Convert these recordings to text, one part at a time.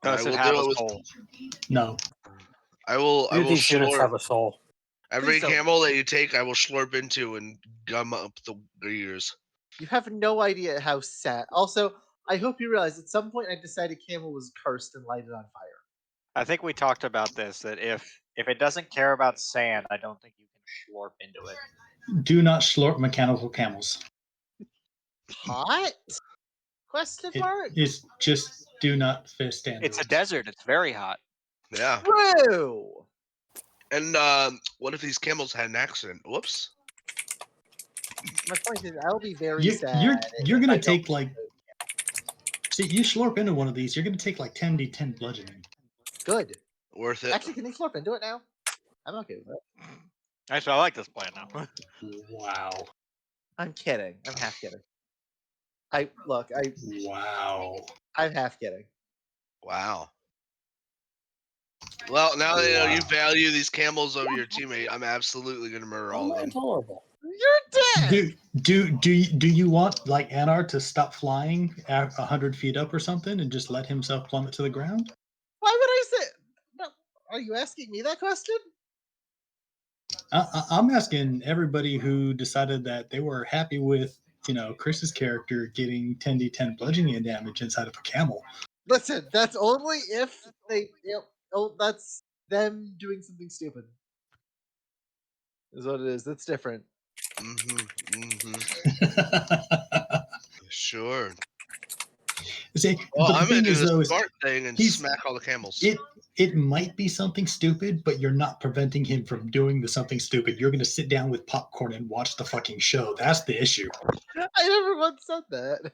Does it will have do a it with. soul? No. I will These units have slurp a soul. every Please don't. camel that you take. I will slurp into and gum up the ears. You have no idea how sad. Also, I hope you realize at some point I decided camel was cursed and lighted on fire. I think we talked about this, that if it doesn't care about sand, I don't think you can slurp into it. Do not slurp mechanical camels. Hot? Question mark? It's just do not fish standards. It's a desert. It's very hot. Yeah. True. And what if these camels had an accident? Whoops. My point is, I'll be very sad. You're gonna take like. See, you slurp into one of these, you're gonna take like 10d10 bludgeoning. Good. Worth it. Actually, can you slurp into it now? I'm okay with it. Actually, I like this plan now. Wow. I'm kidding. I'm half kidding. Wow. I'm half kidding. Wow. Well, now that you know you value these camels over your teammate, I'm absolutely gonna murder all of them. Intolerable. You're dead. Do you want like Anar to stop flying at 100 feet up or something and just let himself plummet to the ground? Why would I say? No. Are you asking me that question? I'm asking everybody who decided that they were happy with Chris's character getting 10d10 bludgeoning damage inside of a camel. Listen, that's only if they. That's them doing something stupid. Is what it is. That's different. Sure. See, well, I'm gonna do is, the smart thing and smack all the camels. It might be something stupid, but you're not preventing him from doing the something stupid. You're gonna sit down with popcorn and watch the fucking show. That's the issue. I never once said that.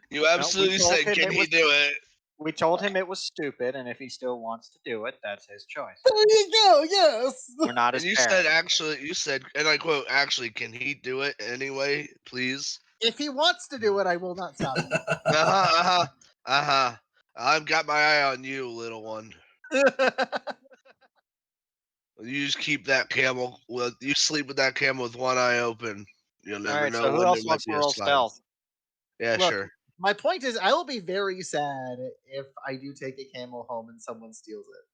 You absolutely said, "Can he do it?" We told him it was stupid, and if he still wants to do it, that's his choice. There you go. Yes. We're not his parents. You said, and I quote, "Actually, can he do it anyway, please?" If he wants to do it, I will not stop him. I've got my eye on you, little one. You just keep that camel. You sleep with that camel with one eye open. You'll never know. So who else wants to roll stealth? Yeah, Look, sure. My point is, I will be very sad if I do take a camel home and someone steals it.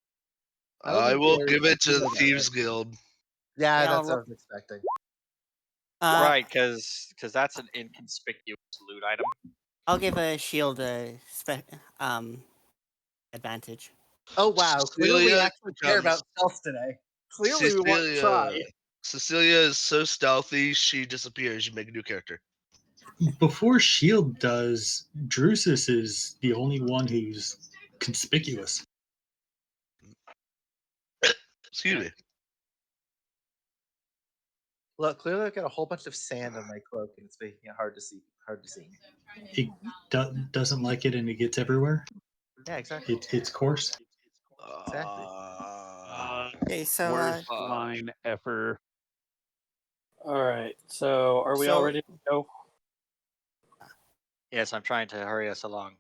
I will give it to the Thieves Guild. Yeah, that's what I was expecting. Right, because that's an inconspicuous loot item. I'll give a shield advantage. Oh wow! Clearly, we actually care about stealth today. Clearly, we want to try. Cecilia is so stealthy, she disappears. You make a new character. Before Shield does, Drusus is the only one who's conspicuous. Excuse me. Look, clearly I've got a whole bunch of sand on my cloak, and it's making it hard to see. It doesn't like it, and it gets everywhere. Yeah, exactly. It's coarse. Exactly. Okay, so worst line ever. All right. So, are we all ready to go? Yes, I'm trying to hurry us along.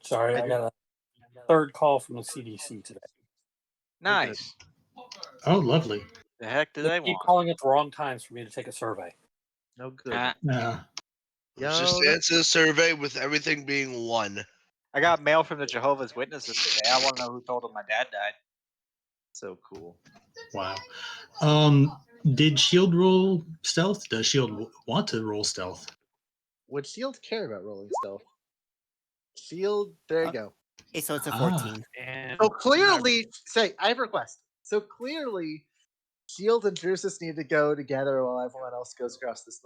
Sorry, I got a third call from the CDC today. Nice. Oh, lovely. The heck do they keep want? calling at the wrong times for me to take a survey. No good. Just answer the survey with everything being 1. I got mail from the Jehovah's Witnesses today. I want to know who told them my dad died. So cool. Wow. Did Shield roll stealth? Does Shield want to roll stealth? Would Shield care about rolling stealth? Shield, there you go. Okay, so it's a 14. So clearly, I have a request. So clearly, Shield and Drusus need to go together while everyone else goes across this,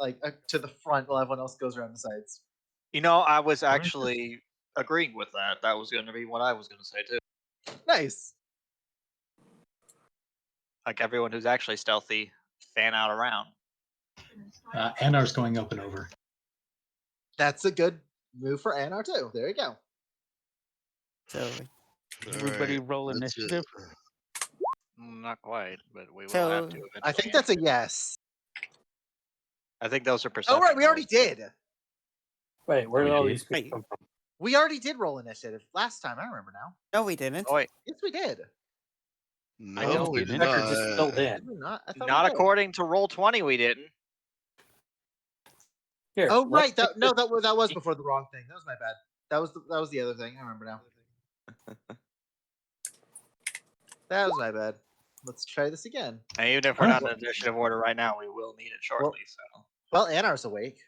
to the front while everyone else goes around the sides. I was actually agreeing with that. That was going to be what I was going to say too. Nice. Like everyone who's actually stealthy, fan out around. Anar's going up and over. That's a good move for Anar too. There you go. So everybody roll initiative. Not quite, but we will So, have to. Eventually. I think that's a yes. I think those are perception. Oh right, we already did. Wait, where did all these people come from? We already did roll initiative last time. I remember now. No, we didn't. Oh, wait. Yes, we did. No, we did just filled in. Not according to Roll20, we didn't. Here, oh right, that was before the wrong thing. That was my bad. That was the other thing. I remember now. That was my bad. Let's try this again. And even if we're not in initiative order right now, we will need it shortly. So Well, Anar's awake.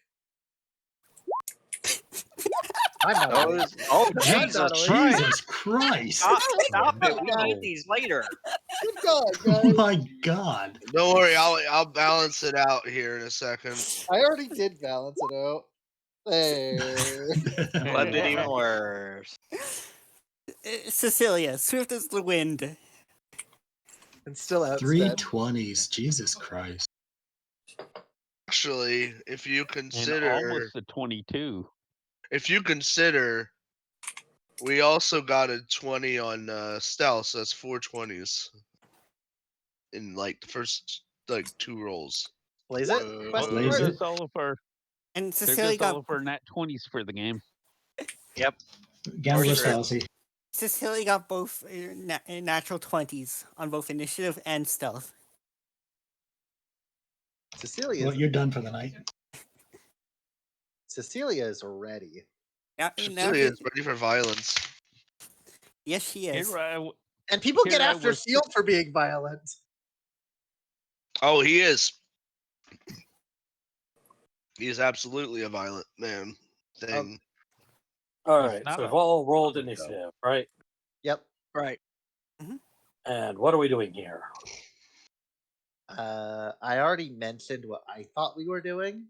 I'm not awake. Jesus Jesus Christ! Stop it! We Wow. need these later. Good God, Oh guys. my God! Don't worry, I'll balance it out here in a second. I already did balance it out. There. Left it even worse. Cecilia, swift as the wind. And still out. 320s. Jesus Christ! Actually, if you And consider, almost a 22. we also got a 20 on stealth, so that's 420s in like the first like 2 rolls. Blaze it? Question Blaze mark? it. All of our, And there Cecilia goes all got of our nat 20s for the game. Yep. Gambler's sure. fallacy. Cecilia got both natural 20s on both initiative and stealth. Cecilia. Well, you're done for the night. Cecilia is ready. Now, Cecilia is ready for violence. yes, she is. Here I, And people Here get I after was- Shield for being violent. Oh, he is. He is absolutely a violent man thing. All He's right, not so a we've all rolled though. initiative, right? Yep. Right. And what are we doing here? I already mentioned what I thought we were doing.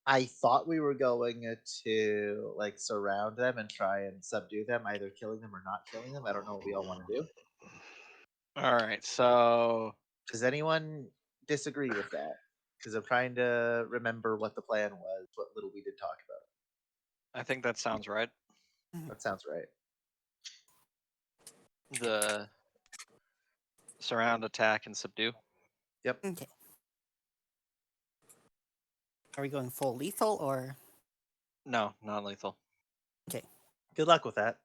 I thought we were going to like surround them and try and subdue them, either killing them or not killing them. I don't know what we all want to do. All right. So Does anyone disagree with that? Because I'm trying to remember what the plan was, what little we did talk about. I think that sounds right. That sounds right. The surround, attack, and subdue. Okay. Are we going full lethal or? No, non-lethal. Good luck with that.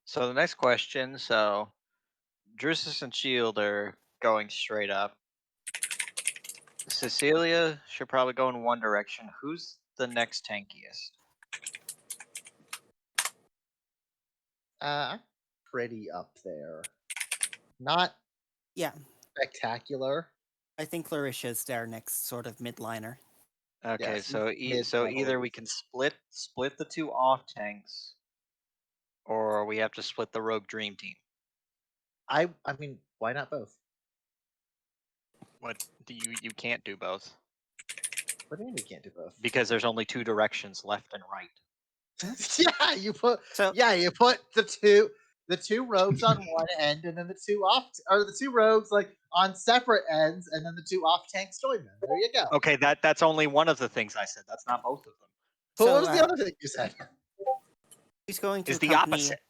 So the next question. So, Drusus and Shield are going straight up. Cecilia should probably go in one direction. Who's the next tankiest? I'm pretty up there. Not Yeah, spectacular. I think Larisha's their next sort of midliner. Okay, Yes, so mid so level. either we can split the two off tanks, or we have to split the rogue dream team. I mean, why not both? What do you can't do both What do you mean we can't do both? because there's only two directions, left and right. yeah, you put So you put the two rogues on one end, and then the two rogues like on separate ends, and then the two off tanks join them. There you go. Okay, that's only one of the things I said. That's not both of them. But So, what was the other thing you said? who's going to It's the accompany- opposite.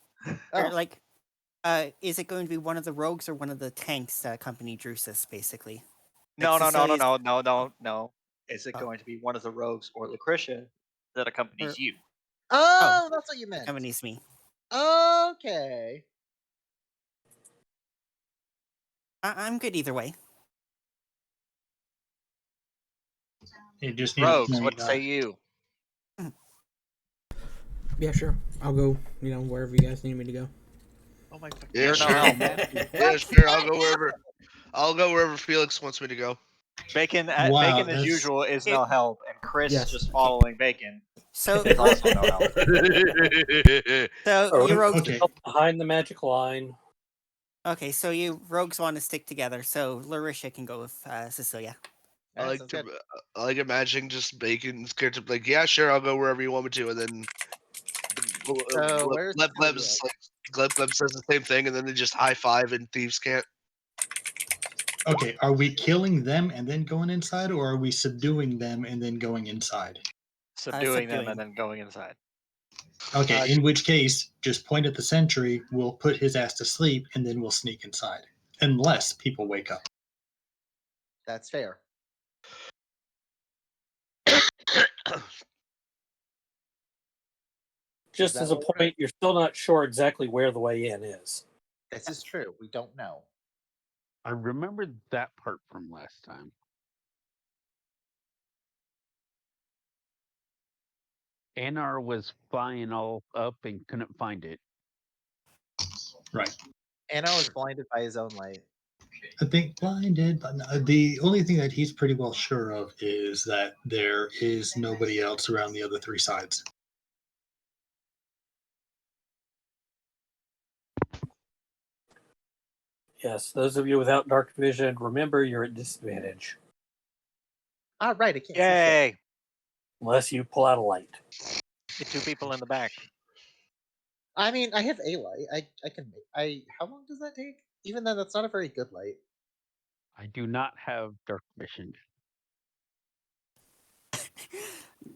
or, Oh. like, is it going to be one of the rogues or one of the tanks that accompany Drusus, basically? No. Cecilia's- Is it Oh. going to be one of the rogues or Lucretia that accompanies Or- you? Oh, that's what you meant. Accompanies me. Okay. I'm good either way. You just need a Rogues, point, what say you? Yeah, sure. I'll go, wherever you guys need me to go. Oh my fucking Yeah, You're sure. not- Yeah, sure. I'll go wherever Felix wants me to go. Bacon, Wow, Bacon as that's- usual is no help, and Chris Yes. just following Bacon So, is also no help. so Oh, you rogues. Okay. Behind the magic line. Okay, so you rogues want to stick together. So Larisha can go with Cecilia. I Alright, like sounds to, good. I like imagining just Bacon's character like, yeah, sure, I'll go wherever you want me to, and then So, where's Gleb's like Gleb says the same thing, and then they just high five and thieves can't. Okay, are we killing them and then going inside, or are we subduing them and then going inside? Subduing them Subduing. and then going inside. Okay, in which case, just point at the sentry, we'll put his ass to sleep, and then we'll sneak inside. Unless people wake up. That's fair. Just that as a what we're- point, you're still not sure exactly where the way in is. This is true. We don't know. I remember that part from last time. Anar was flying all up and couldn't find it. Right. Anna was blinded by his own light. I think blinded, but the only thing that he's pretty well sure of is that there is nobody else around the other three sides. Yes, those of you without dark vision, remember you're at disadvantage Ah, right. I can't see shit. Yay! unless you pull out a light. Get two people in the back. I mean, I have a light. I can make. How long does that take? Even then, that's not a very good light. I do not have dark vision.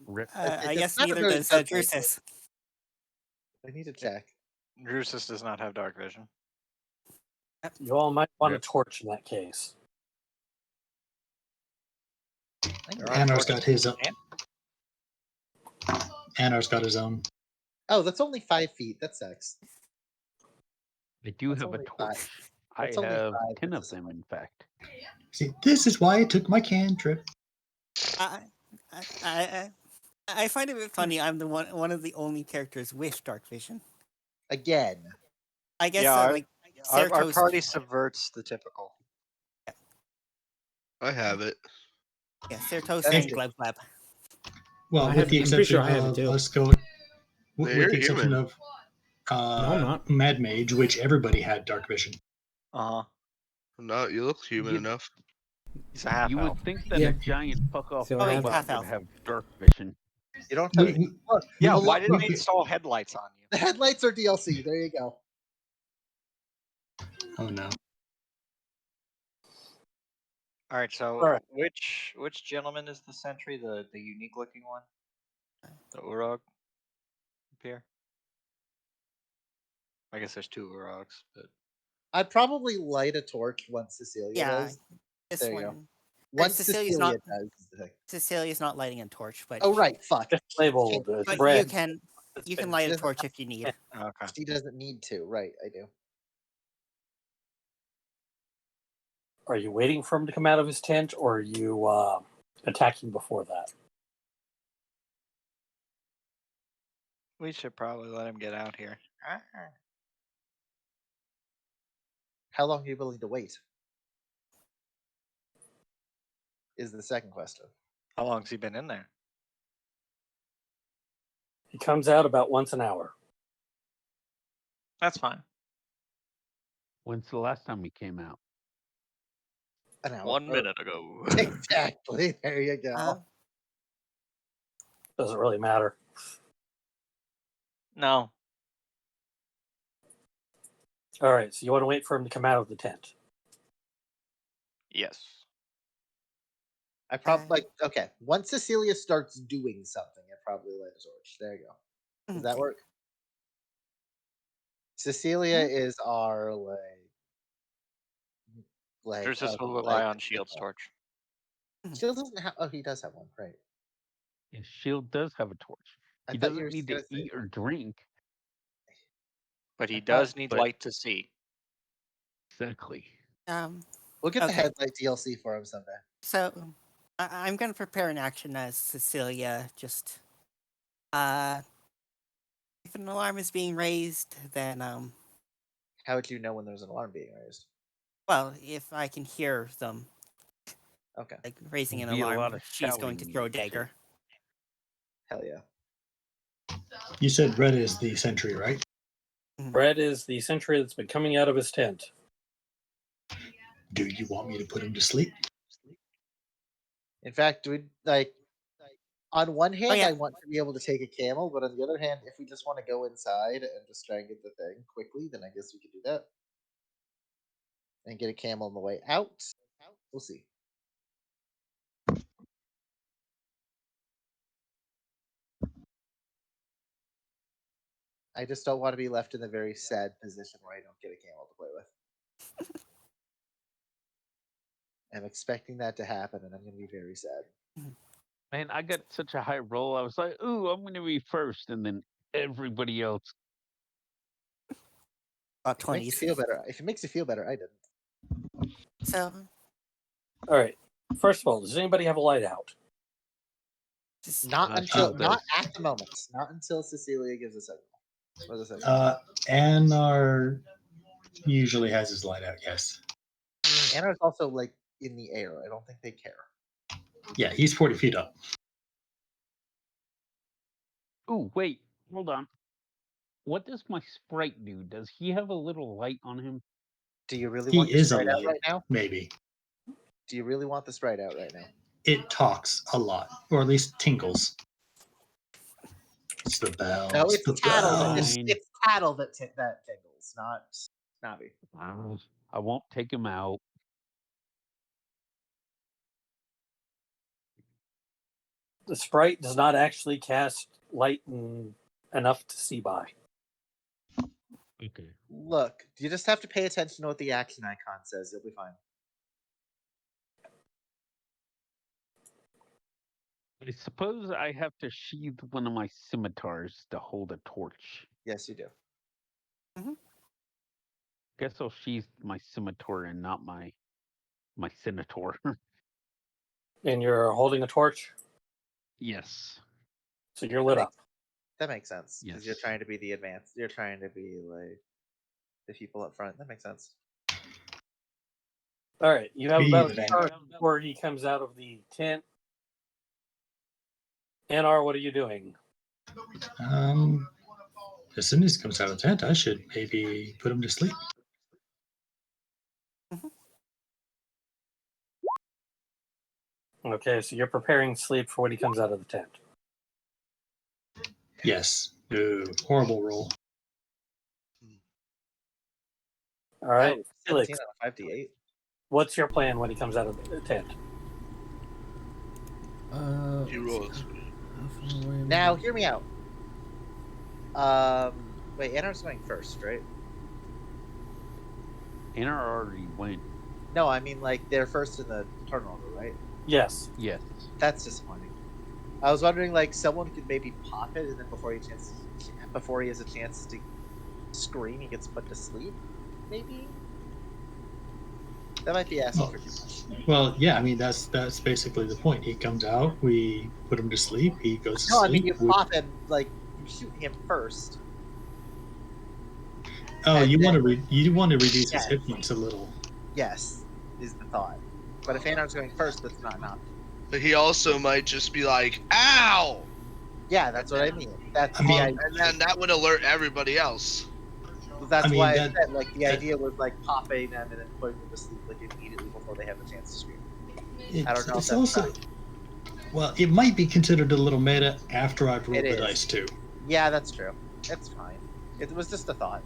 Rip. I It's guess not a neither very does good light, Drusus. I need to check. Drusus does not have dark vision. You all might want a Rip. torch in that case. There are Anar's torches got his own. and- Anar's got his own. Oh, that's only 5 feet. That sucks. I do That's have a only torch. five. I That's only have 5. 10 That's of them, in fact. See, this is why I took my cantrip. I, I find it a bit funny. I'm the one of the only characters with dark vision. Again. I guess Yeah, like Our Cerato's. party subverts the typical. I have it. Yeah, Cerato's That's saying good. gleb gleb. Well, I with have- the I'm pretty exception sure I have it of too. us going, You're with the exception human. of No, I'm not. Mad Mage, which everybody had dark vision. Uh huh. No, you look human You- enough. He's a half You elf. would think that Yeah. a giant fuck off So I have robot half would elf. have dark vision. You don't have any. Look, Yeah, the why lo- didn't look, they install headlights on you? the headlights are DLC. There you go. Oh no. All right, so All right. which gentleman is the sentry? The unique looking one? The Urog? Up here? I guess there's two Urogs, but I'd probably light a torch once Cecilia Yeah, does. this There you go. one. Once Cecilia's Cecilia not- does. is the thing. Cecilia's not lighting a torch, but Oh right, fuck. It's labeled as but red. you can light a Doesn't torch if you need. okay. She doesn't need to. Right, I do. Are you waiting for him to come out of his tent, or are you attacking before that? We should probably let him get out here. How long are you willing to wait? Is the second question. How long's he been in there? He comes out about once an hour. That's fine. When's the last time he came out? An hour. 1 minute ago. Exactly. There you go. Doesn't really matter. No. All right, so you want to wait for him to come out of the tent. Yes. I probably like okay. Once Cecilia starts doing something, I probably light a torch. There you go. Does that work? Cecilia is our like. Drusus will like, rely on Shield's torch. Shield doesn't have. Oh, he does have one. Right. His shield does have a torch. I He thought you doesn't were need gonna to say eat or that. drink. But he I thought- does need but- light to see. Exactly. We'll get the Okay. headlight DLC for him someday. So I'm going to prepare an action as Cecilia. Just if an alarm is being raised, then How would you know when there's an alarm being raised? well, if I can hear them Okay. like raising an Be a lot alarm, of she's going to shouting throw a music, too. dagger. Hell yeah. You said Red is the sentry, right? Red is the sentry that's been coming out of his tent. Do you want me to put him to sleep? In fact, we like. On one hand, yeah. I want to be able to take a camel, but on the other hand, if we just want to go inside and just try and get the thing quickly, then I guess we could do that. And get a camel on the way out. We'll see. I just don't want to be left in the very sad position where I don't get a camel to play with. I'm expecting that to happen, and I'm going to be very sad. Man, I got such a high roll. I was like, ooh, I'm going to be first. And then everybody else. About If it makes you 20s. feel better, if it makes you feel better, I didn't. So All right. First of all, does anybody have a light out? Just- Not until Shield not does. at the moment. Not until Cecilia gives a signal. What does that Anar usually has his light out. Yes. Anna's also like in the air. I don't think they care. Yeah, he's 40 feet up. Ooh, wait, hold on. What does my sprite do? Does he have a little light on him? Do you really He want your is a sprite out light, right now? maybe. Do you really want the sprite out right now? It talks a lot, or at least tinkles. It's the bells. No, it's the tattle that bells. Fine. it's tattle that that tingles, not Navi. I won't take him out. The sprite does not actually cast light enough to see by. Okay. Look, you just have to pay attention to what the action icon says. You'll be fine. I suppose I have to sheathe one of my scimitars to hold a torch. Yes, you do. Guess I'll sheathe my scimitar and not my senator. And you're holding a torch, Yes. so you're lit up. That makes sense because you're Yes. trying to be the advanced. You're trying to be like the people up front. That makes sense. All right, you have Be about the a vanguard. turn before he comes out of the tent. Anar, what are you doing? As soon as he comes out of the tent, I should maybe put him to sleep. Okay, so you're preparing sleep for when he comes out of the tent. Yes. Ooh, horrible roll. All right, Oh, Felix, 17 on a 5d8. what's your plan when he comes out of the tent? He rolls. How far away am I? Now, hear me out. Wait, Anar's going first, right? Anar already went. No, I mean like they're first in the turn order, right? Yes. Yes. That's disappointing. I was wondering, like, someone could maybe pop it, and then before he has a chance to scream, he gets put to sleep. Maybe that might be asking for too much. Well, yeah, I mean that's basically the point. He comes out, we put him to sleep, he goes to No, I sleep. mean you pop him, like you shoot him first. Oh, and you then- want to reduce Yes. his hit points a little. Yes, is the thought. But if Anar's going first, that's not an option. But he also might just be like, "Ow!" Yeah, that's what I mean. That's I mean, the And then that would alert everybody else. That's I mean, why I that- said like the that- idea was like popping them and then putting them to sleep like immediately before they have a chance to scream. I don't know if It's that's also right. well, it might be considered a little meta after I've rolled It the is. dice too. Yeah, that's true. It's fine. It was just a thought.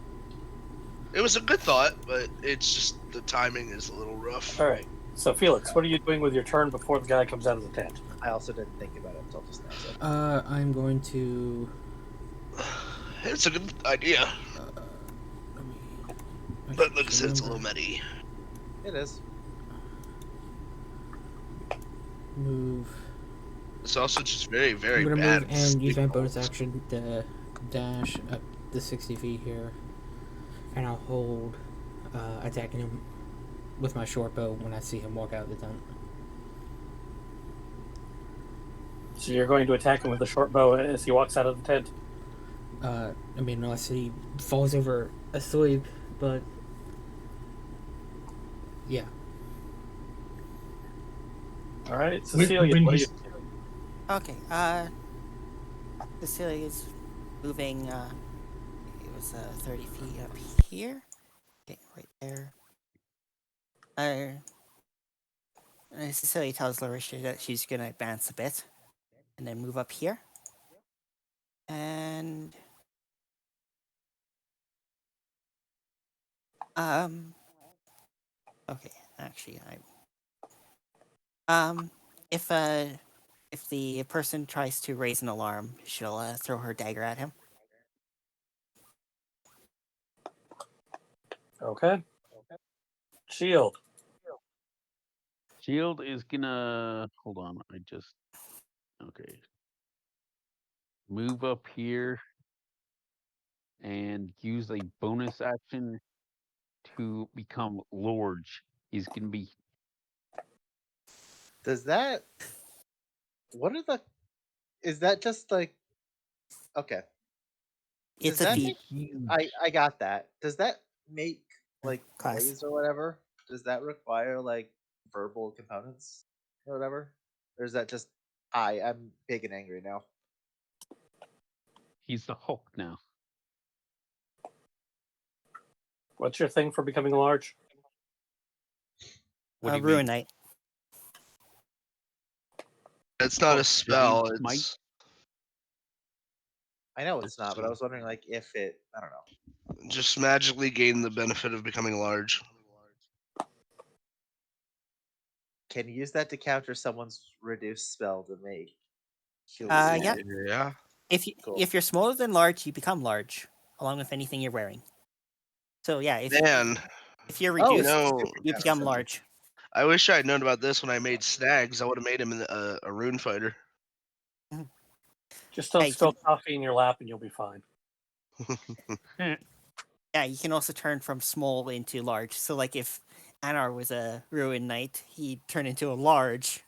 It was a good thought, but it's just the timing is a little rough. All right. So Felix, what are you doing with your turn before the guy comes out of the tent? I also didn't think about it until just now. So. I'm going to. It's a good idea, Let me. but like I said, it's a little remember. messy. It is. Move. It's also just very, very I'm gonna bad. move and use my sleep bonus rolls. action to dash up the 60 feet here, and I'll hold attacking him with my short bow when I see him walk out of the tent. So you're going to attack him with a short bow as he walks out of the tent. I mean, unless he falls over asleep, but yeah. All right, Cecilia, when what are you he's- doing? Okay. Cecilia's moving. It was 30 feet up here. Okay, right there. Cecilia tells Larisha that she's gonna advance a bit, and then move up here. And okay, actually, if the person tries to raise an alarm, she'll throw her dagger at him. Okay. Shield. Shield is gonna hold on. Okay. Move up here and use a bonus action to become Lorge. He's gonna be Does that? What are the Is that just like okay? It's Does a that feat. make I got that. Does that make like Class. noise or whatever? Does that require like verbal components or whatever? Or is that just I'm big and angry now? He's the Hulk now. What's your thing for becoming large? What do you Ruin mean? Knight. It's not Oh, a spell. Giant Smite? It's I know it's It's, not, but I was wondering like if it I don't know. just magically gain the benefit of becoming large. Can you use that to counter someone's reduced spell to make heal Yeah. Yeah. Cool. If you're smaller than large, you become large, along with anything you're wearing. So yeah, Man, if you're Oh, reduced, no. you become large. I wish I had known about this when I made Snags. I would have made him a rune fighter. Just don't Hey, spill coffee in your lap and you'll be fine. Yeah, you can also turn from small into large. So like if Anar was a Ruin Knight, he'd turn into a large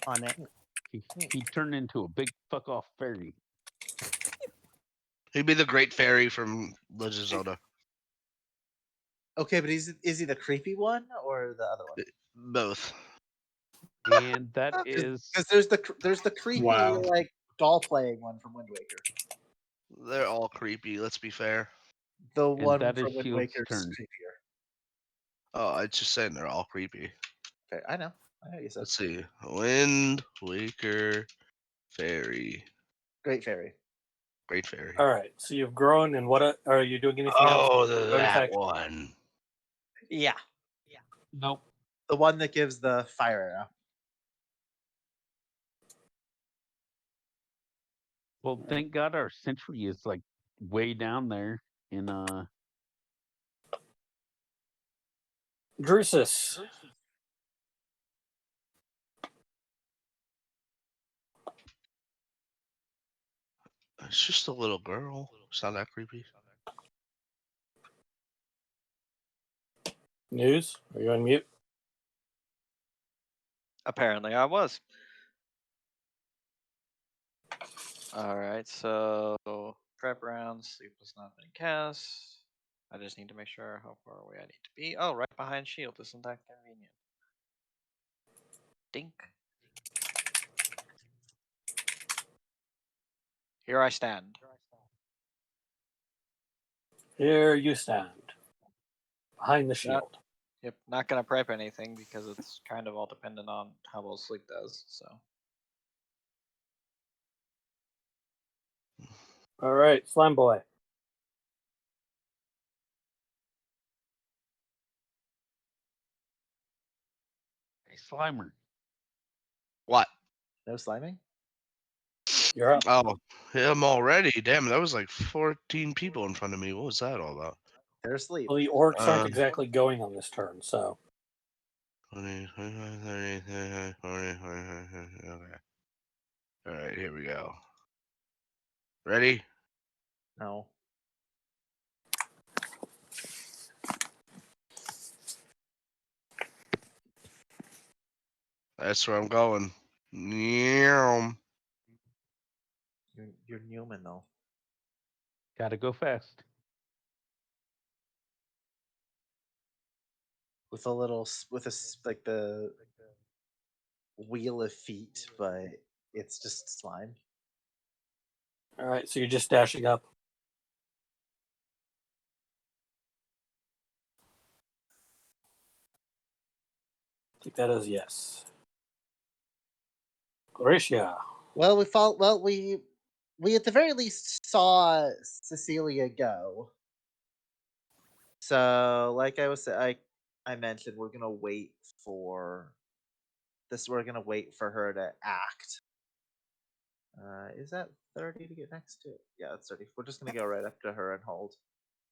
on it. He turned into a big fuck off fairy. He'd be the Great Fairy from Legend of Zelda. Okay, but is he the creepy one or the other one? Both. And that is Because there's the creepy Wow. like doll playing one from Wind Waker. They're all creepy, let's be fair. The one that is from Wind Shield's Waker's turn. creepier. Oh, I just saying they're all creepy. Okay, I know you said. Let's see. Wind Waker Fairy. Great Fairy. Great Fairy. All right. So you've grown, and what are you doing anything else? Oh, Bonus that action? one. Yeah, nope. the one that gives the fire arrow. Well, thank God our sentry is like way down there in Drusus. It's just a little girl. It's not that creepy. News. Are you on mute? Apparently, I was. All right, so prep rounds, sleep was not been cast. I just need to make sure how far away I need to be. Oh, right behind shield. Isn't that convenient? Dink. Here I stand. Here you stand. Behind the shield. Yep, not gonna prep anything because it's kind of all dependent on how well sleep does. So All right, Slime Boy. hey, Slimer. What? No sliming. You're up. Oh, him already. Damn, that was like 14 people in front of me. What was that all about? They're asleep. Well, the orcs aren't Um, exactly going on this turn, so 20, 25, 30, 35, 40, 45, okay. All right, here we go. Ready? No. That's where I'm going. Meow. You're Newman though. Gotta go fast. With a little like the wheel of feet, but it's just slime. all right. So you're just dashing up. Take that as yes. Horatia. Well, we at the very least saw Cecilia go. So, like I mentioned, we're gonna wait for this. We're gonna wait for her to act. Is that 30 to get next to? Yeah, it's 30. We're just gonna go right up to her and hold.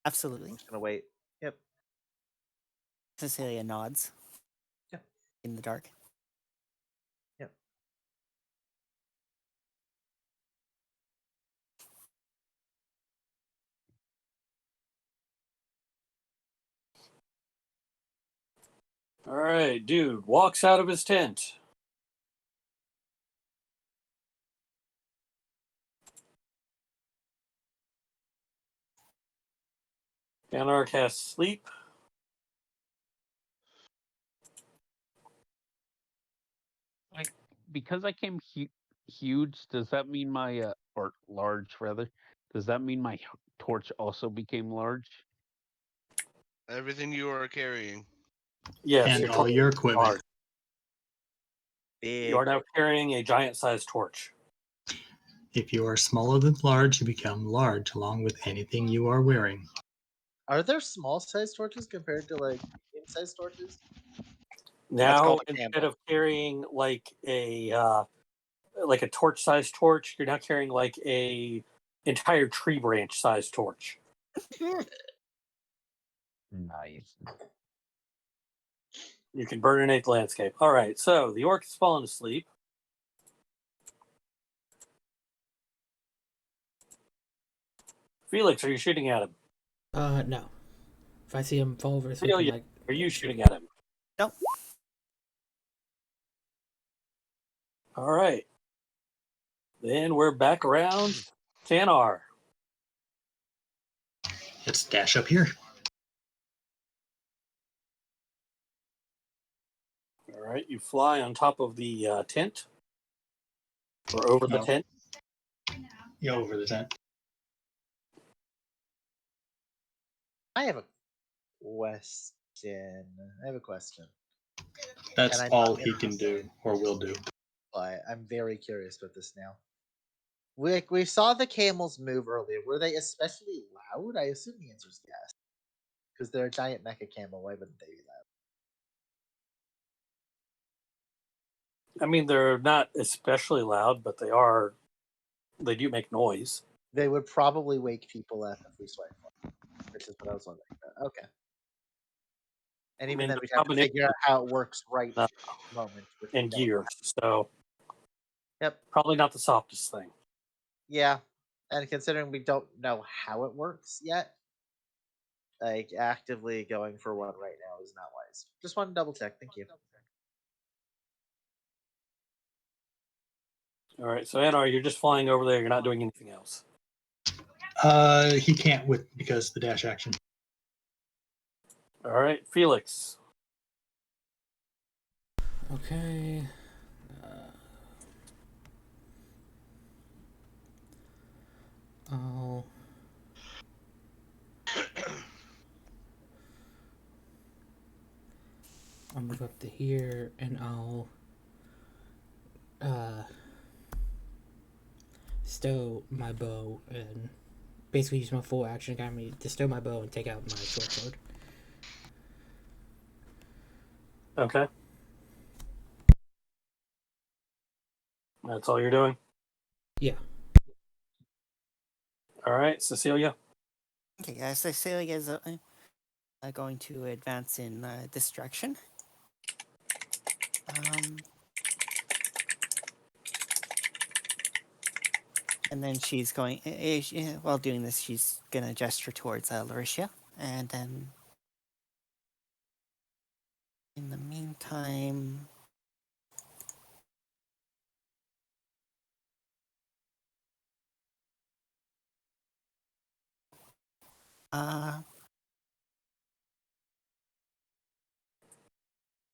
Absolutely. I'm just gonna wait. Yep. Cecilia nods. Yep. In the dark. Yep. All right, dude walks out of his tent. Anar casts sleep. Because I came huge, does that mean my or large rather? Does that mean my torch also became large? Everything you are carrying. Yes, And your all torch your is equipment. large. You are now carrying a giant-sized torch. If you are smaller than large, you become large along with anything you are wearing. Are there small size torches compared to like medium sized torches? Now, called a instead candle. of carrying like a torch-sized torch, you're now carrying like a entire tree branch-sized torch. Nice. You can burninate the landscape. All right, so the orc has fallen asleep. Felix, are you shooting at him? No. If I see him fall over his feet, I'm Celia, like, are you shooting at him? Nope. All right. Then we're back around Tanar. Let's dash up here. All right, you fly on top of the tent or over the Oh. tent. Yeah, over the tent. I have a question. That's And I'm all not he can do or will do. But I'm very curious about this now. We saw the camels move earlier. Were they especially loud? I assume the answer is yes. Because they're a giant mecha camel. Why wouldn't they be loud? I mean, they're not especially loud, but they do make noise. They would probably wake people up if we swipe one, which is what I was wondering about. Okay. And even mean, then, the we'd have to combination figure out how it works right Uh, moment. Which we and don't gears. So Yep. probably not the softest thing. Yeah. And considering we don't know how it works yet, like actively going for one right now is not wise. Just want to double check. Thank you. All right, so Anar, you're just flying over there. You're not doing anything else. He can't because the dash action. All right, Felix. okay. I'll move up to here and I'll stow my bow and basically use my full action economy to stow my bow and take out my short sword. Okay. That's all you're doing? Yeah. All right, Cecilia. Okay, Cecilia is going to advance in this direction. And then she's going, while doing this, she's going to gesture towards Lauricia. And then in the meantime,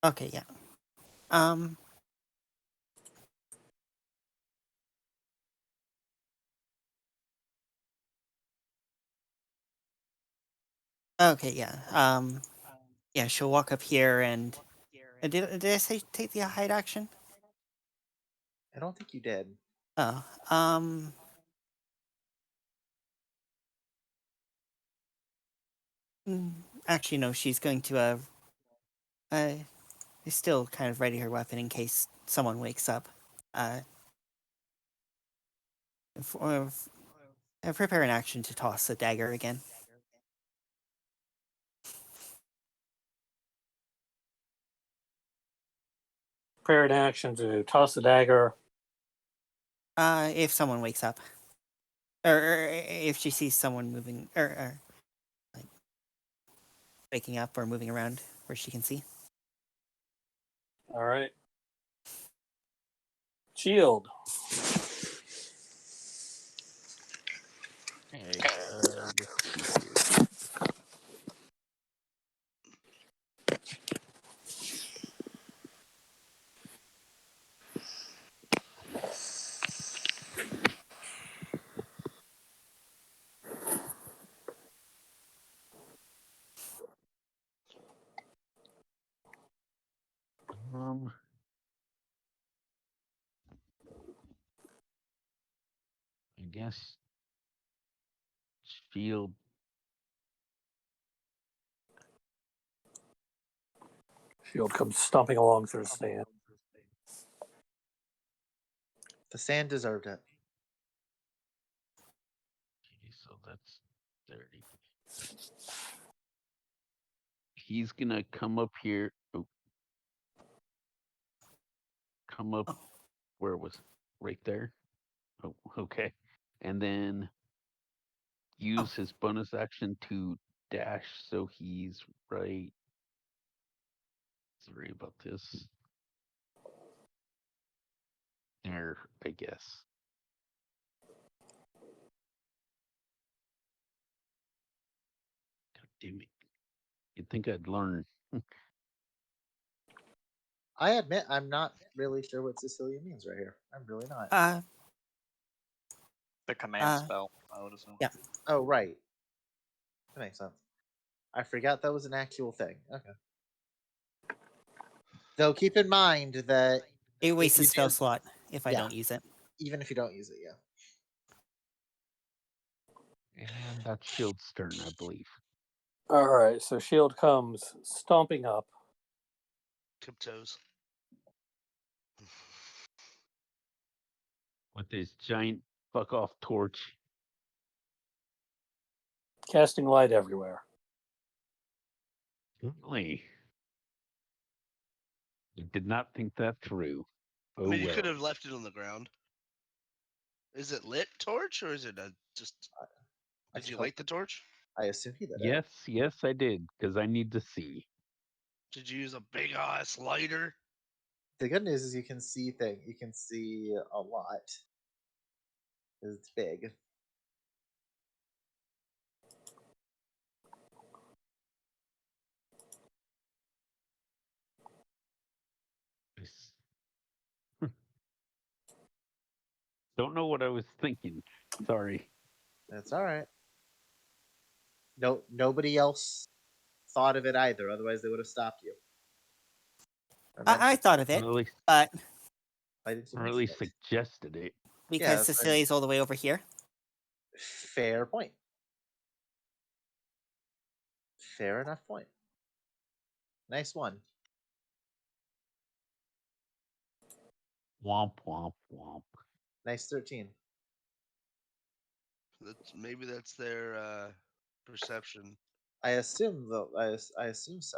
okay, yeah. Okay, yeah. Yeah, she'll walk up here and did I say take the hide action? I don't think you did. Oh, actually, no. She's going to is still kind of ready her weapon in case someone wakes up. Prepare an action to toss the dagger again. Prepare an action to toss the dagger. If someone wakes up, or if she sees someone moving, or like waking up or moving around where she can see. All right. Shield. Hey, let's see here. guess shield. Shield comes stomping along through the sand. The sand deserved it. Okay, so that's 30. He's gonna come up here. Oh, come up. Oh. Where was it? Right there? Oh, okay. And then use his bonus action to dash, so he's right. Sorry about this. There, I guess. God damn it. You'd think I'd learn. I admit I'm not really sure what Sicilia means right here. I'm really not. The command spell mode is yeah. Oh, right. That makes sense. I forgot that was an actual thing. Okay. Though keep in mind that It if wastes a you spell do, slot if I Yeah. don't use it. even if you don't use it, yeah. And that's Shield's turn, I believe. All right, so Shield comes stomping up. Tiptoes. With his giant fuck off torch. Casting light everywhere. Certainly. I did not think that through. I Oh mean, you well. could have left it on the ground. Is it lit torch or is it just? I Did you hope- light the torch? I assume he did. Yes, yes, I did, because I need to see. Did you use a big ass lighter? The good news is you can see things. You can see a lot. It's big. Nice. Don't know what I was thinking. Sorry. That's all right. No, nobody else thought of it either. Otherwise, they would have stopped you. I thought of Or it, at least, but Why did you or at mention least it? suggested it. because that's right. Cecilia's all the way over here. Fair point. Fair enough point. Nice one. Womp womp womp. Nice 13. Maybe that's their perception. I assume though. I assume so.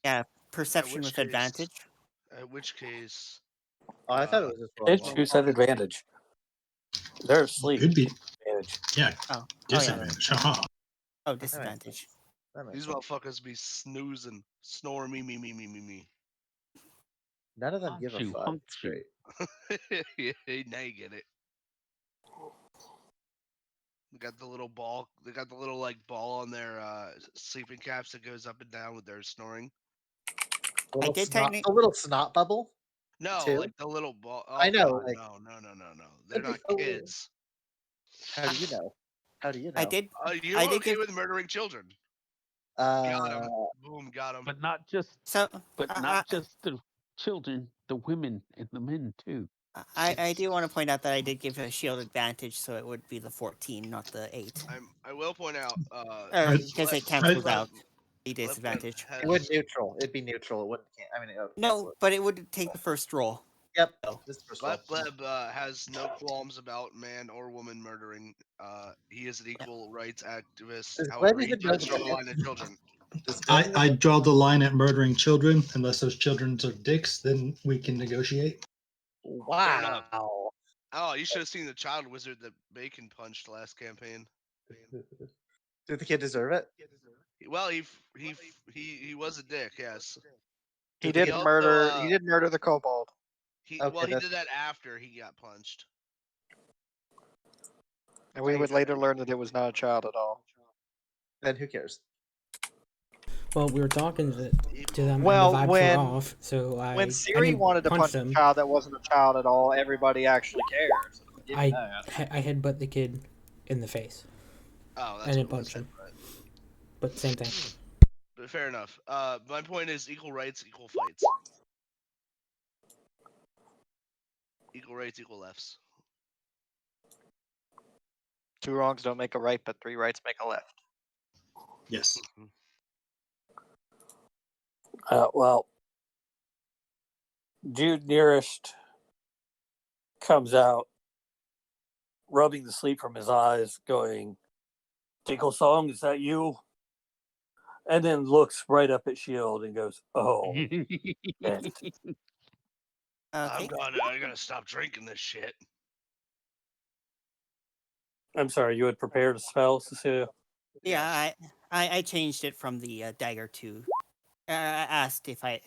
Yeah, perception which with case- advantage. At which case, Oh, I thought it was just It's normal. who said advantage. They're asleep. Could be. Advantage. Yeah, Oh, disadvantage. Haha. Oh, That makes disadvantage. That makes these sense. motherfuckers be snoozing, snore me. None of them give a Honk fuck. honk It's shoe. great. Now you get it. They got the little ball. They got the little like ball on their sleeping caps that goes up and down with their snoring. A little snot bubble. No, Too? like the little ball. Oh, I know, God, like- no. They're That'd be not so weird. kids. How do you know? How do you know? I did. You I did okay give. with murdering children? Got him. Uh, Boom, got him. But not just So not just the children, the women and the men too. I do want to point out that I did give a shield advantage, so it would be the 14, not the 8. I will point out. Because it cancels out the Left disadvantage. has- it would neutral. It'd be neutral. It wouldn't. I mean, it would cancel No, it. but it would take the first roll. Yep. Oh. This is the first roll. Left has no qualms about man or woman murdering. He is an equal rights activist. Does However, Glenn he even know does the draw the difference? line of children. Does Glenn I even- draw the line at murdering children. Unless those children are dicks, then we can negotiate. enough. Wow. Oh, you should have seen the child wizard that Bacon punched last campaign. Did the kid deserve it? Well, he was a dick. Yes. He Did did also, murder. He did murder the kobold. He Okay, did that after he got punched. And we would later learn that it was not a child at all. Then who cares? Well, we were talking to them, Well, and the vibes when- were off, so I When Siri didn't wanted to punch them. a child that wasn't a child at all, everybody actually cared. So give me that. I headbutt the kid in the face. Oh, that's I didn't what it was. punch him. But same thing. But fair enough. My point is equal rights, equal fights. Equal rights, equal lefts. 2 wrongs don't make a right, but 3 rights make a left. Yes. Well, dude nearest comes out, rubbing the sleep from his eyes, going, "Tinkle Song, is that you?" And then looks right up at Shield and goes, "Oh, shit." Okay. I gotta stop drinking this shit. I'm sorry, you had prepared a spell, Cecilia? Yeah, I changed it from the dagger to. I asked if I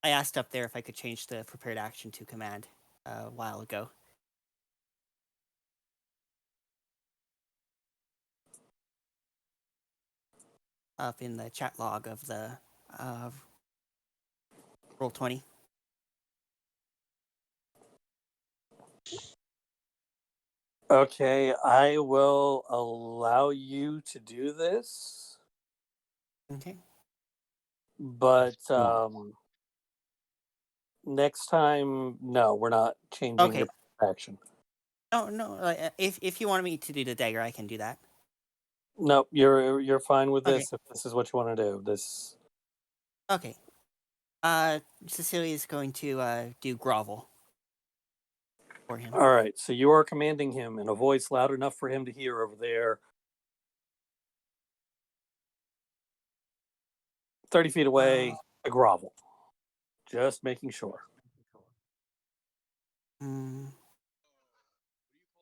asked up there if I could change the prepared action to command a while ago. Up in the chat log of the Roll20. Okay, I will allow you to do this, Okay. but next time, no, we're not changing your Okay. action. No. If you wanted me to do the dagger, I can do that. No, you're fine with Okay. this if this is what you want to do. This. Okay. Cecilia is going to do grovel for him. All right, so you are commanding him in a voice loud enough for him to hear over there, 30 feet away, a grovel. Just making sure. Mm.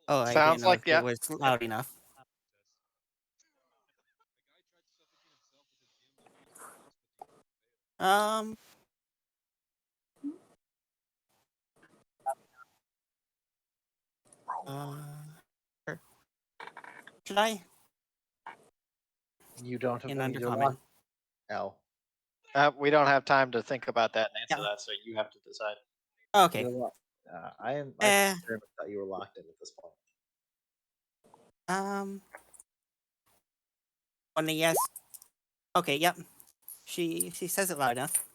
Oh, I didn't Sounds know like, if it yeah. was loud enough. Um. Sure. Should I? You don't have In any undercommon. L. We don't have time to think about that and answer Yeah. that, so you have to decide. Okay. You're locked. I am. I Eh. thought you were locked in at this point. On the yes. Okay. Yep. She says it loud enough.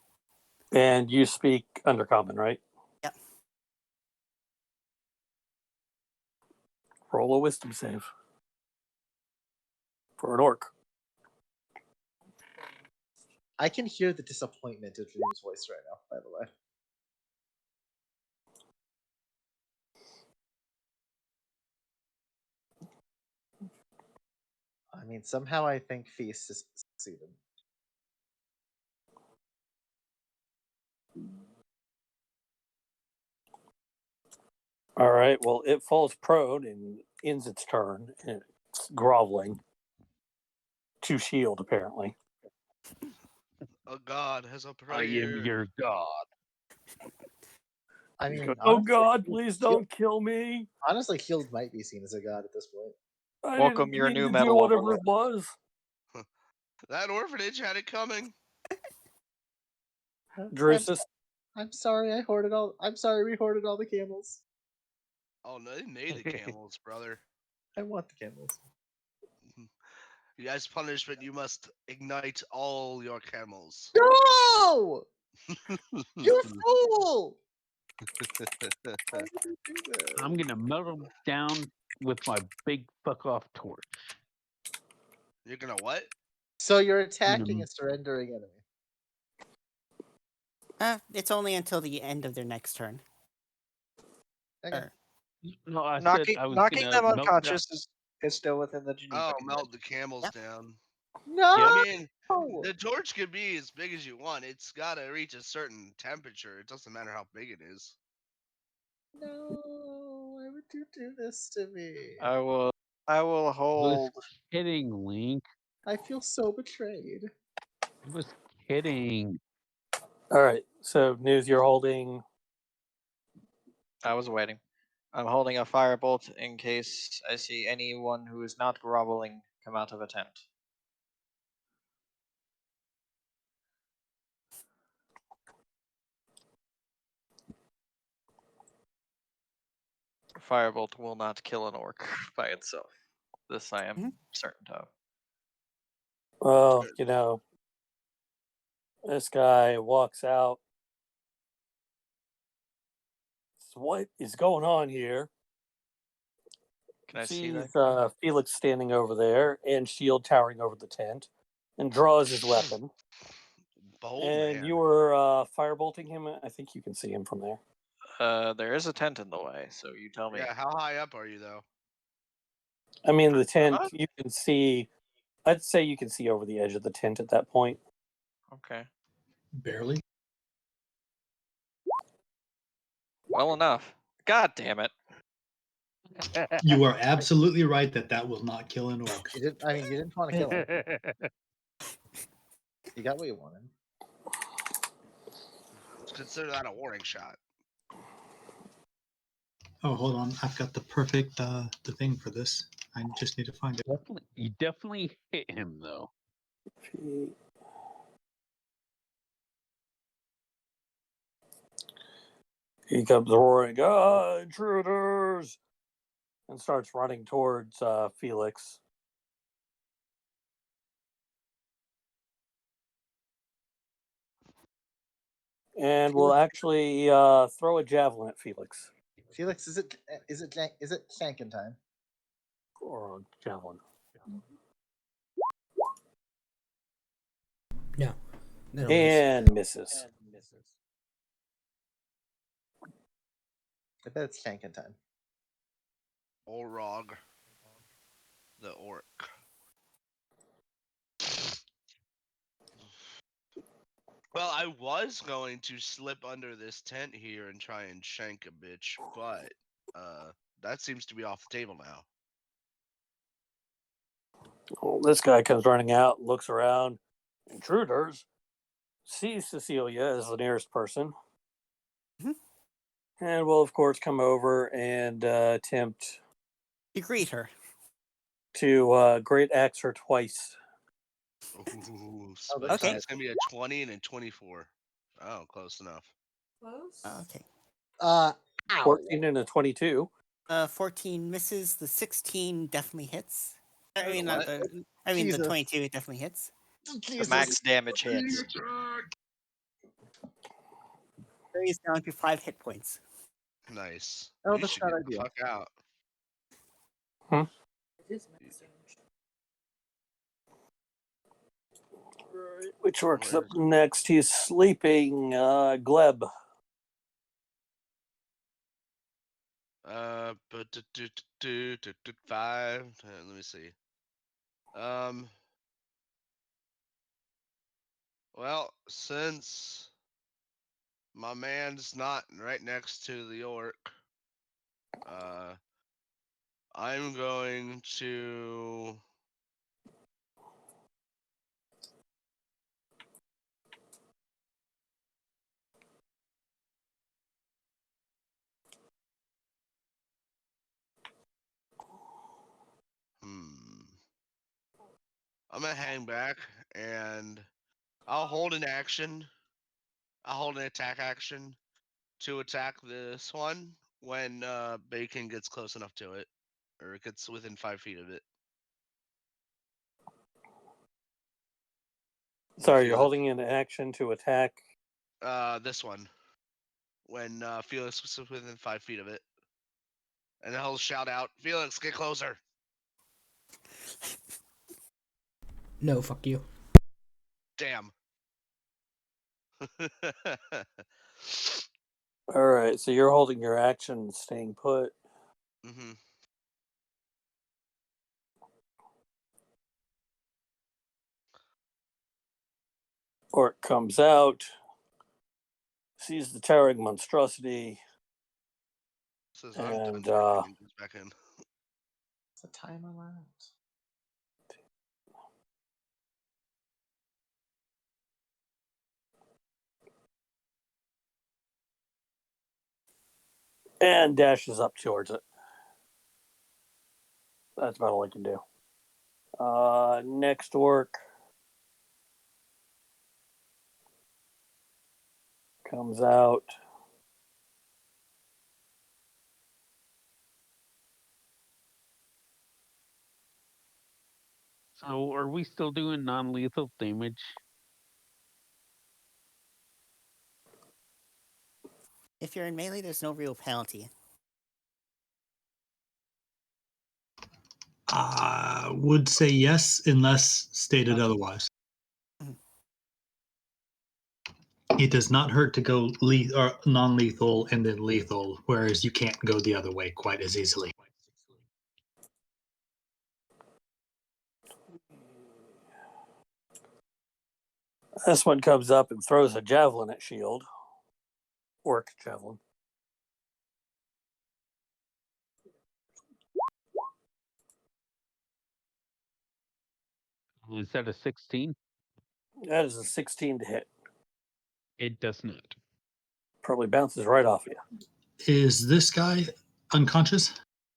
And you speak undercommon, right? Yep. Roll a wisdom save for an orc. I can hear the disappointment in Dream's voice right now. By the way. I mean, somehow I think Feast is succeeded. All right. Well, it falls prone and ends its turn. And it's groveling to Shield, apparently. A god has a I am prayer. your god. I He's mean, going, "Oh honestly, God, please Heald- don't kill me. honestly, Heald might be seen as a god at this point. I Welcome didn't your mean new to do metal whatever overlord. it was." That orphanage had it coming. Drusus. I'm sorry. I hoarded all. I'm sorry. We hoarded all the camels. Oh no, they made the camels, brother. I want the camels. As punishment, you must ignite all your camels. No! You fool! I'm gonna melt them down with my big fuck off torch. You're gonna what? So you're I'm attacking gonna, a surrendering enemy. It's only until the end of their next turn. Okay. Or, no, I said Knocking I was knocking gonna them melt down. unconscious is still within the Geneva Oh, Convention. melt the camels Yep. down. No! Yep. I mean, the torch could be as big as you want. It's got to reach a certain temperature. It doesn't matter how big it is. No! Why would you do this to me? I will I was hold. kidding, Link. I feel so betrayed. I was kidding. All right. So, News, you're holding. I was waiting. I'm holding a firebolt in case I see anyone who is not groveling come out of a tent. Firebolt will not kill an orc by itself. This I am certain of. Well, this guy walks out. What is going on here? Can I see that? sees Felix standing over there and shield towering over the tent, and draws his weapon. Bold And man. you were firebolting him. I think you can see him from there. There is a tent in the way, so you tell me. Yeah, how high up are you though? I mean, the tent What? you can see. I'd say you can see over the edge of the tent at that point. Okay. Barely. Well enough. God damn it. You are absolutely right that will not kill an orc. You didn't. I mean, you didn't want to kill him. You got what you wanted. Consider that a warning shot. Oh, hold on. I've got the perfect the thing for this. I just need to find it. You definitely hit him though. He comes roaring, intruders! And starts running towards Felix. And will actually throw a javelin at Felix. Felix, is it Shankin time? Or a javelin. No. No, And misses. I bet it's Shankin time. Orog. The orc. Well, I was going to slip under this tent here and try and shank a bitch, but that seems to be off the table now. Well, this guy comes running out, looks around. Intruders. Sees Cecilia as the nearest person. Mhm. And will, of course, come over and attempt You greet her. to great axe her twice. Ooh, that's Okay. It's gonna be a 20 and a 24. Oh, close enough. Okay. Ow. 14 and a 22. 14 misses. The 16 definitely hits. I mean, what? the 22 definitely hits. The Jesus. max damage hits. He's down to 5 hit points. Nice. Oh, You that's should not get the ideal. fuck out. Which works Where up next? He's sleeping. Gleb. But 5. Let me see. Well, since my man's not right next to the orc, I'm going to. I'm gonna hang back and I'll hold an action. I'll hold an attack action to attack this one when Bacon gets close enough to it, or it gets within 5 feet of it. Sorry, you're holding an action to attack. This one when Felix was within 5 feet of it, and he'll shout out, "Felix, get closer!" No, fuck you. Damn. All right, so you're holding your action, staying put. Mm-hmm. Orc comes out, sees the towering monstrosity, Says I'm done and drinking and goes back in. What's the time on that? dashes up towards it. That's about all I can do. Next orc comes out. So are we still doing non-lethal damage? If you're in melee, there's no real penalty. Would say yes, unless stated otherwise. Mhm. It does not hurt to go or non-lethal and then lethal, whereas you can't go the other way quite as easily. This one comes up and throws a javelin at Shield. Orc javelin. Is that a 16? That is a 16 to hit. It does not. Probably bounces right off you. Is this guy unconscious?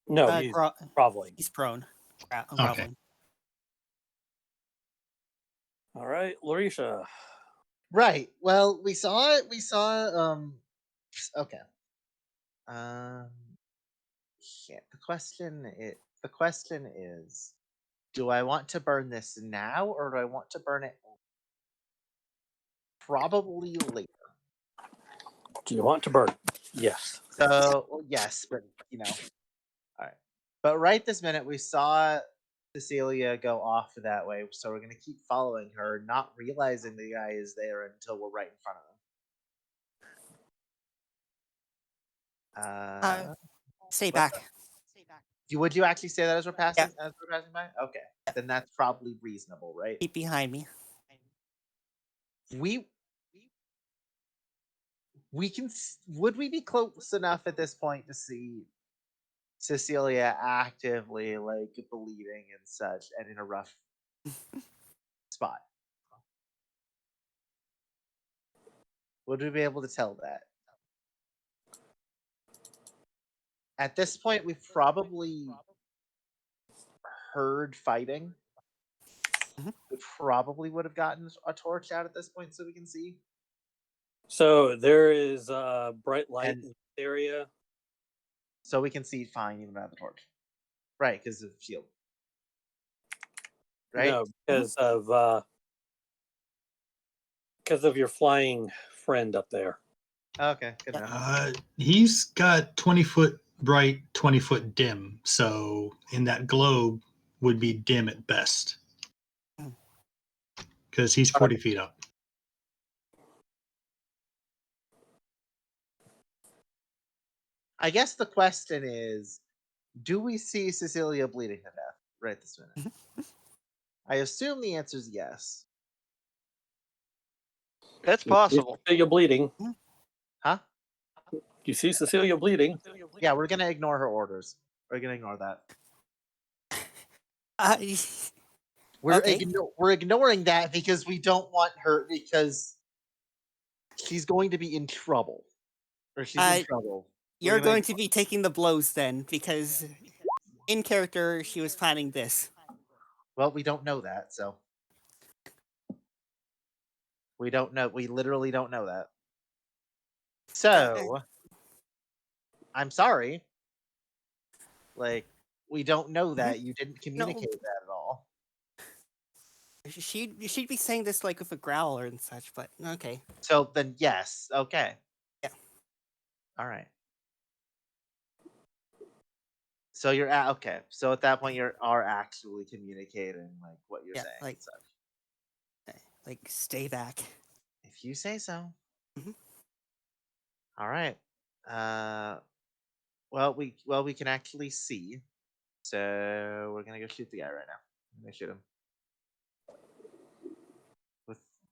No, he's groveling. He's prone. Okay. Groveling. All right, Larisha. Right. Well, we saw it. We saw. Okay. Yeah. The question is, do I want to burn this now or do I want to burn it probably later? Do you want to burn? Yes. So well, yes, but all right. But right this minute, we saw Cecilia go off that way, so we're gonna keep following her, not realizing the guy is there until we're right in front of him. Stay what back. Would you actually say that as we're passing? Yeah. As we're passing by? Okay, then that's probably reasonable, right? Keep behind me. We can. Would we be close enough at this point to see Cecilia actively like bleeding and such, and in a rough spot? Would we be able to tell that? At this point, we've probably heard fighting. Mhm. We probably would have gotten a torch out at this point so we can see. So there is bright light And- in this area. So we can see fine even without the torch. Right, because of shield. Right? No, because of your flying friend up there. Okay, good enough. He's got 20-foot bright, 20-foot dim. So in that globe would be dim at best. Because he's 40 feet up. I guess the question is, do we see Cecilia bleeding to death right this minute? I assume the answer is yes. It's possible. Cecilia bleeding. Huh? You see Cecilia bleeding. Yeah, we're gonna ignore her orders. We're gonna ignore that. We're Okay. we're ignoring that because we don't want her because she's going to be in trouble. Or she's in trouble. We're You're gonna going to be taking the blows then, because in character she was planning this. Well, we don't know that, so we don't know. We literally don't know that. So I'm sorry. Like, we don't know that. You didn't communicate that at all. She'd be saying this like with a growler and such, but okay. So then yes, okay. Yeah. All right. So you're at okay. So at that point you are actually communicating like what you're saying like and such. like stay back. If you say so. Mhm. All right. Well we can actually see. So we're gonna go shoot the guy right now. I'm gonna shoot him.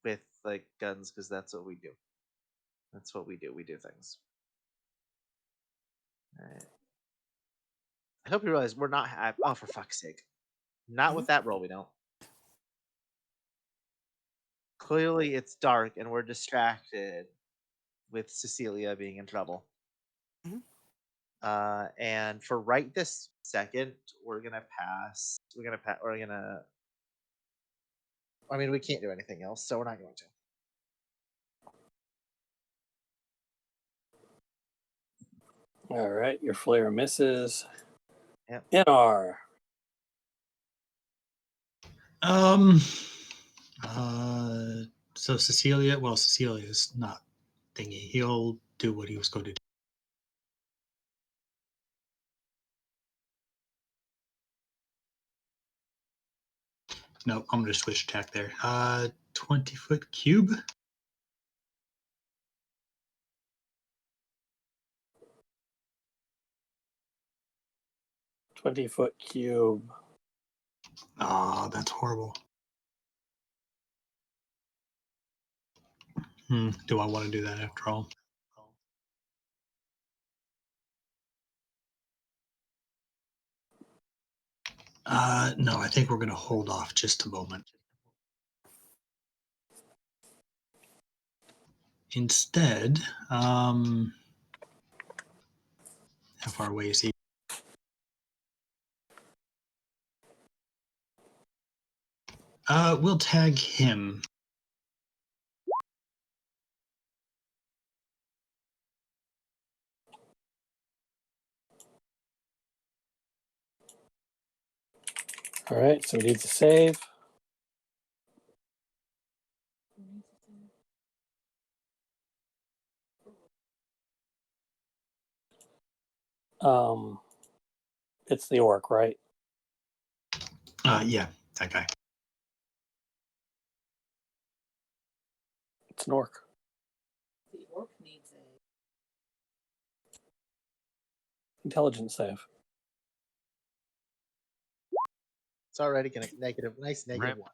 With like guns, because that's what we do. That's what we do. We do things. All right. I hope you realize we're not. Oh, for fuck's sake! Not with that roll. We don't. Clearly, it's dark, and we're distracted with Cecilia being in trouble. Mhm. And for right this second, we're gonna pass. We're gonna pass. We're gonna. I mean, we can't do anything else, so we're not going to. All right, your flare misses. Yep. NR. So Cecilia's not thingy. He'll do what he was going to do. no, I'm going to switch attack there. 20-foot cube. $20-foot cube. Oh, that's horrible. Do I want to do that after all? No, I think we're going to hold off just a moment. Instead, how far away is he? We'll tag him. All right, so he needs a save. It's the orc, right? Yeah, that guy. It's an orc. The orc needs a. Intelligence save. It's already going to nice negative Rip.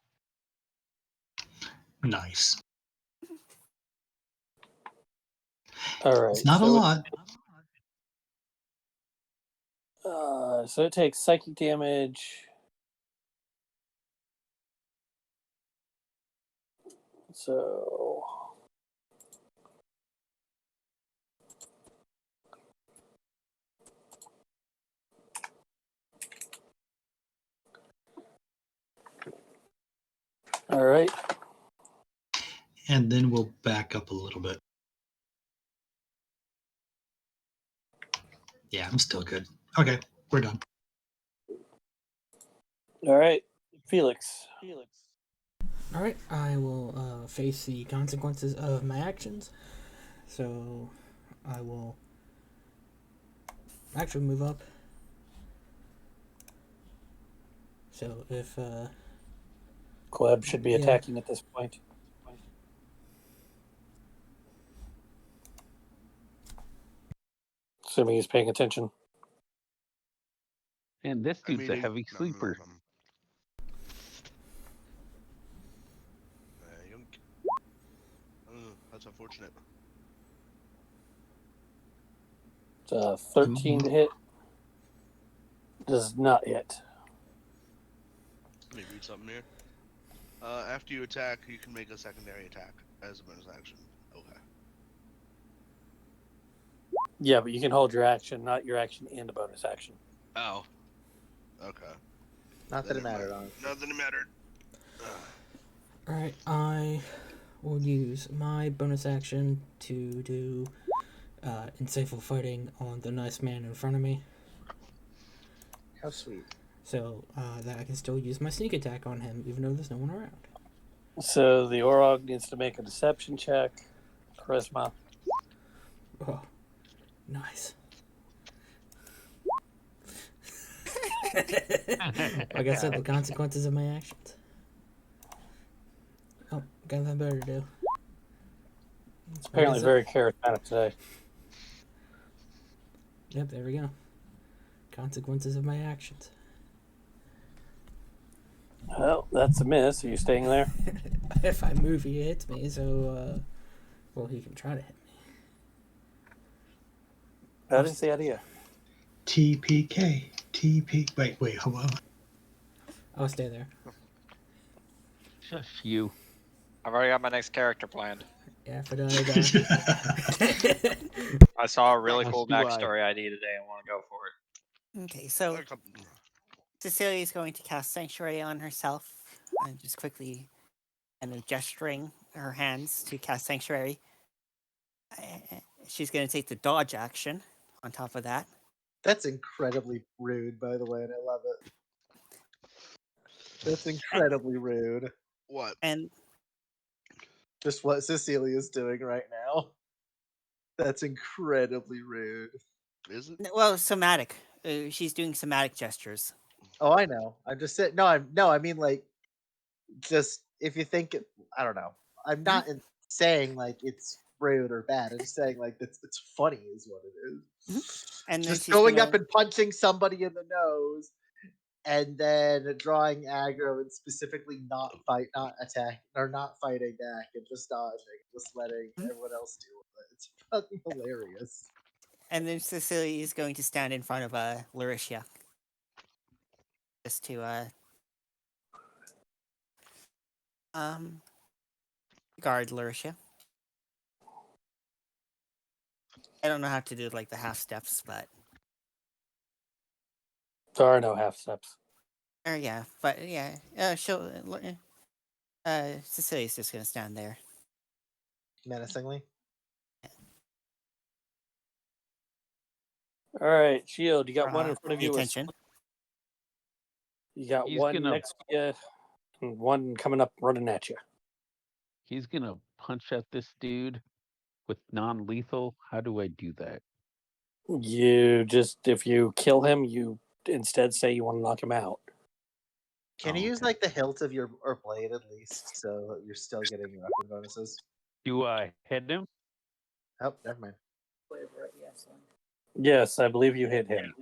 1. Nice. All right. It's not a lot. So it takes psychic damage. So all right. And then we'll back up a little bit. Yeah, I'm still good. Okay, we're done. All right. Felix. All right, I will face the consequences of my actions. So I will actually move up. So if Gleb should be Yeah. attacking at this point. Assuming he's paying attention. And this I'm dude's a eating- heavy nom, nom, sleeper. nom. Yunk. That's unfortunate. It's a 13 to hit. Does not hit. Let me read something here. After you attack, you can make a secondary attack as a bonus action. Okay. Yeah, but you can hold your action, not your action and a bonus action. Oh. Okay. Not that it Never mattered, mind. honestly. Not that it mattered. all right, I will use my bonus action to do insightful fighting on the nice man in front of me, How sweet. so that I can still use my sneak attack on him, even though there's no one around. So the Orog needs to make a deception check. Charisma. Oh, nice. Like I said, the consequences of my actions. Oh, got nothing better to do. It's apparently very charismatic today. Yep, there we go. Consequences of my actions. Well, that's a miss. Are you staying there? If I move, he hits me, so, well, he can try to hit me. That is the idea. TPK. Wait, hold on. I'll stay there. Shush you. I've already got my next character planned. Yeah, if I die. I saw a really As cool do I. backstory idea today and want to go for it. Okay, so Cecilia is going to cast Sanctuary on herself and just quickly kind of gesturing her hands to cast Sanctuary. She's going to take the dodge action on top of that. That's incredibly rude, by the way, and I love it. That's incredibly rude. What? And Just what Cecilia's doing right now. That's incredibly rude. Is it? well, somatic. She's doing somatic gestures. Oh, I know. I'm just saying. No, I mean like just if you think I don't know. I'm not saying like it's rude or bad. I'm just saying like it's funny is what it is. And then Just she's going gonna. up and punching somebody in the nose, and then drawing aggro and specifically not attack or not fighting back and just dodging, just letting everyone else do it. It's fucking hilarious. And then Cecilia is going to stand in front of Larisha. Just to guard Larisha. I don't know how to do like the half steps, but There are no half steps. she'll Cecilia's just gonna stand there. Menacingly. All right, Shield, you got For one in front of the you. attention. You got He's one gonna- next to you, and one coming up running at you. He's gonna punch at this dude with non-lethal. How do I do that? You just, if you kill him, you instead say you want to knock him out. Can Oh, you use okay. like the hilt of your or blade at least, so you're still getting your weapon bonuses? Do I hit him? Oh, never mind. Whatever, yes. Yes, I believe you hit him.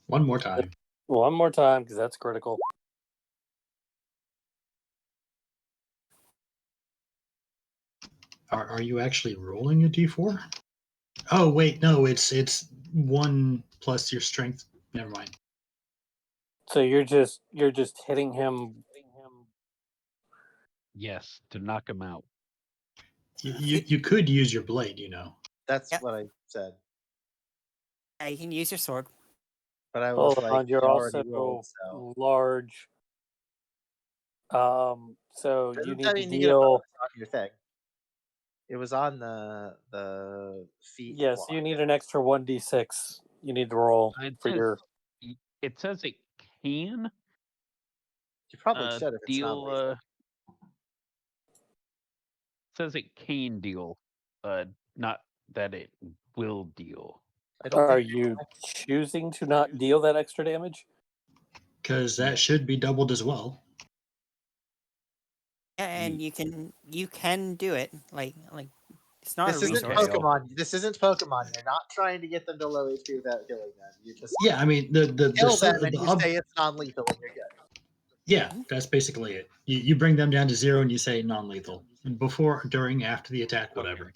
One more time. One more time, because that's critical. Are you actually rolling a d4? Oh wait, no, it's 1 plus your strength. Never mind. So you're just hitting him. Yes, to knock him out. You could use your blade, you know. That's Yep. what I said. You can use your sword. But I was Hold like, on, you're I already also rolled, so large. So you doesn't need tell to you to get a deal. bonus on your thing. It was on the feet. Yes, block. you need an extra 1d6. You need to roll It for says, your. it says it can You probably should if it's not deal. lethal. Says it can deal, not that it will deal. I don't Are think you choosing to not deal that extra damage? Because that should be doubled as well. And you can do it. Like it's not this a isn't resource. Okay. Pokemon. This isn't Pokemon. You're not trying to get them to low HP without killing them. You just Yeah, I mean the kill them and you say it's non-lethal and you're good. yeah, that's basically it. You bring them down to 0 and you say non-lethal. Before, during, after the attack, whatever.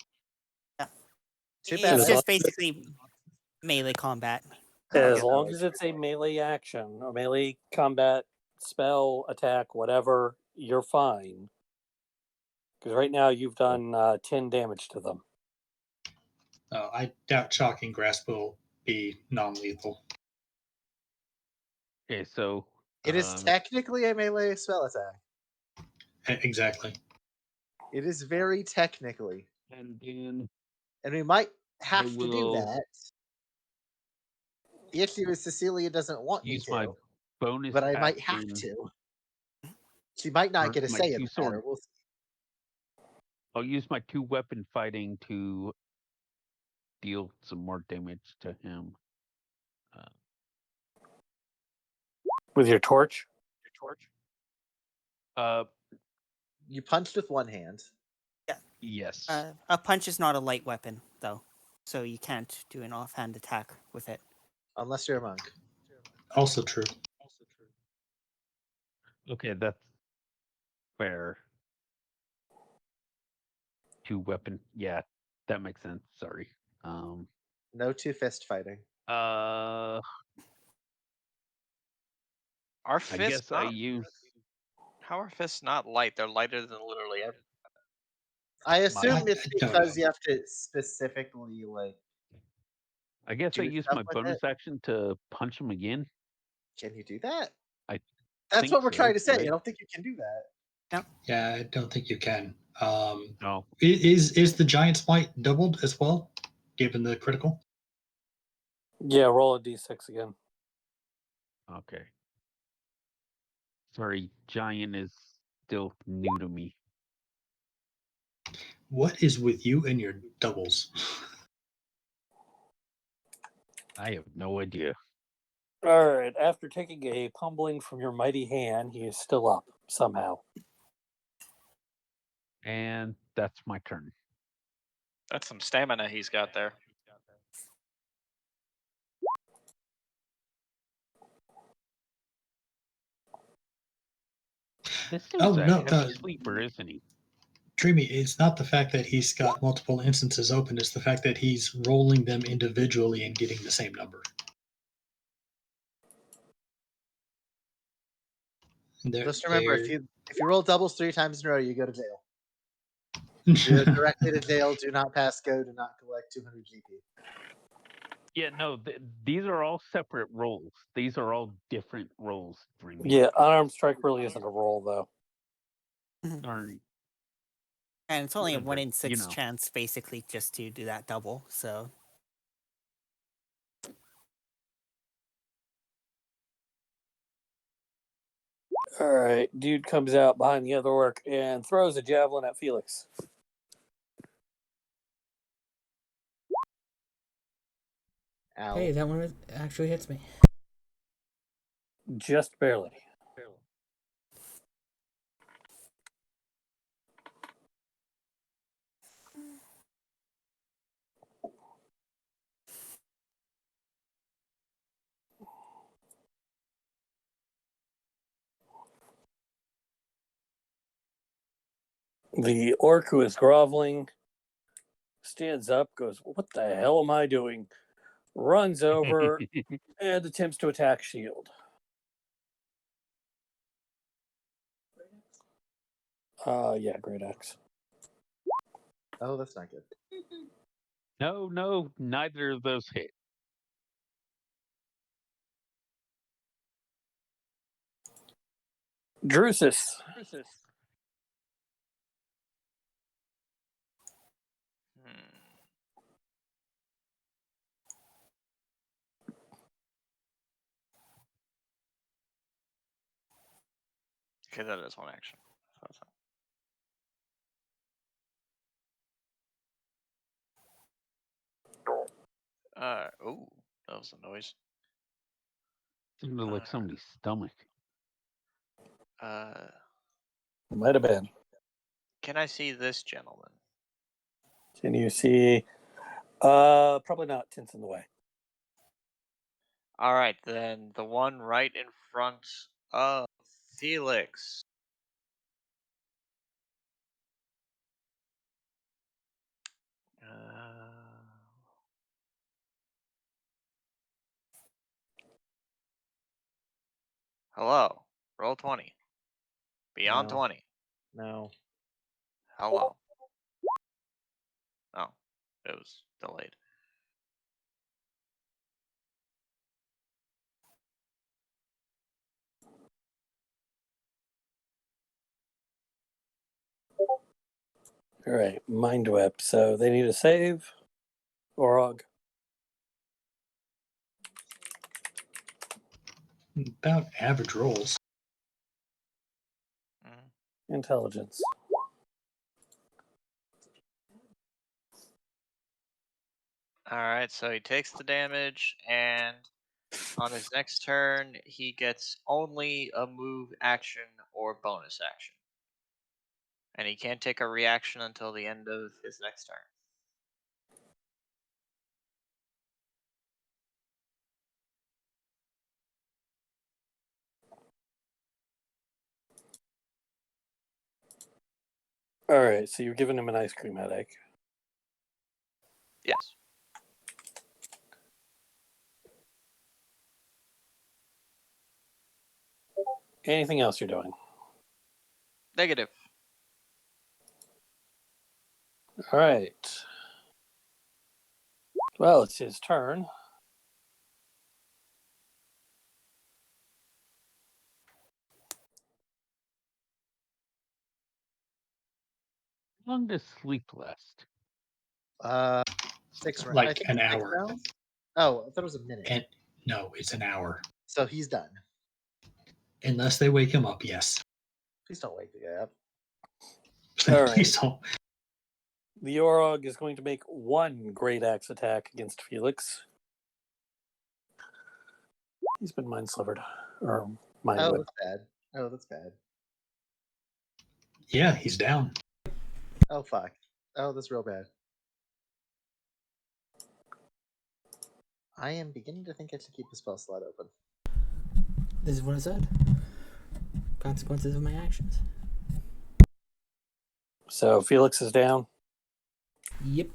Too bad. It's As just long- basically melee combat. As Yeah, long no, as it's a melee action, a melee combat spell, attack, whatever, you're fine. Because right now you've done 10 damage to them. I doubt Shocking Grasp will be non-lethal. Okay, so It is technically a melee spell attack. Exactly. It is very technically, and then and we might have to do will that. The issue is Cecilia doesn't want me use to, my bonus but I might have action, to. She might not or get a my say in the two-sword- matter. We'll see. I'll use my 2-weapon fighting to deal some more damage to him. With your torch? You punched with one hand. Yes. A punch is not a light weapon, though, so you can't do an offhand attack with it. Unless you're a monk. Also true. Okay, that's fair. 2-weapon. Yeah, that makes sense. Sorry. No two fist fighting. Our I fists guess I not. use. How are fists not light? They're lighter than literally everything. I assume I it's don't because know. you have to specifically like. I guess I do use stuff my with bonus it. action to punch him again. Can you do that? I That's think what we're so, trying to say. right? I don't think you can do that. Yeah, I don't think you can. No. Is the giant smite doubled as well, given the critical? Yeah, roll a d6 again. Okay. Sorry, giant is still new to me. What is with you and your doubles? I have no idea. All right. After taking a pummeling from your mighty hand, he is still up somehow. And that's my turn. That's some stamina he's got there. This dude's Oh, a no, heavy sleeper, isn't he? Dreamy, it's not the fact that he's got multiple instances open, it's the fact that he's rolling them individually and getting the same number. Just remember, if you roll doubles 3 times in a row, you go to jail. You go directly to jail. Do not pass go. Do not collect 200 GP. Yeah, no, these are all separate rolls. These are all different rolls. Dreamy. Yeah, unarmed strike really isn't a roll, though. All right. And it's only a But, 1 in 6 you know. chance, basically, just to do that double. So All right. Dude comes out behind the other orc and throws a javelin at Felix. Ow. Hey, that one actually hits me. Just barely. The orc who is groveling stands up, goes, "What the hell am I doing?" Runs over and attempts to attack Shield. Yeah, great axe. Oh, that's not good. No, neither of those hit. Drusus. Okay, that is one action. Oh, that was a noise. Sounded like somebody's stomach. Might have been. Can I see this gentleman? Can you see? Probably not. Tent's in the way. All right, then the one right in front of Felix. Hello. Roll 20. Beyond No. 20. No. Hello. Oh, it was delayed. All right, mind whip. So they need a save. Orog. About average rolls. Intelligence. All right, so he takes the damage, and on his next turn, he gets only a move action or bonus action. And he can't take a reaction until the end of his next turn. All right, so you're giving him an ice cream headache. Yes. Anything else you're doing? Negative. All right. Well, it's his turn. How long does sleep last? 6 rounds. Like I think an 6 hour. rounds. Oh, I thought it was a minute. And no, it's an hour. So he's done. Unless they wake him up, yes. Please don't wake the guy up. All right. Please don't. The Orog is going to make one great axe attack against Felix. He's been mind slivered. Or mind Oh, whipped. that's bad. Oh, that's bad. Yeah, he's down. Oh, fuck. Oh, that's real bad. I am beginning to think I should keep the spell slot open. This is what I said. Consequences of my actions. So Felix is down. Yep.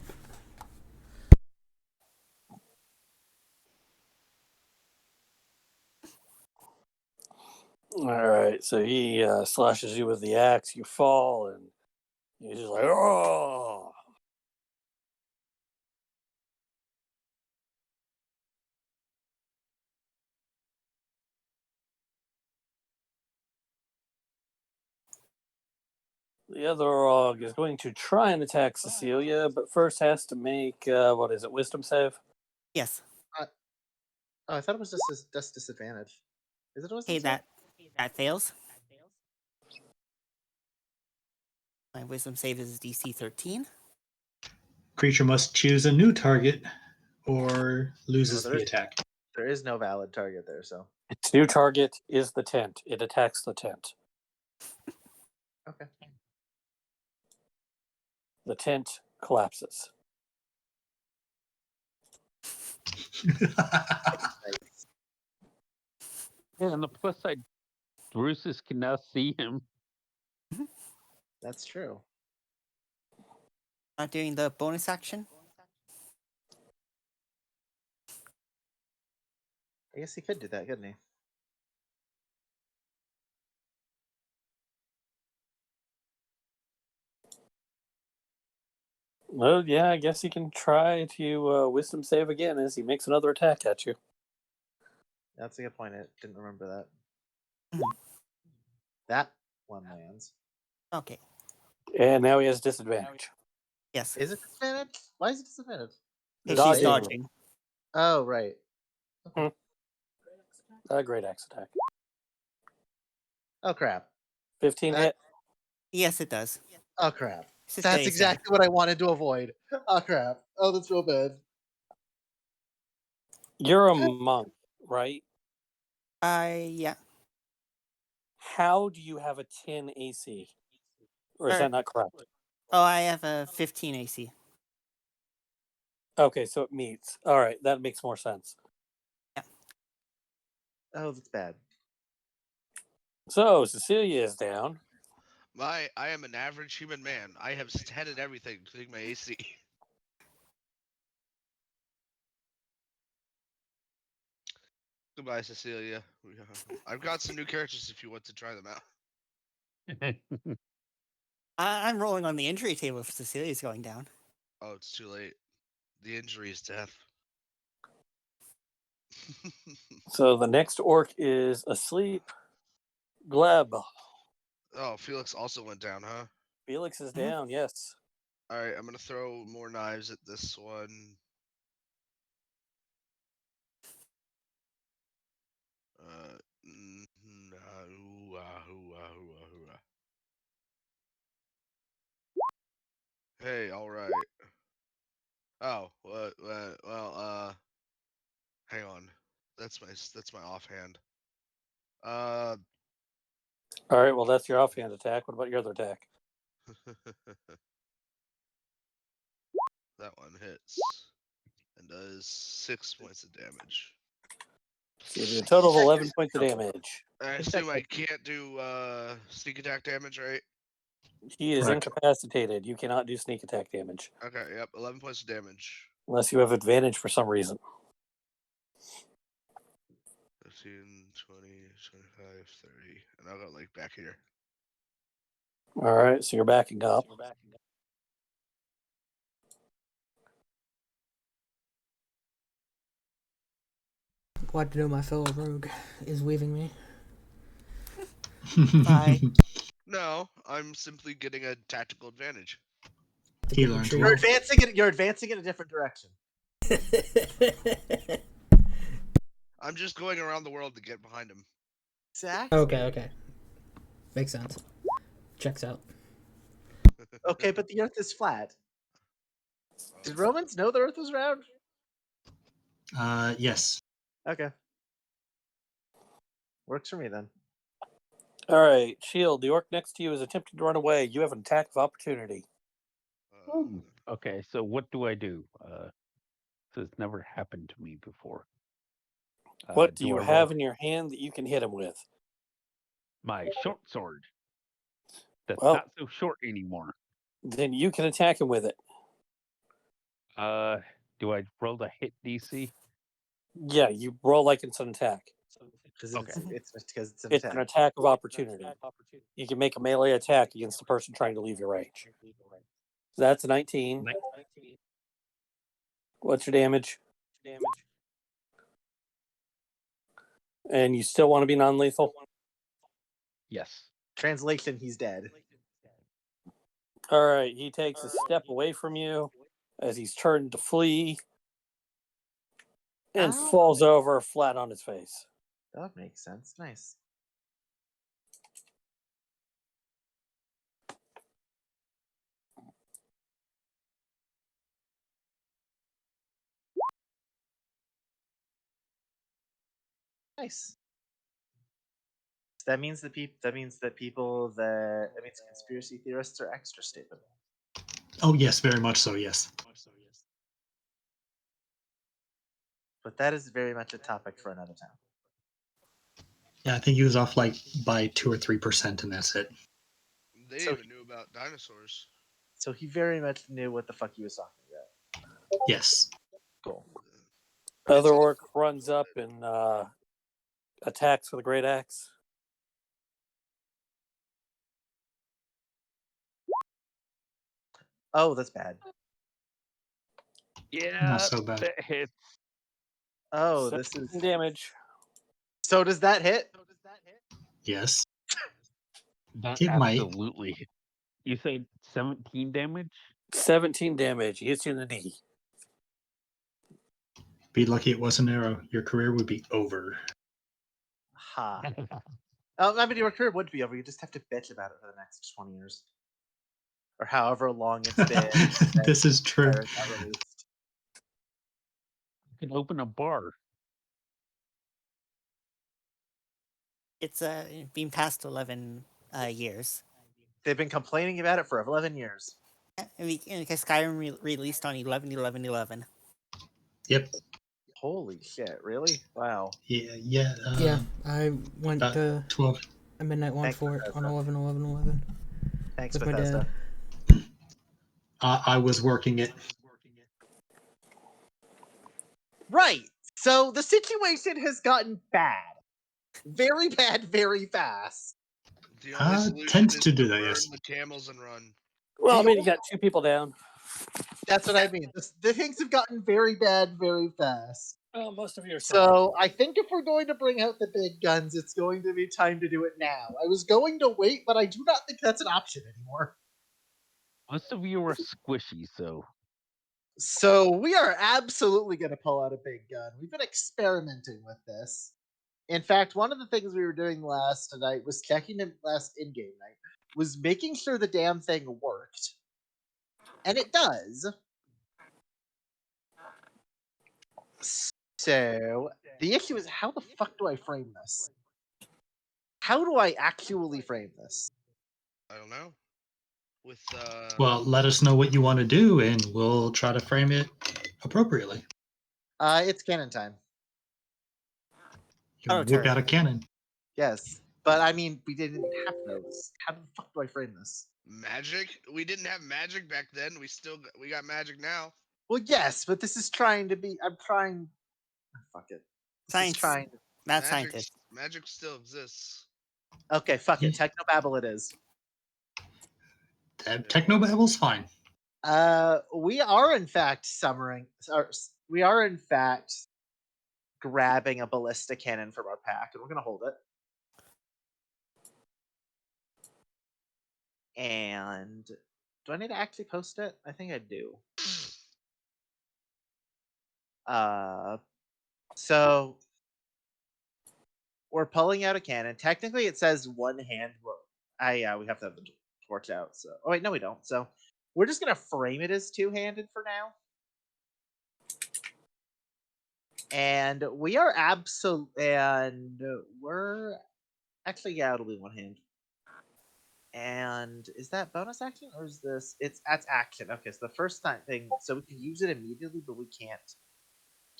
All right. So he slashes you with the axe. You fall, and he's just like, oh. The other Orog is going to try and attack Cecilia, but first has to make, what is it, wisdom save? Yes. Oh, I thought it was just disadvantage. Is it a wisdom Hey, save? that fails. My wisdom save is DC 13. Creature must choose a new target or loses Oh, the attack. There is no valid target there, so Its new target is the tent. It attacks the tent. okay. The tent collapses. Nice. Yeah, on the plus side, Bruce's can now see him. That's true. Not doing the bonus action. I guess he could do that, couldn't he? Well, yeah, I guess he can try to wisdom save again as he makes another attack at you. That's a good point. I didn't remember that. Mhm. That one lands. Okay. And now he has disadvantage. Yes. Is it disadvantage? Why is it disadvantage? If Does it she's say- Dodging. dodging. Oh, right. Great axe attack. Oh, crap. 15 That- hit. Yes, it does. Oh, crap. Cecilia's That's down. exactly what I wanted to avoid. Oh, crap. Oh, that's real bad. You're a monk, right? Yeah. How do you have a 10 AC? Or is Or- that not correct? Oh, I have a 15 AC. Okay, so it meets. All right, that makes more sense. Oh, that's bad. So Cecilia is down. I am an average human man. I have 10 and everything, including my AC. Goodbye, Cecilia. I've got some new characters if you want to try them out. I'm rolling on the injury table if Cecilia's going down. Oh, it's too late. The injury is death. So the next orc is asleep. Gleb. Oh, Felix also went down, huh? Felix is Mhm. down, yes. Alright, I'm gonna throw more knives at this one. Hey, alright. Oh, well, hang on. That's my offhand. All right, well, that's your offhand attack. What about your other attack? That one hits and does 6 points of damage. So you do a total of 11 points of damage. I assume I can't do sneak attack damage, right? He is Correct. incapacitated. You cannot do sneak attack damage Okay, yep, 11 points of damage. unless you have advantage for some reason. 15, 20, 25, 30. And I'll go like back here. All right, so you're backing up. Glad to know my fellow rogue is leaving me. Bye. No, I'm simply getting a tactical advantage. He learns You're well. advancing it. You're advancing in a different direction. I'm just going around the world to get behind him. Exactly. Okay. Makes sense. Checks out. Okay, but the Earth is flat. Did Romans know the Earth was round? Yes. Okay. Works for me then. All right, Shield. The orc next to you is attempting to run away. You have an attack of opportunity. Okay, so what do I do? This has never happened to me before. What do do you I have roll in your hand that you can hit him with? my short sword? That's Well, not so short anymore. then you can attack him with it. Do I roll the hit DC? Yeah, you roll like it's an attack. Because Okay. it's because it's an It's attack. an attack of opportunity. You can make a melee attack against the person trying to leave your range. So that's a 19. What's your damage? And you still want to be non-lethal? Yes. Translation: he's dead. All right, he takes a step away from you as he's turned to flee and Ow. falls over flat on his face. That makes sense. Nice. Nice. That means that conspiracy theorists are extra stupid. Oh yes, very much so. Yes. But that is very much a topic for another time. Yeah, I think he was off like by 2 or 3%, and that's it. They So- even knew about dinosaurs. So he very much knew what the fuck he was talking about. Yes. Cool. Other orc runs up and attacks with a great axe. Oh, that's bad. Yeah, Not so bad. that hits. Oh, this is. Damage. So does that hit? Yes. That It might. absolutely. You say 17 damage? 17 damage. He hits you in the knee. Be lucky it was an arrow. Your career would be over. Ha. I mean, your career would be over. You just have to bitch about it for the next 20 years. Or however long it's been. This is true. Terra got released. You can open a bar. It's been past 11 years. They've been complaining about it for 11 years. Because Skyrim released on 11/11/11. Yep. Holy shit, really? Wow. Yeah. Yeah. Yeah, I went to 12. a midnight launch Thanks, for it on Bethesda. 11/11/11 Thanks, with my Bethesda. dad. I was working it. Right. So the situation has gotten bad. Very bad, very fast. The only solution Tends is to do to that, burn yes. the camels and run. Well, I mean, you got 2 people down. That's what I mean. The things have gotten very bad, very fast. Oh, most of you are So I think if we're going to bring out the big guns, it's going to be time to do it now. I was going to wait, but I do not think that's an option anymore. Most of you are squishy, so So we are absolutely going to pull out a big gun. We've been experimenting with this. In fact, one of the things we were doing last night was checking in last in-game night, was making sure the damn thing worked. And it does. So the issue is, how the fuck do I frame this? How do I actually frame this? I don't know. With Well, let us know what you want to do, and we'll try to frame it appropriately. It's cannon time. You whip Terra. out a cannon. Yes. But I mean, we didn't have those. How the fuck do I frame this? magic, we didn't have magic back then. We got magic now. Well, yes, but this is trying to be. I'm trying. Oh, fuck it. This Science. is trying. Not scientist. Magic still exists. Okay, fuck it. Technobabble it is. Technobabble's fine. We are in fact summoning. We are in fact grabbing a ballista cannon from our pack, and we're gonna hold it. And do I need to actually post it? I think I do. So we're pulling out a cannon. Technically, it says one hand. Yeah, we have to have the torch out. So, oh wait, no, we don't. So we're just gonna frame it as two-handed for now. And we are we're actually, yeah, it'll be one hand. And is that bonus action or is this? That's action. Okay, so the first time thing, so we can use it immediately, but we can't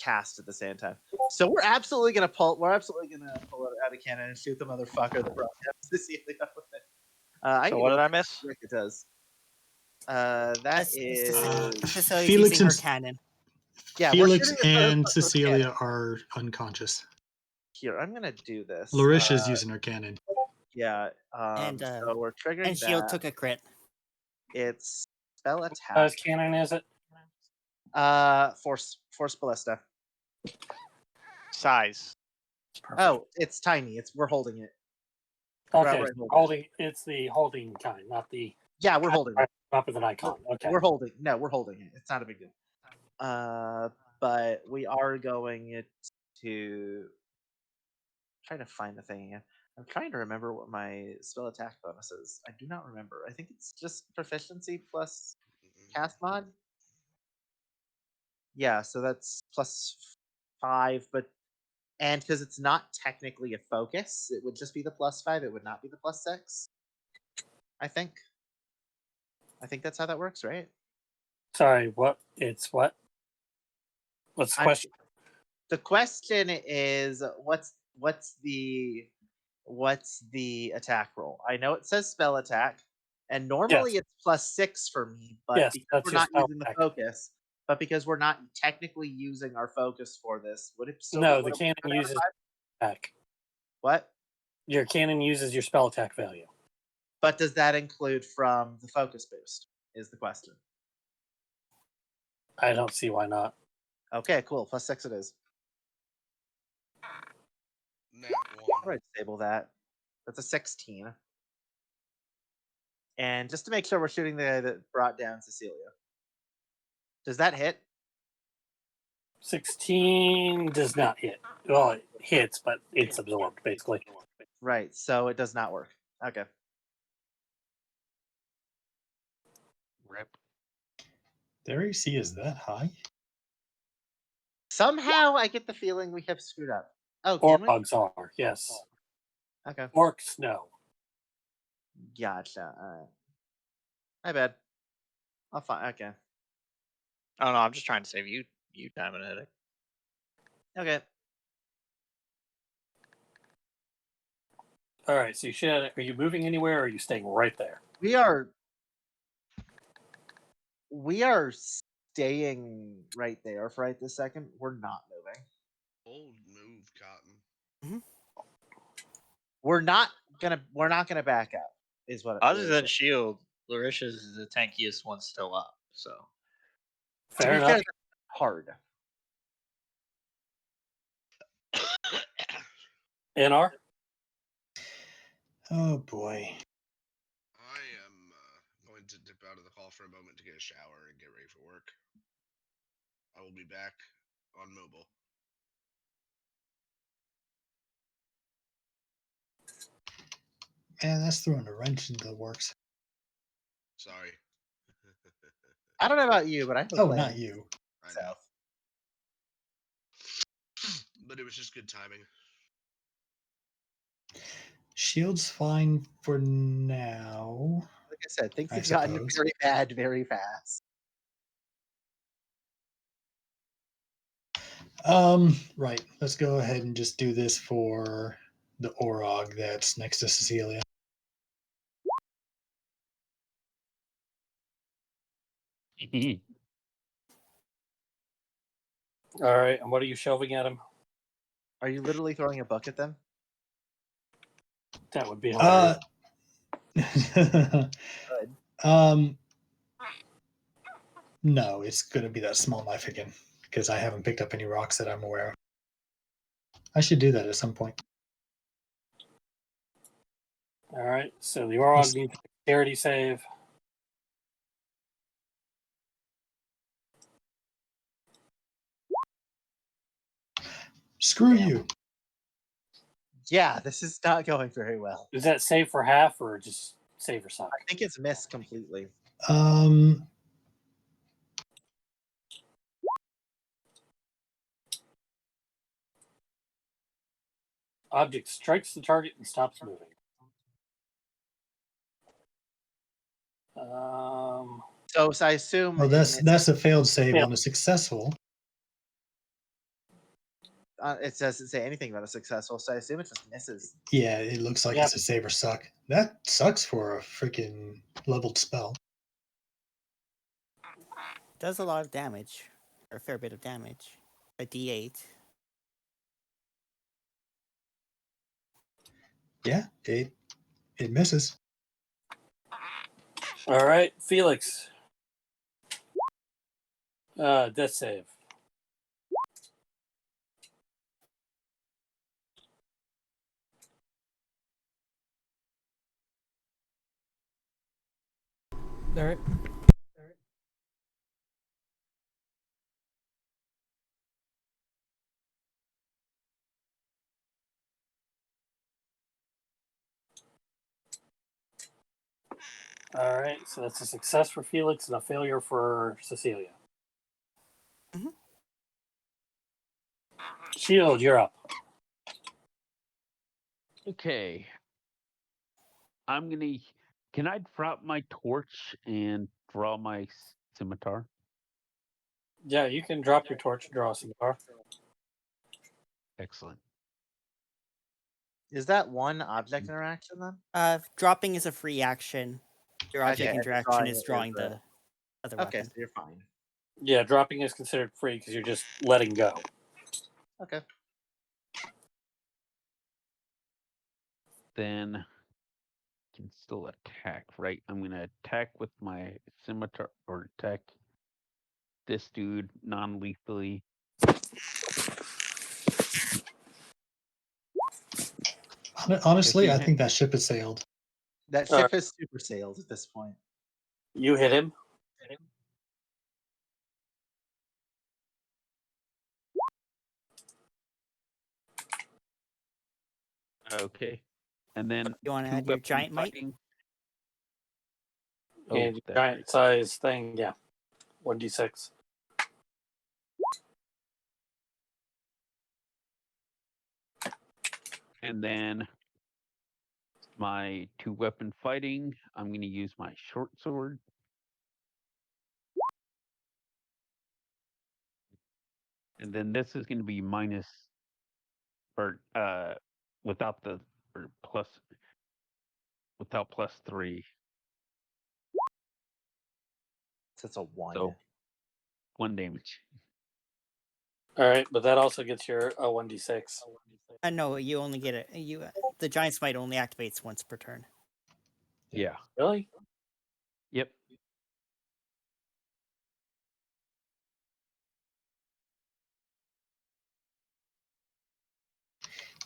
cast at the same time. So we're absolutely gonna pull. We're absolutely gonna pull it out of cannon and shoot the motherfucker that brought down Cecilia with it. I So need what to did I look at miss? what Rick it does. That is Cecilia's Felix using her and cannon. yeah. We're Felix shooting this and motherfucker with cannon. Cecilia are unconscious. Here, I'm gonna do this. Larisha's using her cannon. Yeah. And, So we're triggering And Shield that. took a crit. It's spell What attack. size cannon is it? Force ballista. Size. Perfect. Oh, it's tiny. We're holding it. Okay, Right, so holding. It's the holding kind, not the Yeah, we're holding it. up with an icon. Okay. We're holding. No, we're holding it. It's not a big deal. But we are going to try to find the thing again. I'm trying to remember what my spell attack bonus is. I do not remember. I think it's just proficiency plus cast mod. Yeah, so that's +5, but and because it's not technically a focus, it would just be the +5. It would not be the +6. I think. I think that's how that works, right? Sorry, what? It's what? What's the question? The question is what's the attack roll? I know it says spell attack, and normally Yes. it's +6 for me, but Yes, because that's we're your not spell using the attack. focus, but because we're not technically using our focus for this, would it still No, be the cannon uses attack. what? Your cannon uses your spell attack value. But does that include from the focus boost? Is the question. I don't see why not. Okay, cool. +6 it is. Nat All 1. right, disable that. That's a 16. And just to make sure we're shooting the guy that brought down Cecilia. Does that hit? 16 does not hit. Well, it hits, but it's absorbed, basically. Right, so it does not work. Okay. Rip. Their AC is that high? Somehow I get the feeling we have screwed up. Oh, can we? Orbugs are, yes. Okay. Orcs, no. Gotcha. All right. My bad. I'll find. Okay. Oh no, I'm just trying to save you time and a headache. Okay. All right, so are you moving anywhere, or are you staying right there? We are staying right there for right this second. We're not moving. Bold move, Cotton. We're not gonna back up. Is what. Other than shield, Larisha's is the tankiest one still up. So To be Fair fair, enough. that's hard. NR? Oh boy. I am going to dip out of the call for a moment to get a shower and get ready for work. I will be back on mobile. Man, that's throwing a wrench into the works. Sorry. I don't know about you, but I'm Oh, not you. I know. But it was just good timing. Shield's fine for now. Like I said, things I have gotten suppose. very bad very fast. Right. Let's go ahead and just do this for the Orog that's next to Cecilia. All right, and what are you shoving at him? Are you literally throwing a book at them? That would be hilarious. No, it's going to be that small knife again because I haven't picked up any rocks that I'm aware of. I should do that at some point. All right, so the Orog needs a dexterity save. Screw you. Yeah, this is not going very well. Is that save for half or just save for suck? I think it's missed completely. Object strikes the target and stops moving. So I assume Well, it that's misses. a failed save. Yeah. On a successful. It doesn't say anything about a successful, so I assume it just misses. Yeah, it looks like Yeah. it's a save or suck. That sucks for a freaking leveled spell. Does a lot of damage, or a fair bit of damage. A D8. Yeah, it misses. All right, Felix. Death save. All right. All right, so that's a success for Felix and a failure for Cecilia. Mhm. Shield, you're up. Okay. I'm gonna. Can I drop my torch and draw my scimitar? Yeah, you can drop your torch and draw a cigar. Excellent. Is that one object interaction then? Dropping is a free action. Your object Okay, and interaction drawing is it drawing is the other okay, weapon. so you're fine. Yeah, dropping is considered free because you're just letting go. Okay. Then I can still attack, right? I'm gonna attack with my scimitar or attack this dude non-lethally. Honestly, 15 I hit. think that ship has sailed. That All ship right. is super sailed at this point. You hit him. Okay. And then You want to two add your weapon giant might? fighting. Oh, And that's giant right. size thing, yeah. 1d6. And then my two weapon fighting, I'm going to use my short sword. And then this is going to be minus or without the or plus without +3. So it's a 1. So 1 damage. All right, but that also gets your 1d6. No, you only get it. The giant smite only activates once per turn. Yeah. Really? Yep.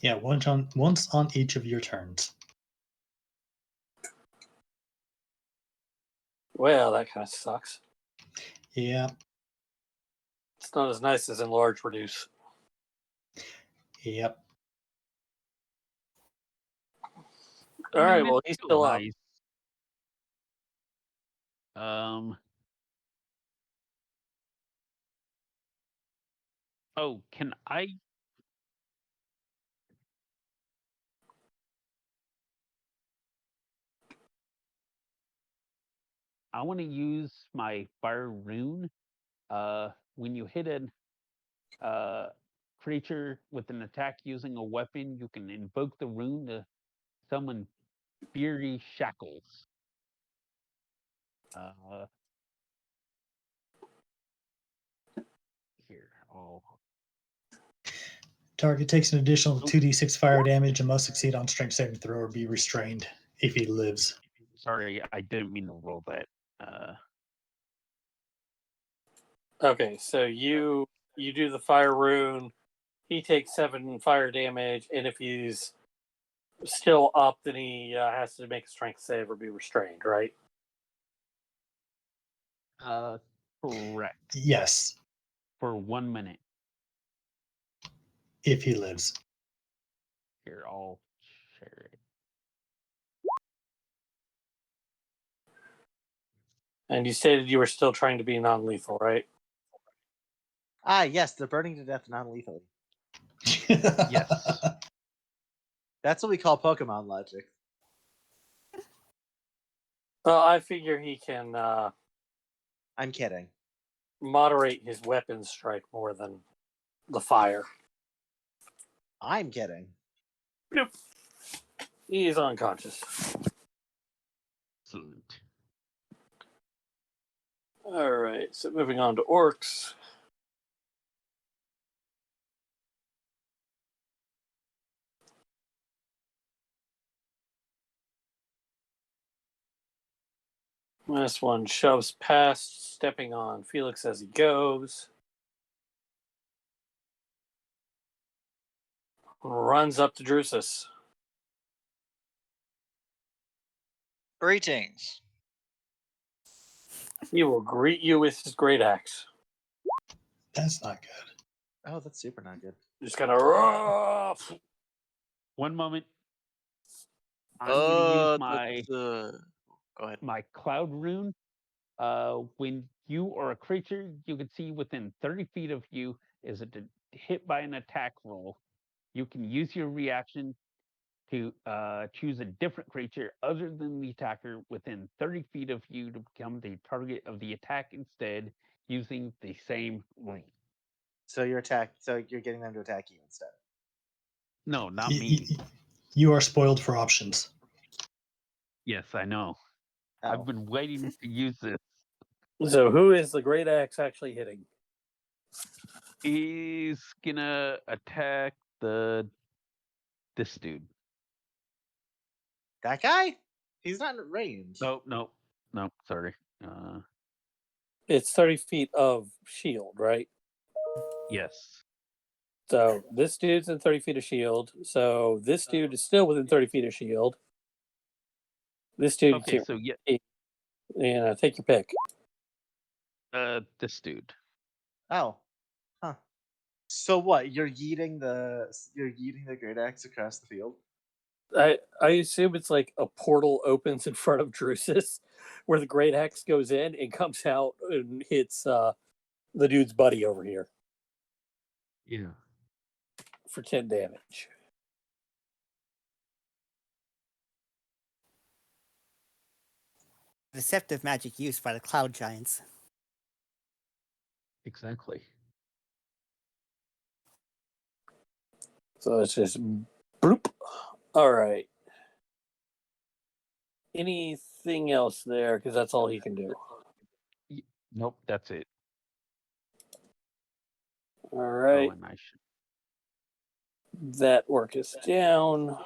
Yeah, once on each of your turns. Well, that kind of sucks. Yeah, It's not as nice as enlarge reduce. yep. All right, well, he's still up. Nice. Oh, can I? I want to use my fire rune. When you hit a creature with an attack using a weapon, you can invoke the rune to summon fiery shackles. Here, oh, Target takes an additional 2d6 fire damage and must succeed on strength saving throw or be restrained if he lives. sorry, I didn't mean to roll that. Okay, so you do the fire rune. He takes 7 fire damage, and if he's still up, then he has to make a strength save or be restrained, right? Correct. Yes, For 1 minute. if he lives. Here, I'll share it. And you stated you were still trying to be non-lethal, right? Ah, yes, they're burning to death non-lethally. Yes. That's what we call Pokemon logic. Well, I figure he can I'm kidding. moderate his weapon strike more than the fire. I'm kidding. Nope. He is unconscious. Excellent. All right, so moving on to orcs. This one shoves past, stepping on Felix as he goes. Runs up to Drusus. Greetings. He will greet you with his great axe. That's not good. Oh, that's super not good. Just kind of rough. One moment. I'm going to use my Go ahead. my cloud rune. When you or a creature you can see within 30 feet of you is hit by an attack roll, you can use your reaction to choose a different creature other than the attacker within 30 feet of you to become the target of the attack instead, using the same rune. So you're getting them to attack you instead. No, not Y- me. y- You are spoiled for options. Yes, I know. Oh. I've been waiting to use this. So who is the great axe actually hitting? He's gonna attack this dude. That guy? He's not in range. No, sorry. It's 30 feet of shield, right? Yes. So this dude's in 30 feet of shield. So this dude is still within 30 feet of shield. This dude Okay, can't. so yeah, Take your pick. this dude. Oh. Huh. So what? You're yeeting the great axe across the field? I assume it's like a portal opens in front of Drusus, where the great axe goes in and comes out and hits the dude's buddy over here Yeah. for 10 damage. Deceptive magic used by the cloud giants. Exactly. So it's just bloop. All right. Anything else there? Because that's all he can do. Nope, that's it. All right. Oh, and I should. That orc is down.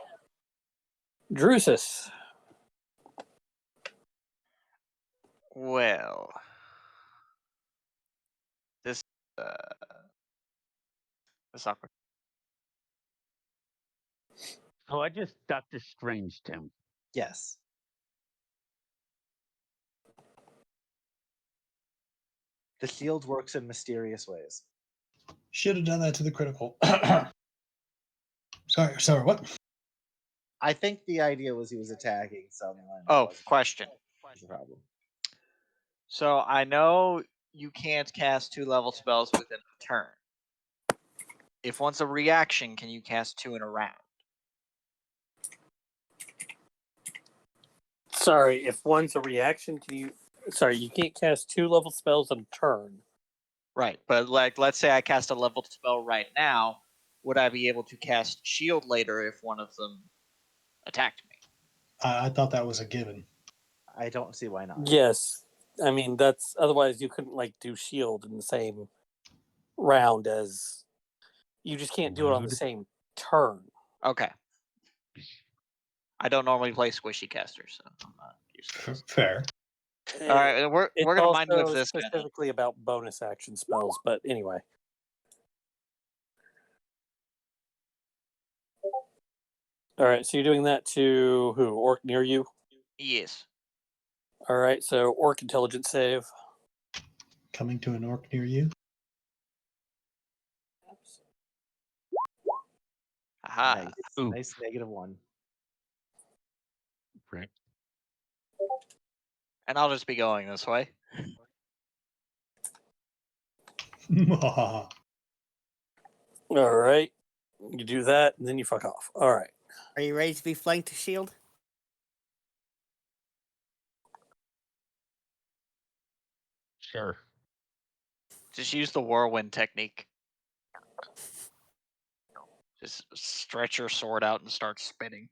Drusus. Well, this awkward. So I just Doctor Stranged him. Yes. The shield works in mysterious ways. Should have done that to the critical. Sorry, what? I think the idea was he was attacking someone. Oh, question. That's the problem. So I know you can't cast 2-level spells within a turn. If one's a reaction, can you cast 2 in a round? Sorry, if one's a reaction, you can't cast 2-level spells in a turn. Right, but like, let's say I cast a level spell right now, would I be able to cast shield later if one of them attacked me? I thought that was a given. I don't see why not. Yes. I mean, that's otherwise you couldn't do shield in the same round as you just can't do it on the same turn. Okay. I don't normally play squishy casters, so I'm not used to this. Fair. All right, we're gonna mind with also this guy. specifically about bonus action spells, but anyway. All right, so you're doing that to who? Orc near you? Yes. All right, so orc intelligence save. Coming to an orc near you. Aha. Nice -1. Right. And I'll just be going this way. All right, you do that, and then you fuck off. All right. Are you ready to be flanked, Shield? Sure. Just use the whirlwind technique. Just stretch your sword out and start spinning.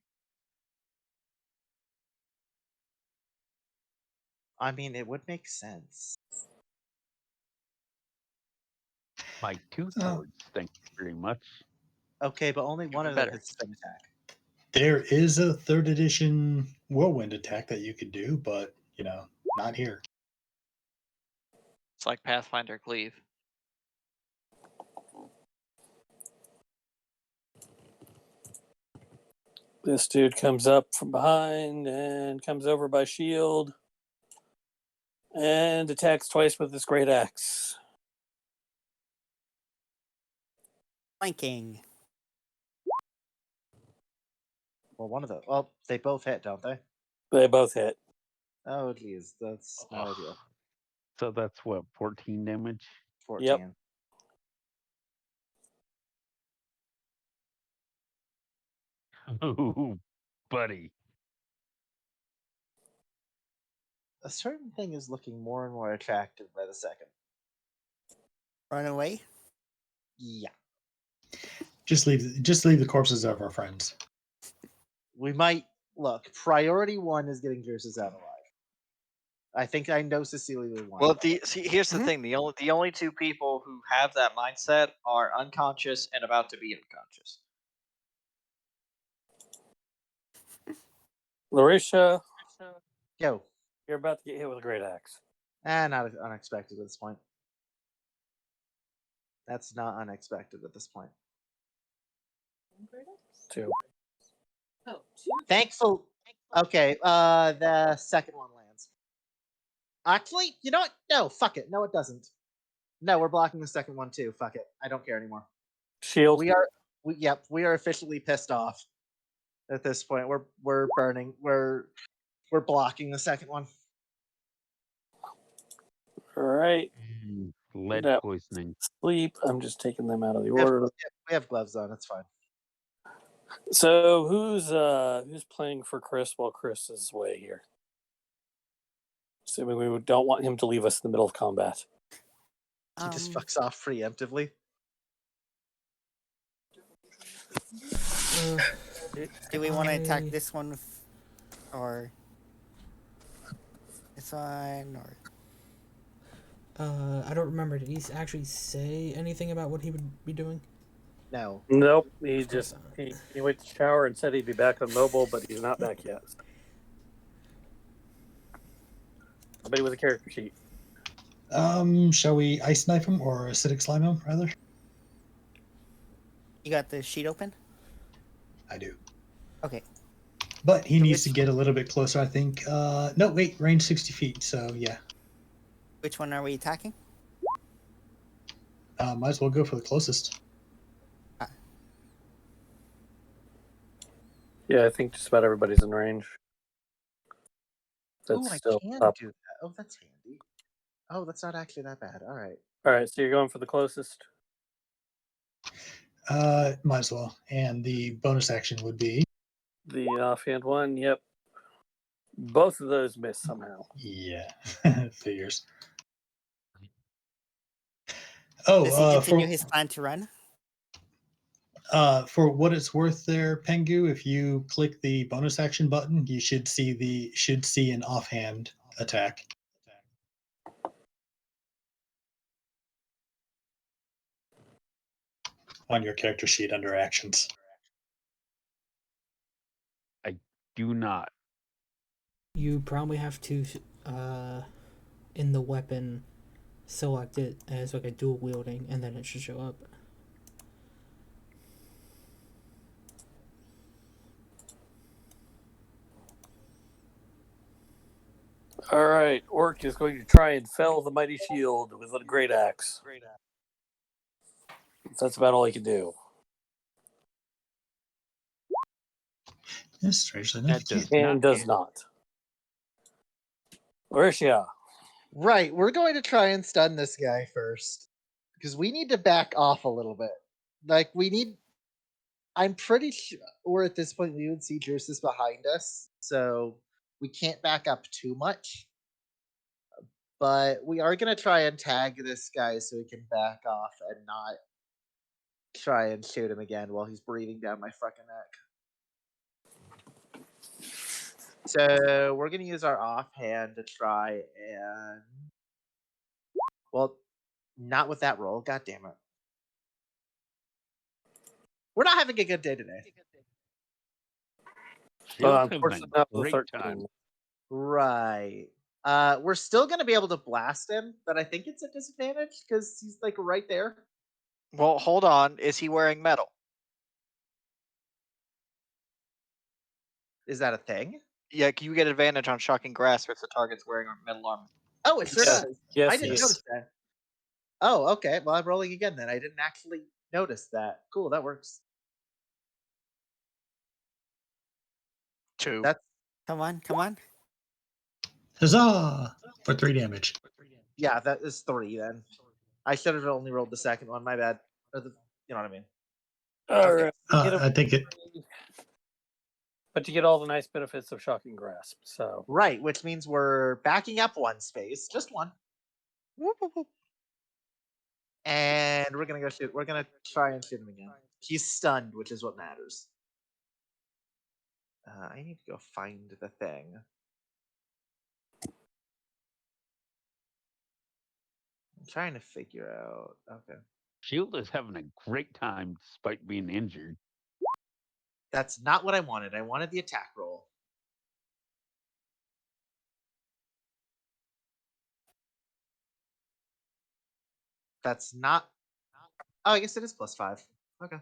I mean, it would make sense. My two Oh. swords, thank you very much. Okay, but only one Even of them better. hits spin attack. There is a 3rd edition whirlwind attack that you could do, but not here. It's like Pathfinder Cleave. This dude comes up from behind and comes over by Shield and attacks twice with his great axe. Flanking. Well, one of them. Well, they both hit, don't they? They both hit. Oh, geez, that's no ideal. So that's what, 14 damage? 14. Ooh, buddy. A certain thing is looking more and more attractive by the second. Run away. Yeah. Just leave the corpses of our friends. We might look. Priority 1 is getting Jerseys out alive. I think I know Cecilia would want. Well, that. here's the thing: the only two people who have that mindset are unconscious and about to be unconscious. Larisha, Yo. you're about to get hit with a great axe. Not unexpected at this point. That's not unexpected at this point. Two. Oh, two. Thankful. Okay, the second one lands. Actually, you know what? No, fuck it. No, it doesn't. No, we're blocking the second one too. Fuck it. I don't care anymore. Shield. We are officially pissed off at this point. We're burning. We're blocking the second one. All right. Lead No. poisoning. Sleep. I'm just taking them out of the We have, order. we have gloves on. It's fine. So who's playing for Chris while Chris is away here? Assuming we don't want him to leave us in the middle of combat. He just fucks off preemptively. Do we want to attack this one, or this one, or? I don't remember. Did he actually say anything about what he would be doing? No. Nope. He just he went to shower and said he'd be back on mobile, but he's not back yet. Somebody with a character sheet. Shall we ice knife him or acidic slime him rather? You got the sheet open? I do. Okay. But he So needs to which- get a little bit closer, I think. No, wait, range 60 feet, so yeah. Which one are we attacking? Might as well go for the closest. Yeah, I think just about everybody's in range. Oh, That's I still can up. do that. Oh, that's handy. Oh, that's not actually that bad. All right. All right, so you're going for the closest. Might as well. And the bonus action would be... The offhand one. Yep. Both of those miss somehow. Yeah, figures. Does he Oh, continue his plan to run? for what it's worth there, Pengu, if you click the bonus action button, you should see an offhand attack. On your character sheet under actions. I do not. You probably have to, in the weapon, select it as like a dual wielding, and then it should show up. All right, Orc is going to try and fell the mighty shield with a great axe. That's about all he can do. Yes, strangely That enough, you does can't. And does not. Larisha. Right, we're going to try and stun this guy first. Because we need to back off a little bit. Like, we need... I'm pretty sure at this point we would see Drusus behind us, so we can't back up too much. But we are gonna try and tag this guy so he can back off and not try and shoot him again while he's breathing down my fucking neck. So we're gonna use our offhand to try and, well, not with that roll. God damn it. We're not having a good day today. Shield's having Unfortunately, a not the great 13. time. Right. We're still gonna be able to blast him, but I think it's a disadvantage because he's like right there. Well, hold on. Is he wearing metal? Is that a thing? Yeah, you get advantage on shocking grasp if the target's wearing metal armor. Oh, it sure Yes. does. Yes, I he didn't is. notice that. Oh, okay. Well, I'm rolling again then. I didn't actually notice that. Cool, that works. 2. That's Come on, come on. Huzzah! For 3 damage. yeah, that is 3 then. I should have only rolled the second one. My bad. Or you know what I mean. All Okay. right. You get I think it. but you get all the nice benefits of shocking grasp. So Right, which means we're backing up 1 space, just 1. Whoop, whoop, whoop. And we're gonna go shoot. We're gonna try and shoot him again. He's stunned, which is what matters. I need to go find the thing. I'm trying to figure out. Okay. Shield is having a great time despite being injured. That's not what I wanted. I wanted the attack roll. That's not. Oh, I guess it is +5. Okay.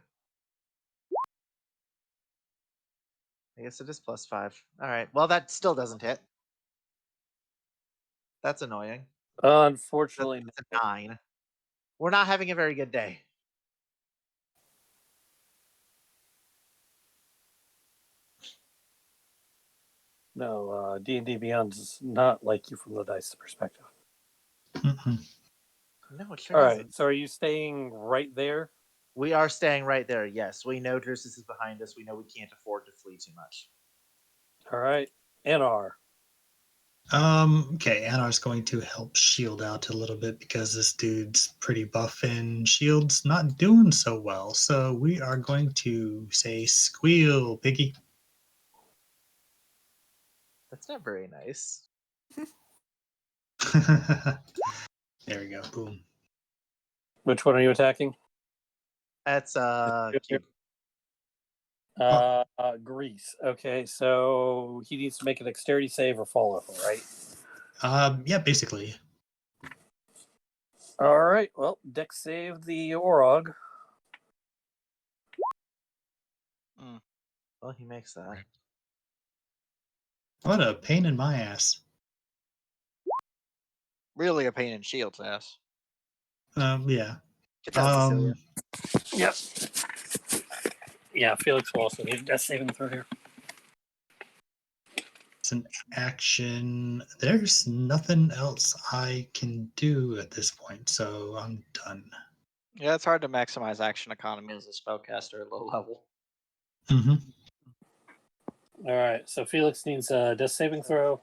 I guess it is +5. All right. Well, that still doesn't hit. That's annoying. unfortunately, That's a 9. We're not having a very good day. no. D&D Beyond does not like you from the dice perspective. Mm-mm. No, it sure All doesn't. right. So are you staying right there? We are staying right there. Yes, we know Drusus is behind us. We know we can't afford to flee too much. All right. NR. Okay, Anar's going to help Shield out a little bit because this dude's pretty buff and Shield's not doing so well. So we are going to say squeal, piggy. That's not very nice. There we go. Boom. Which one are you attacking? That's cute. Grease. Okay, so he needs to make a dexterity save or fall over, right? Yeah, basically. All right. Well, dex save the Orog. Well, he makes that. What a pain in my ass. Really a pain in Shield's ass. Yeah. Get that, Cecilia. Yep. Yeah, Felix will also need a dex saving throw here. It's an action. There's nothing else I can do at this point, so I'm done. Yeah, it's hard to maximize action economy as a spellcaster at low level. Mm-hmm. All right. So Felix needs a dex saving throw.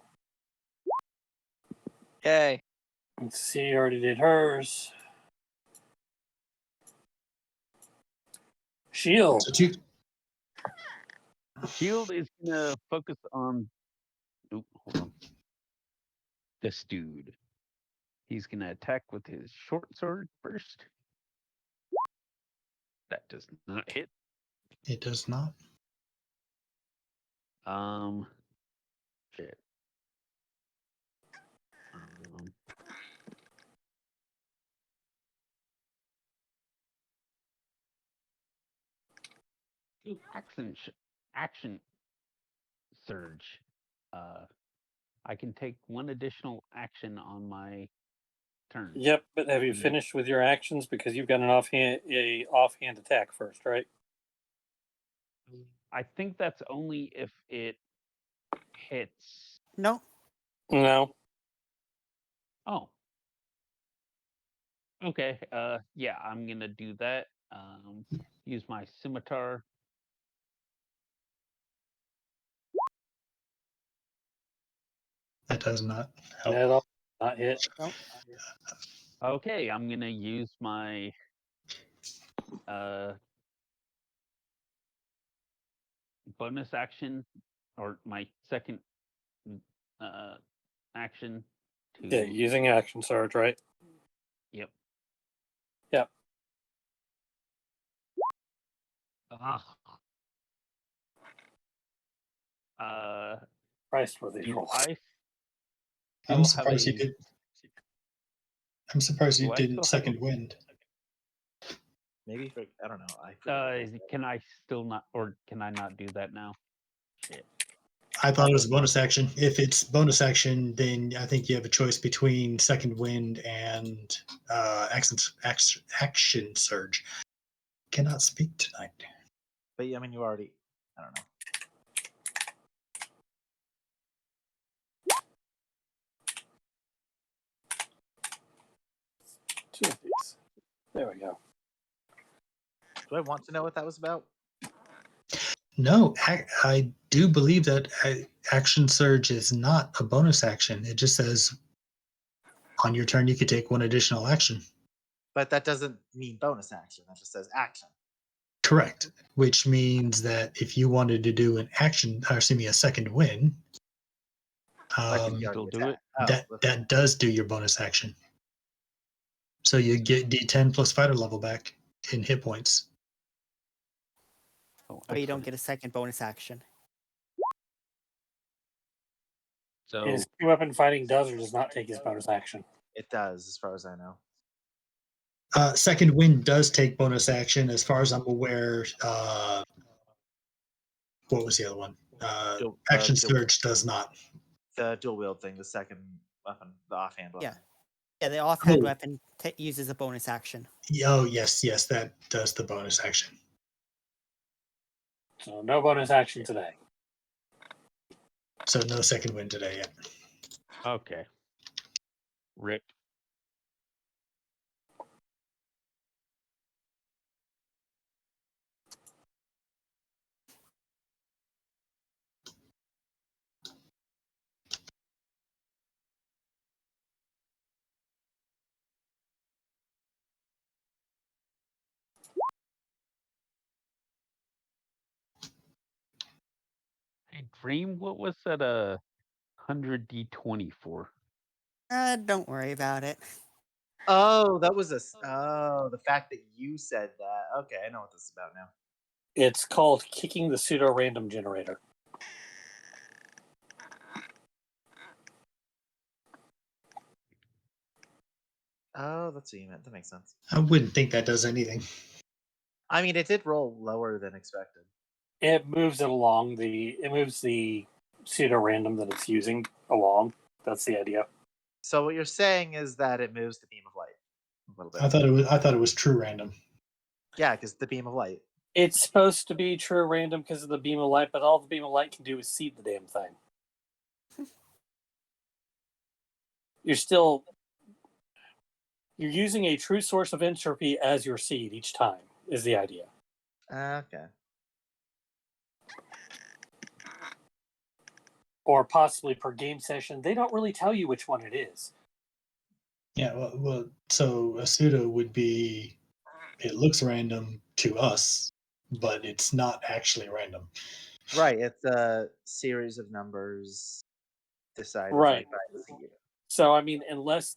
Yay. Let's see, already did hers. Shield. So two. Shield is gonna focus on. Hold on. This dude. He's gonna attack with his short sword first. That does not hit. It does not. Shit. Um, action surge. I can take 1 additional action on my turn. Yep, but have you finished with your actions because you've got an offhand attack first, right? I think that's only if it hits. No. No. Oh. Okay. Yeah, I'm gonna do that. Use my scimitar That does not help. No, not hit. Okay, I'm gonna use my bonus action or my second action to. Yeah, using action surge, right? Yep. Yep. Christ, were these Do rolls? I I'm still have surprised you a? did. I'm surprised you Do I didn't still have a? second wind. Maybe for, I don't know. I forget. Can I still not, or can I not do that now? Shit. I thought it was a bonus action. If it's bonus action, then I think you have a choice between second wind and action surge. Cannot speak tonight. But I mean, you already. I don't know. Two of these. There we go. Do I want to know what that was about? No, I do believe that action surge is not a bonus action. It just says on your turn you could take one additional action. But that doesn't mean bonus action. That just says action. Correct. Which means that if you wanted to do an action, or excuse me, a second win, But did you Still already do attack? it? Oh, that does do your bonus action. So you get D10 plus fighter level back in hit points. Oh, But you don't excellent. get a second bonus action. So His weapon fighting does or does not take his bonus action. it does, as far as I know. Second wind does take bonus action, as far as I'm aware. What was the other one? Action surge does not. The dual wield thing, the second weapon, the offhand weapon. Yeah, the offhand Oh. weapon uses a bonus action. Oh, yes, that does the bonus action. So no bonus action today. So no second wind today yet. okay. Rick. Hey, Dream, what was that 100 D20 for? Don't worry about it. Oh, that was the fact that you said that. Okay, I know what this is about now. It's called kicking the pseudo random generator. Oh, that's what you meant. That makes sense. I wouldn't think that does anything. I mean, it did roll lower than expected. It moves it along it moves the pseudo random that it's using along. That's the idea. So what you're saying is that it moves the beam of light a little bit. I thought it was true random. Yeah, because the beam of light. It's supposed to be true random because of the beam of light, but all the beam of light can do is seed the damn thing. You're using a true source of entropy as your seed each time, is the idea. Okay. Or possibly per game session. They don't really tell you which one it is. Yeah, well, so a pseudo would be, it looks random to us, but it's not actually random. Right, it's a series of numbers decided Right. by the seed. So, I mean, unless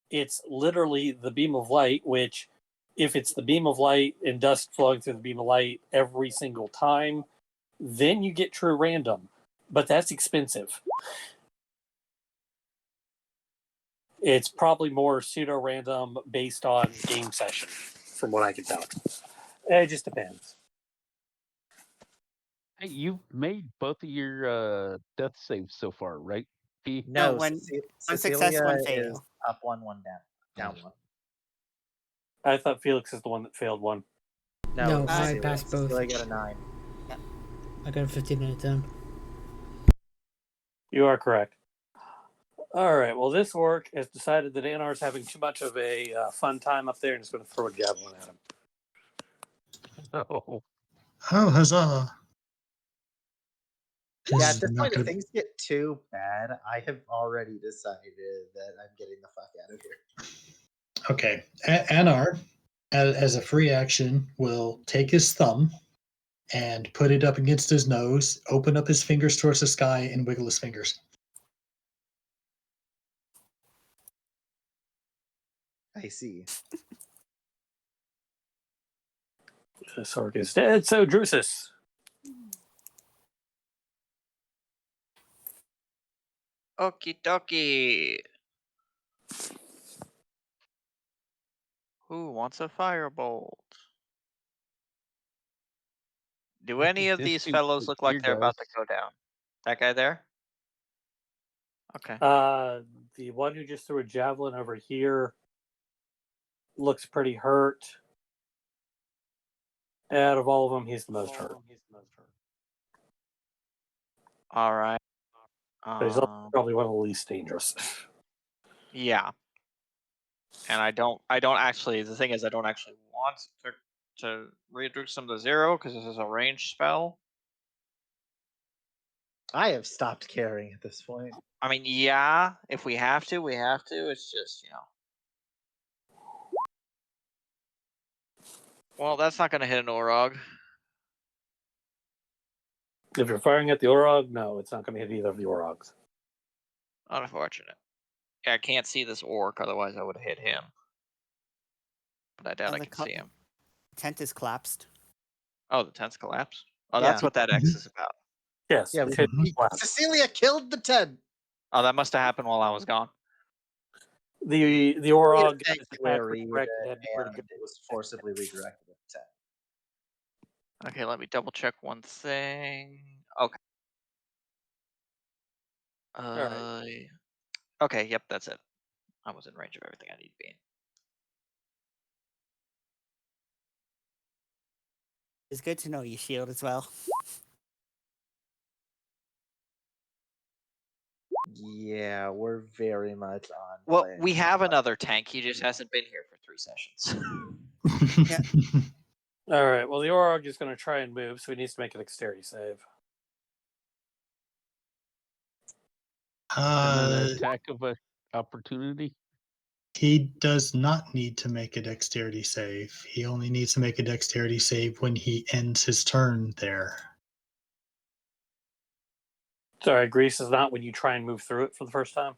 it's literally the beam of light, which if it's the beam of light and dust flowing through the beam of light every single time, then you get true random. But that's expensive. It's probably more pseudo random based on game session, from what I can tell. It just depends. Hey, you've made both of your death saves so far, right? B? No, Oh, one success, Cecilia one is fail. up one down one. I thought Felix is the one that failed one. No, I Cecilia. passed both. Cecilia got a 9. I got a 15 out of 10. You are correct. All right. Well, this orc has decided that Anar's having too much of a fun time up there and is going to throw a javelin at him. Oh, huzzah! Yeah, This at is this not point, if gonna. things get too bad, I have already decided that I'm getting the fuck out of here. Okay, Anar, as a free action, will take his thumb and put it up against his nose, open up his fingers towards the sky, and wiggle his fingers. I see. Sork is dead, so Drusus. Okie dokie. Who wants a firebolt? Do I any think of this these dude fellows look like here they're does. about to go down? That guy there? Okay. The one who just threw a javelin over here looks pretty hurt. Out of all of them, he's the most hurt. All right. But he's also probably one of the least dangerous. Yeah. And I don't actually. The thing is, I don't actually want to reduce them to 0 because this is a ranged spell. I have stopped caring at this point. I mean, yeah, if we have to, we have to. It's just, Well, that's not going to hit an Orog. If you're firing at the Orog, no, it's not going to hit either of the Orogs. Unfortunate. Yeah, I can't see this orc, otherwise I would have hit him. But I doubt I the can see him. tent is collapsed. Oh, the tent's collapsed? Oh, Yeah. that's what that X is about. Yes. Yeah, the tent is collapsed. Cecilia killed the tent. Oh, that must have happened while I was gone. The Orog Cecilia is sanctuary redirected and where to and go. it was forcibly redirected at the tent. Okay, let me double check one thing. Okay. right. Okay, yep, that's it. I was in range of everything I need to be in. It's good to know you shield as well. Yeah, we're very much on. Well, plan. we have another tank. He just hasn't been here for 3 sessions. Yeah. All right. Well, the Orog is going to try and move, so he needs to make a dexterity save. And an attack of opportunity. He does not need to make a dexterity save. He only needs to make a dexterity save when he ends his turn there. Sorry, Grease is not when you try and move through it for the first time.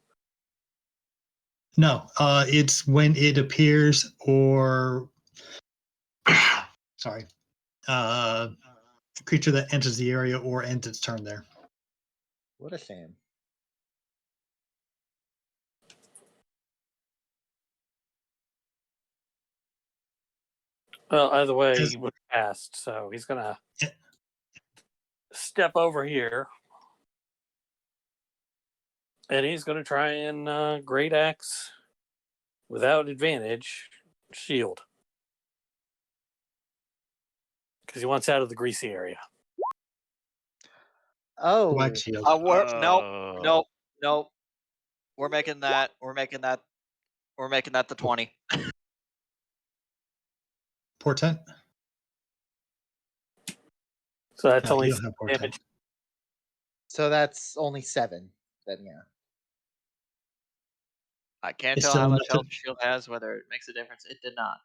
No, it's when it appears or sorry, creature that enters the area or ends its turn there. What a shame. Well, either way, As- he would have passed, so he's going to Yeah. step over here. And he's going to try and Great Axe without advantage shield. Because he wants out of the greasy area. Oh, Black shield. Nope. We're making that the 20. Portent? So that's No, only you don't have portent. damage. so that's only 7. Then yeah. I can't It's tell still how much enough to- health shield has, whether it makes a difference. It did not.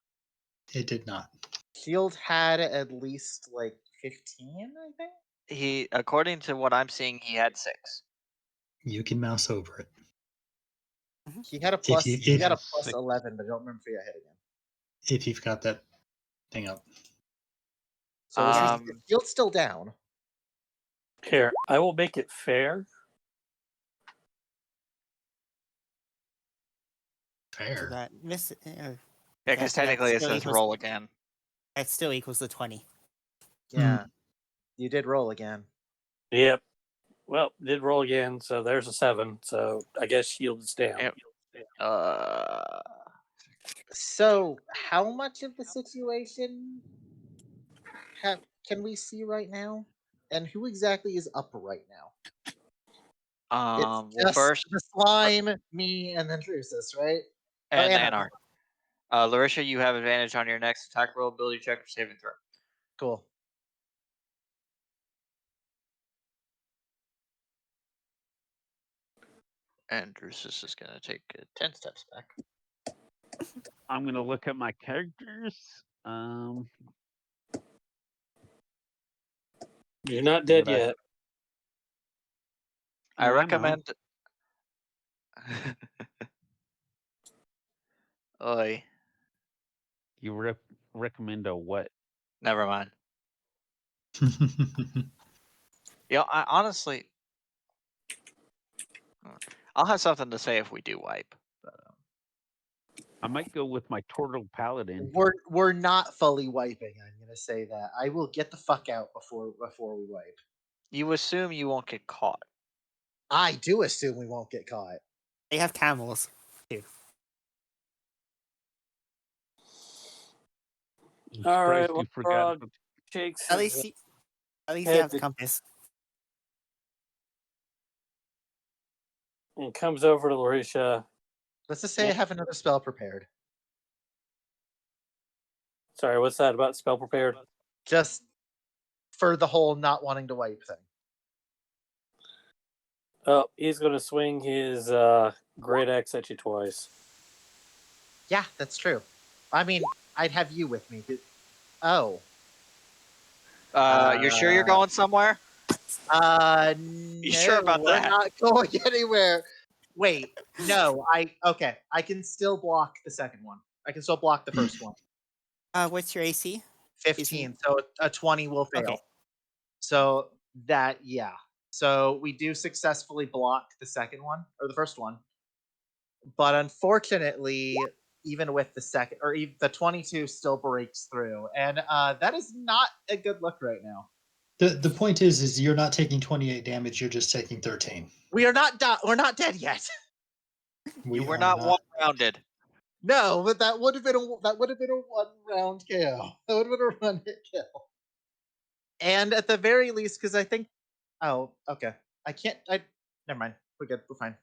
It did not. Shield had at least like 15, I think. According to what I'm seeing, he had 6. You can mouse over it. He had a If plus. you He if, got a plus 11, but I don't remember if he got hit again. if you've got that thing up. So is Um, his shield still down? Here, I will make it fair. So Fair. that miss. Yeah, because that technically it still says equals- roll again. That still equals the 20. Yeah. You did roll again. Yep. Well, did roll again, so there's a 7. So I guess shield is down. Yep. So how much of the situation can we see right now? And who exactly is up right now? Well, It's just first, the slime, me, and then Drusus, right? and Anar. Anar. Larisha, you have advantage on your next attack roll, ability check, or saving throw. Cool. And Drusus is going to take 10 steps back. I'm gonna look at my characters. You're not dead Would I- yet. I No, I know. recommend. Oi, You recommend a what? never mind. I honestly, I'll have something to say if we do wipe. But, I might go with my Turtle Paladin. We're not fully wiping. I'm gonna say that. I will get the fuck out before we wipe. you assume you won't get caught. I do assume we won't get caught. They have camels too. I'm All right, surprised you forgot. Frog shakes At his least, at least you head have the compass. and comes over to Larisha. Let's just say I have another spell prepared. Sorry, what's that about spell prepared? Just for the whole not wanting to wipe thing. Oh, he's going to swing his great axe at you twice. Yeah, that's true. I mean, I'd have you with me. Oh. You're sure you're going somewhere? You sure about we're that? not going anywhere. Wait, no, I can still block the second one. I can still block the first one. What's your AC? 15, so a 20 will fail. Okay. So that, yeah. So we do successfully block the second one, or the first one. But unfortunately, even with the second, or even the 22 still breaks through. And that is not a good look right now. The point is you're not taking 28 damage. You're just taking 13. We're not dead yet. You were are not one-rounded. No, but that would have been a 1-round KO. That would have been a 1-hit kill. And at the very least, because I think, oh, okay, never mind. We're good. We're fine.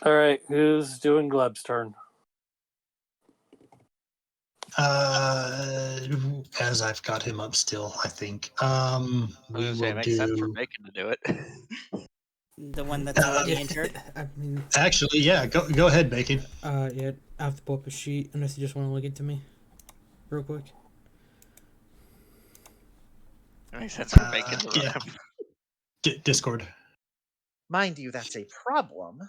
All right, who's doing Gleb's turn? As I've got him up still, I think. We I was gonna say, will it makes sense for do. Bacon to do it. The one that's already injured. I mean, Actually, yeah. Go ahead, Bacon. yeah, I have to pull up a sheet unless you just want to look it to me, real quick. It makes sense for Bacon to run Yeah. him. Discord. Mind you, that's a problem.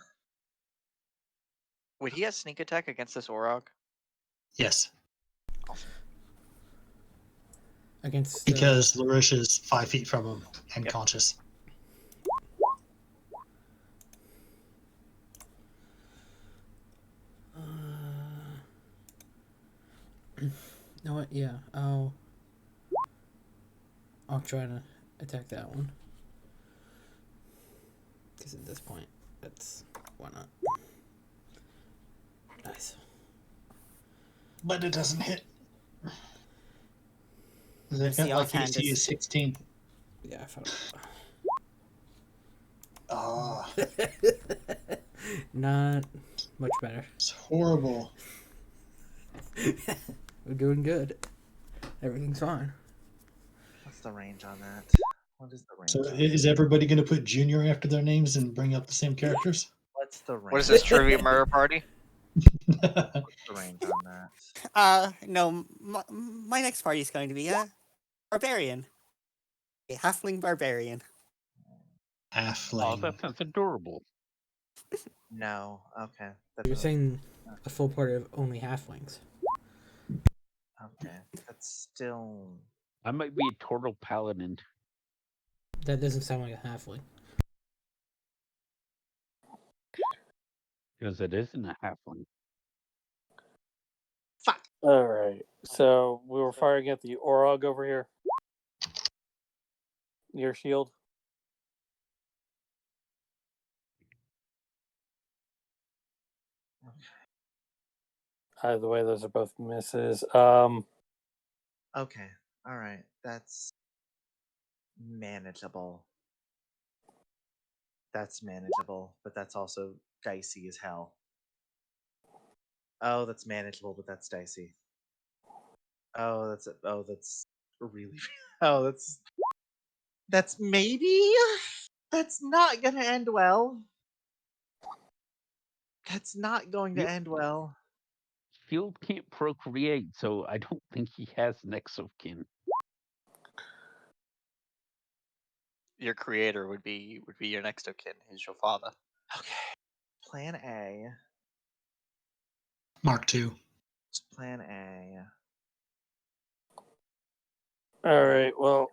Would he have sneak attack against this Orog? Yes, Awesome. Against because Larisha's 5 feet from him and Yep. conscious. you know what? Yeah, I'll try to attack that one. Because at this point, why not? Nice. But it doesn't hit. The Let's see, like offhand, AC is 16. Yeah, I thought. Ah, Not much better. it's horrible. We're doing good. Everything's fine. What's the range on that? What is the range? So on that? is everybody going to put Junior after their names and bring up the same characters? What's the range? What is this, Trivia Murder Party? What's the range on that? No, my next party is going to be a barbarian. A halfling barbarian. Halfling. Oh, that sounds adorable. No. Okay. You're saying a full party of only halflings. Okay. That's still. I might be a Turtle Paladin. That doesn't sound like a halfling. Because it isn't a halfling. Fuck. All right, so we were firing at the Orog over here. Your shield. Either way, those are both misses. Okay. All right. That's manageable. That's manageable, but that's also dicey as hell. Oh, that's manageable, but that's dicey. Oh, that's really. Oh, that's maybe. That's not gonna end well. That's not going to Shield, end well. Shield can't procreate, so I don't think he has next of kin. Your creator would be your next of kin. He's your father. Okay. Plan A. Mark II. Plan A. All right. Well,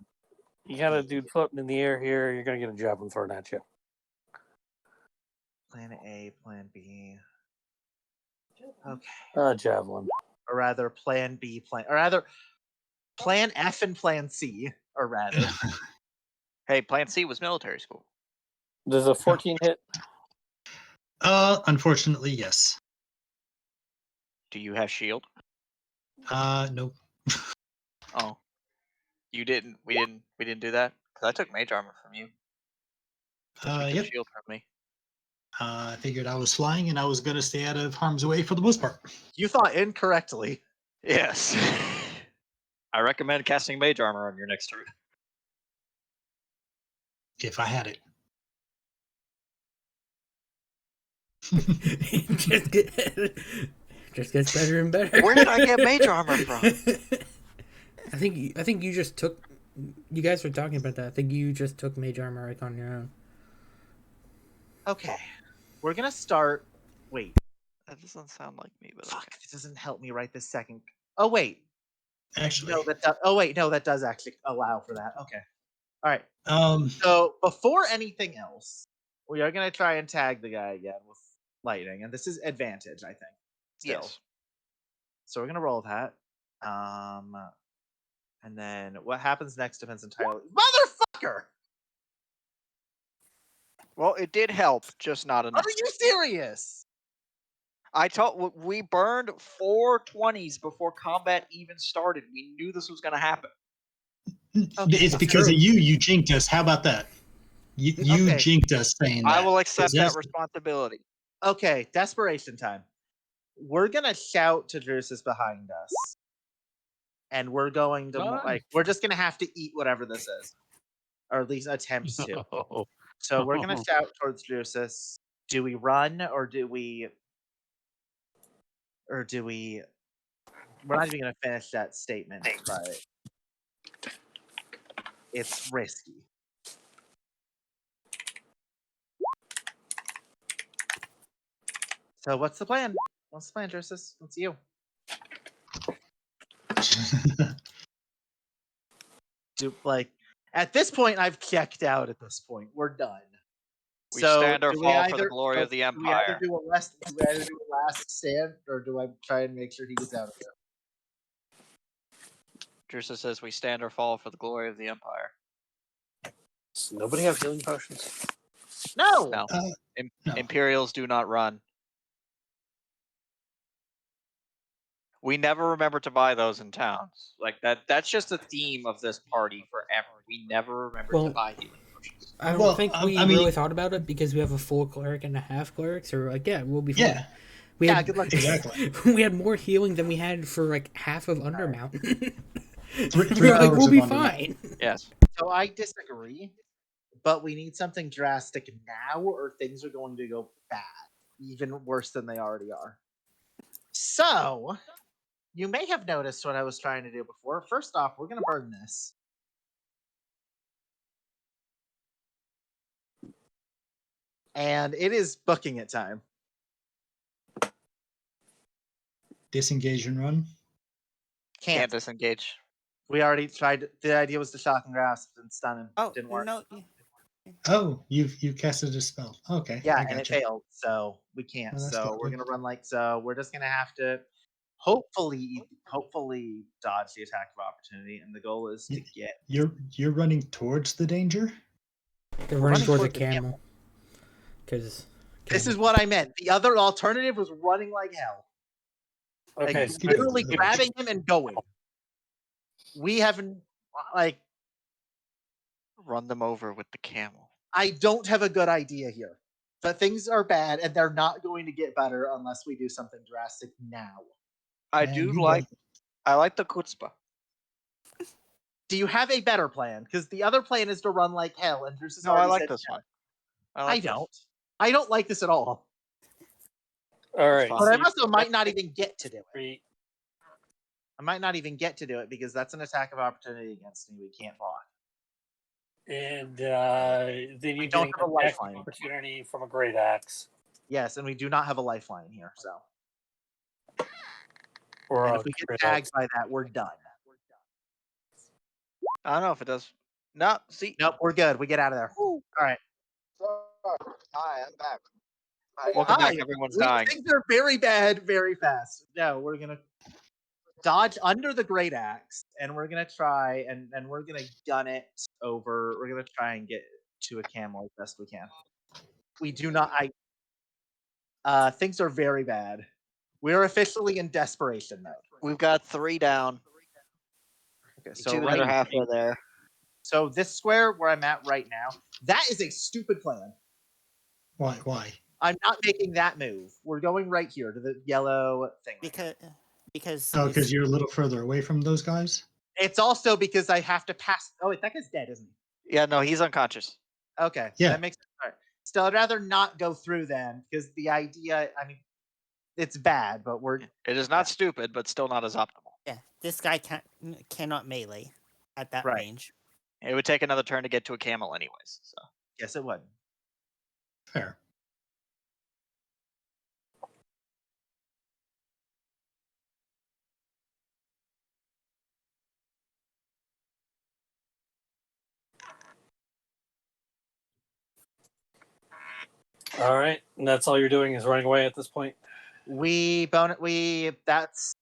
you got a dude floating in the air here. You're gonna get a javelin thrown at you. Plan A. Plan B. Okay. Javelin. Or rather, Plan B. Or rather, Plan F and Plan C. Or rather. Hey, Plan C was military school. Does a 14 hit? Unfortunately, yes. Do you have shield? Nope. Oh, you didn't. We didn't do that because I took mage armor from you. Because we took Yep. shield from me. I figured I was flying and I was going to stay out of harm's way for the most part. You thought incorrectly. Yes. I recommend casting mage armor on your next turn. If I had it. just gets better and better. Where did I get mage armor from? I think you just took. You guys were talking about that. I think you just took mage armor like on your own. Okay. We're gonna start. Wait. That doesn't sound like me, but Fuck. okay. This doesn't help me right this second. Oh wait. Actually. No, that does actually allow for that. Okay. All right. Um. So before anything else, we are gonna try and tag the guy again with lightning, and this is advantage, I think. Still. Yes. So we're gonna roll that. And then what happens next depends entirely. Motherfucker! Well, it did help, just not enough. Are you serious? I told we burned 4 20s before combat even started. We knew this was going to happen. Okay, It's because of you. You jinked us. How about that? You Okay. jinked us saying that. I will accept that That's- responsibility. Okay, desperation time. We're gonna shout to Drusus behind us, and we're going to Run. we're just gonna have to eat whatever this is, or at least attempt to. Oh, So we're gonna shout towards Drusus. Do we run or do we? Or do we? We're not even gonna finish that statement, but it's risky. So what's the plan? What's the plan, Drusus? What's you? At this point, I've checked out. At this point, we're done. We stand or fall for the glory of the Do we either Empire. do a last stand, or do I try and make sure he gets out of there? Drusa says we stand or fall for the glory of the Empire. Does nobody have healing potions? No. No. No. Imperials do not run. We never remember to buy those in towns. Like that's just a theme of this party forever. We never remember to buy healing potions. I don't Well, think we I mean- really thought about it because we have a full cleric and a half cleric, so we're like, yeah, we'll be fine. Yeah. We Yeah, had, good luck. Exactly. we had more healing than we had for like half of Undermount. Three we were like, hours we'll of be Undermount. fine. Yes. So I disagree, but we need something drastic now, or things are going to go bad, even worse than they already are. So you may have noticed what I was trying to do before. First off, we're going to burn this. And it is booking it time. Disengage and run. Can't disengage. We already tried. The idea was to shock and grasp and stun him. Oh, Didn't work. no. Oh, you casted a spell. Okay. Yeah, I and it gotcha. failed, so we can't. Well, that's So not we're good. gonna run so we're just gonna have to hopefully dodge the attack of opportunity, and the goal is to get. You're running towards the danger. They're We're running running towards a towards the camel. camel. Because This is what I meant. The other alternative was running like hell, Okay. like literally grabbing him and going. We haven't Run them over with the camel. I don't have a good idea here. But things are bad, and they're not going to get better unless we do something drastic now. I Man, do you like. don't- I like the chutzpah. Do you have a better plan? Because the other plan is to run like hell, and Bruce has No, I already like said this no. one. I I like this. don't. I don't like this at all. All right. fine. But I so also might not even get to do it. you- I might not even get to do it because that's an attack of opportunity against me. We can't block. And then We you don't get have an a attack lifeline. opportunity from a great axe. Yes, and we do not have a lifeline here. So, Or and a if we get great tagged axe. by that, we're done. I don't know if it does. No, see. Nope, we're good. We get out of there. All right. Hi, I'm back. Welcome Hi. back. Everyone's dying. Things are very bad, very fast. No, we're gonna dodge under the great axe, and we're gonna try and we're gonna gun it over. We're gonna try and get to a camel as best we can. We do not. Things are very bad. We're officially in desperation mode. We've got 3 down. Okay, So 2 that are halfway there. So this square where I'm at right now, that is a stupid plan. Why? Why? I'm not making that move. We're going right here to the yellow thing. Because Oh, it's- because you're a little further away from those guys. It's also because I have to pass. Oh, wait, that guy's dead, isn't he? Yeah, no, he's unconscious. Okay, Yeah. that makes sense. All right. Still, I'd rather not go through them because the idea. I mean, it's bad, but we're It is not stupid, but still not as optimal. yeah, this guy cannot melee at that Right. range. It would take another turn to get to a camel, anyways. So yes, it would. Fair. All right. And that's all you're doing is running away at this point? That's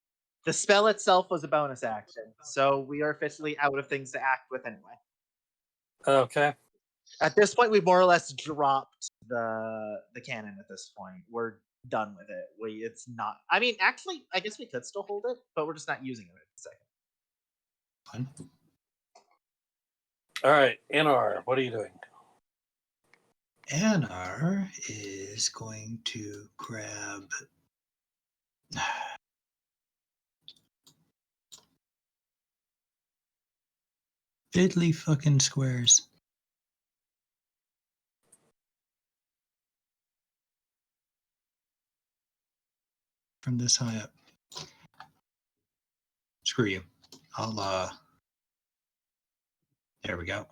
the spell itself was a bonus action, so we are officially out of things to act with anyway. Okay. At this point, we've more or less dropped the cannon. At this point, we're done with it. It's not. I mean, actually, I guess we could still hold it, but we're just not using it at the second. Fine. All right. Anar, what are you doing? Anar is going to grab. Fiddly fucking squares. From this high up. Screw you. I'll there we go.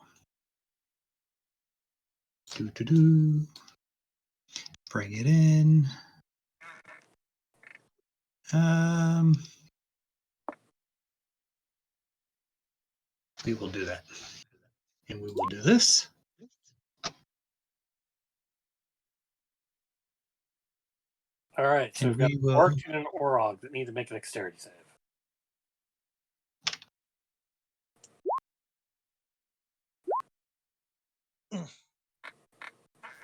Do. Bring it in. We will do that. And we will do this. All right. So And we've got we will. Orc and an Orog that need to make a dexterity save.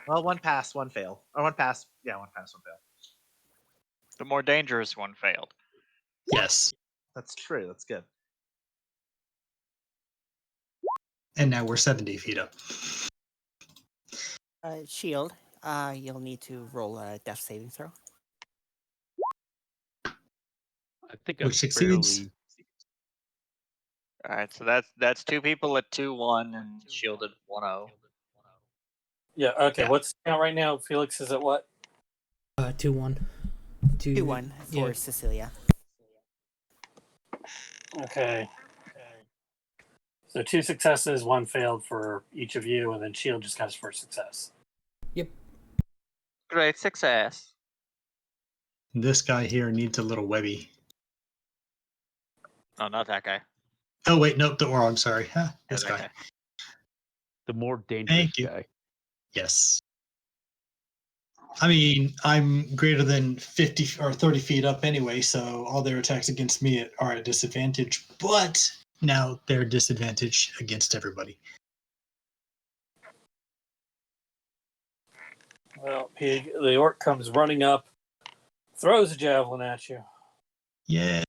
Well, one pass, one fail, or one pass. Yeah, one pass, one fail. the more dangerous one failed. Yes. That's true. That's good. And now we're 70 feet up. Shield, you'll need to roll a death saving throw. I think Which succeeds. All right, so that's 2 people at 2-1 and shielded 1-0. Yeah. Okay. Yeah. What's the count right now? Felix is at what? 2-1. 2-1 for Yeah. Cecilia. Okay. So 2 successes, 1 failed for each of you, and then Shield just got his first success. Yep. Great success. This guy here needs a little webby. Oh, not that guy. Oh, wait, nope, the Orog, sorry. Huh, Yeah, this that guy. The more dangerous Thank you. guy. Yes. I mean, I'm greater than 50 or 30 feet up anyway, so all their attacks against me are at disadvantage, but now they're disadvantaged against everybody. Well, the Orc comes running up, throws a javelin at you. Yeah.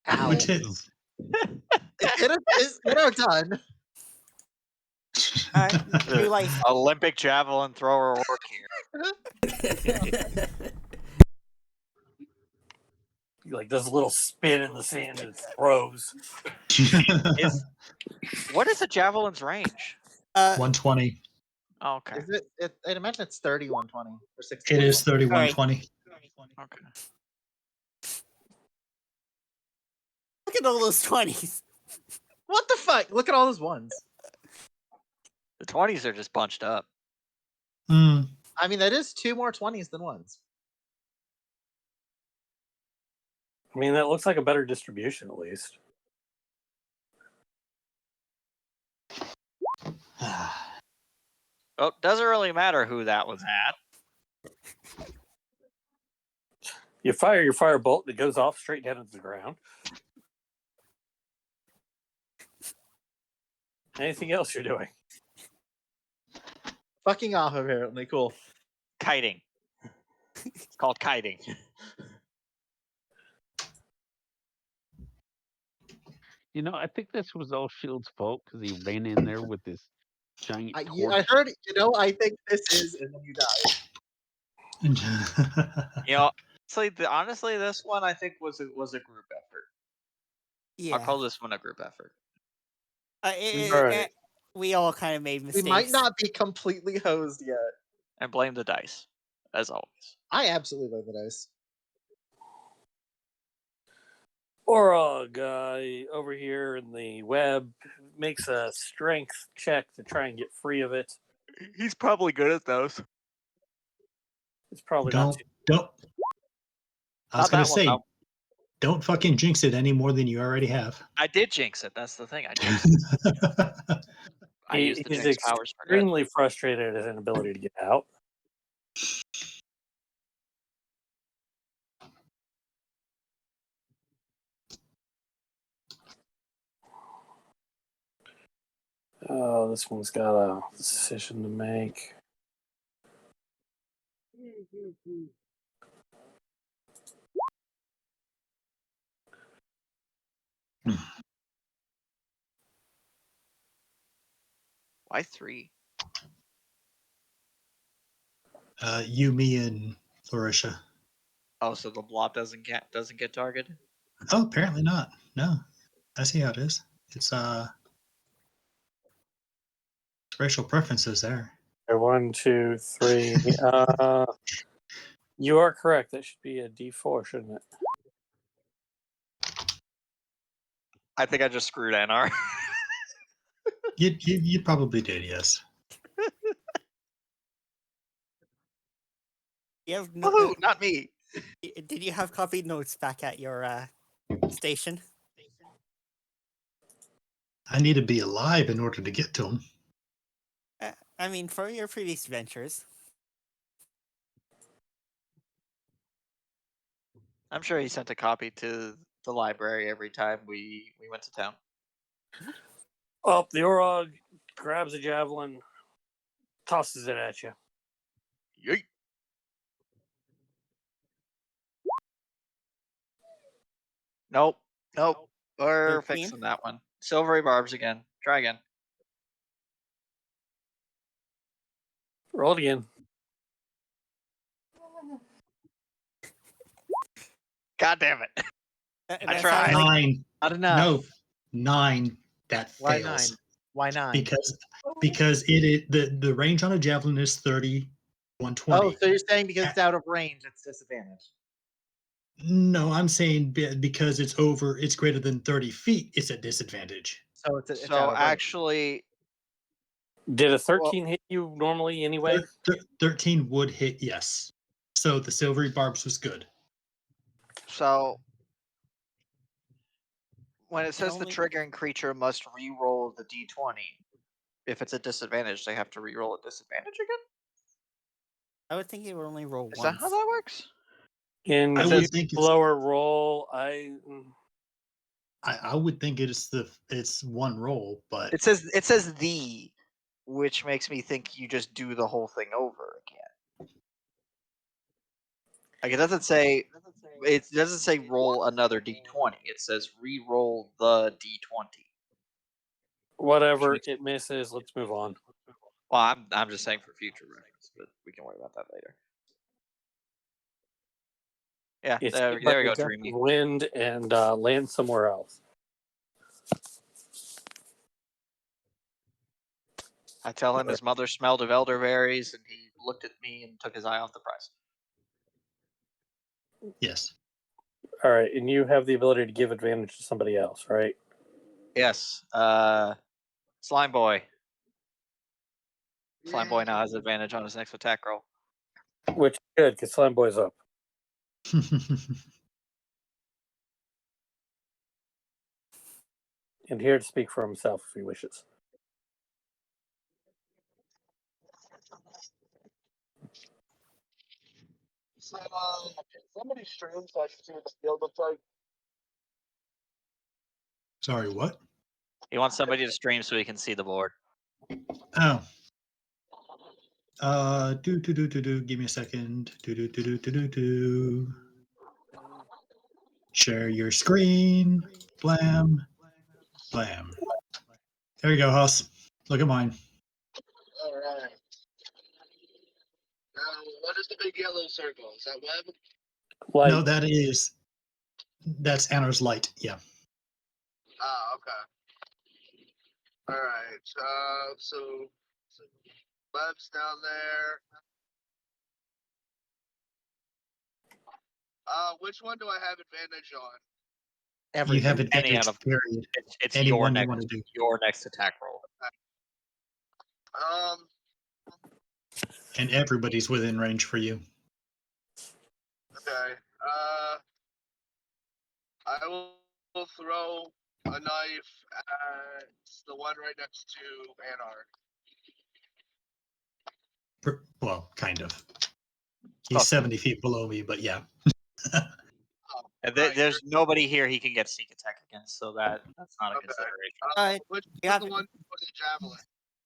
Ow. Which hits. It is done. New life. Olympic javelin thrower orc here. Like does a little spin in the sand and throws. What is a javelin's range? 120. Oh, okay. Is it? I imagine it's 30, 120 or 60. It is 30, All right. 120. Okay. Look at all those 20s. What the fuck? Look at all those ones. The 20s are just bunched up. Hmm. I mean, that is 2 more 20s than ones. I mean, that looks like a better distribution at least. Oh, doesn't really matter who that was at. You fire your firebolt, and it goes off straight down into the ground. Anything else you're doing? Fucking off, apparently. Cool. Kiting. It's called kiting. You know, I think this was all Shield's fault because he ran in there with this giant I torch. heard. I think this is, and then you die. Honestly, this one I think was a group effort. Yeah. I'll call this one a group effort. Right. We all kind of made mistakes. We might not be completely hosed yet. And blame the dice, as always. I absolutely love the dice. Orog over here in the web makes a strength check to try and get free of it. He's probably good at those. It's probably not Don't. I was Not going that to one, say, though. don't fucking jinx it any more than you already have. I did jinx it. That's the thing. I jinxed it. I used the He's jinx powers for good. extremely frustrated at his inability to get out. Oh, this one's got a decision to make. Why 3? You, me, and Florisha. Oh, so the blob doesn't get targeted? Oh, apparently not. No, I see how it is. It's racial preferences there. 1, 2, 3. You are correct. That should be a D4, shouldn't it? I think I just screwed NR. You probably did, yes. You have Woohoo, not me. Did you have copied notes back at your station? I need to be alive in order to get to him. I mean, for your previous adventures. I'm sure he sent a copy to the library every time we went to town. Oh, the Orog grabs a javelin, tosses it at you. Yeet. Nope. We're 13? fixing that one. Silvery barbs again. Try again. Roll it again. God damn it. That I sounds tried. like- 9. Not enough. No, 9. That Why fails. 9? Why 9? Because the range on a javelin is 30, 120. Oh, so you're saying because it's out of range, it's disadvantage. No, I'm saying because it's greater than 30 feet, it's a disadvantage. So it's out So of range. actually, Did a 13 hit you normally anyway? 13 would hit, yes. So the silvery barbs was good. so when it says the only- triggering creature must re-roll the d20, if it's a disadvantage, they have to re-roll a disadvantage again? I would think it would only roll Is once. that how that works? In I you would think it's- lower roll, I would think it's one roll, but It says the, which makes me think you just do the whole thing over again. Like it doesn't say roll another d20. It says re-roll the d20. whatever, it misses. Let's move on. Well, I'm just saying for future reference, but we can worry about that later. Yeah, It's there hit by we a go, gust Dreamy. of wind and lands somewhere else. I tell him his mother smelled of elderberries, and he looked at me and took his eye off the prize. Yes. All right, and you have the ability to give advantage to somebody else, right? Yes, Slime Boy. Slime Boy now has advantage on his next attack roll. Which is good, because Slime Boy's up. And here to speak for himself if he wishes. So, somebody stream so I can see what the field looks like. Sorry, what? He wants somebody to stream so he can see the board. Oh. Give me a second. Share your screen. Blam. Blam. There you go, Huss. Look at mine. All right. Now, what is the big yellow circle? Is that web? Like, No, that's Anar's light. Yeah. Ah, okay. All right. So web's down there. Which one do I have advantage on? You have Everything. Any advantage, out of period. it's Anyone you want to do. your next attack roll. Um. And everybody's within range for you. Okay. I will throw a knife at the one right next to Anar. Well, kind of. He's Close enough. 70 feet below me, but yeah. And Right. there's nobody here he can get sneak attack against, so that's not a Okay. consideration. Which you is have- the one for the javelin?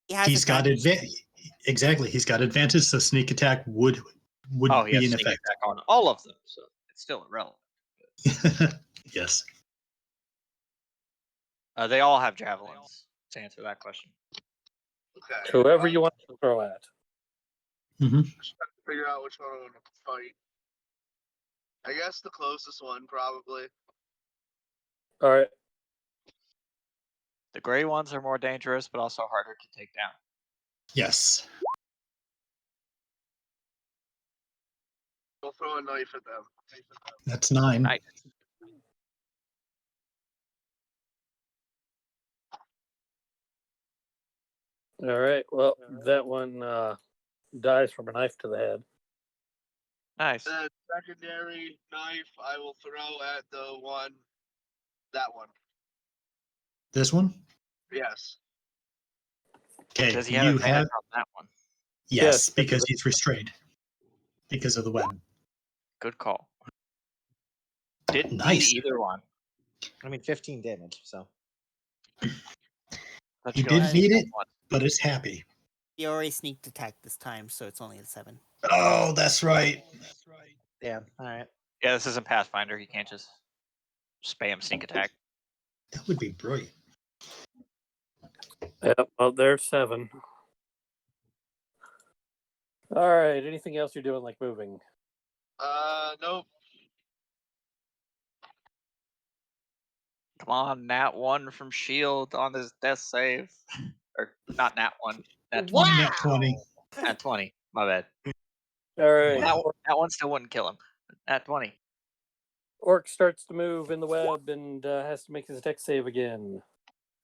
He has He's got advantage. Exactly. He's got advantage, so sneak attack would Oh, he be has in sneak effect. attack on all of them, so it's still irrelevant. Yes. They all have javelins. To answer that question, Okay. whoever you want to throw at. Hmm. Just trying to figure out which one I want to fight. I guess the closest one, probably. All right. the gray ones are more dangerous, but also harder to take down. Yes. We'll throw a knife at them. That's 9. Nice. All right. Well, that one dies from a knife to the head. Nice. The secondary knife I will throw at the one. That one. This one? Yes. Okay. Does he have You advantage have. on that one? Yes, Yes, because he's restrained. Because of the web. Good call. Didn't need Nice. either one. I mean, 15 damage. So Thought He you could only didn't need sneak it, one. but it's happy. He already sneaked attack this time, so it's only a 7. Oh, that's right. yeah. All right. Yeah, this isn't Pathfinder. He can't just spam sneak attack. That would be brilliant. Yep. Well, there's 7. All right. Anything else you're doing, like moving? Nope. Come on, Nat 1 from Shield on his death save. Or not Nat 1. Nat 20. Wow. Nat 20. Nat 20. My bad. All right. Wow. That one still wouldn't kill him. Nat 20. Orc starts to move in the web and has to make his attack save again.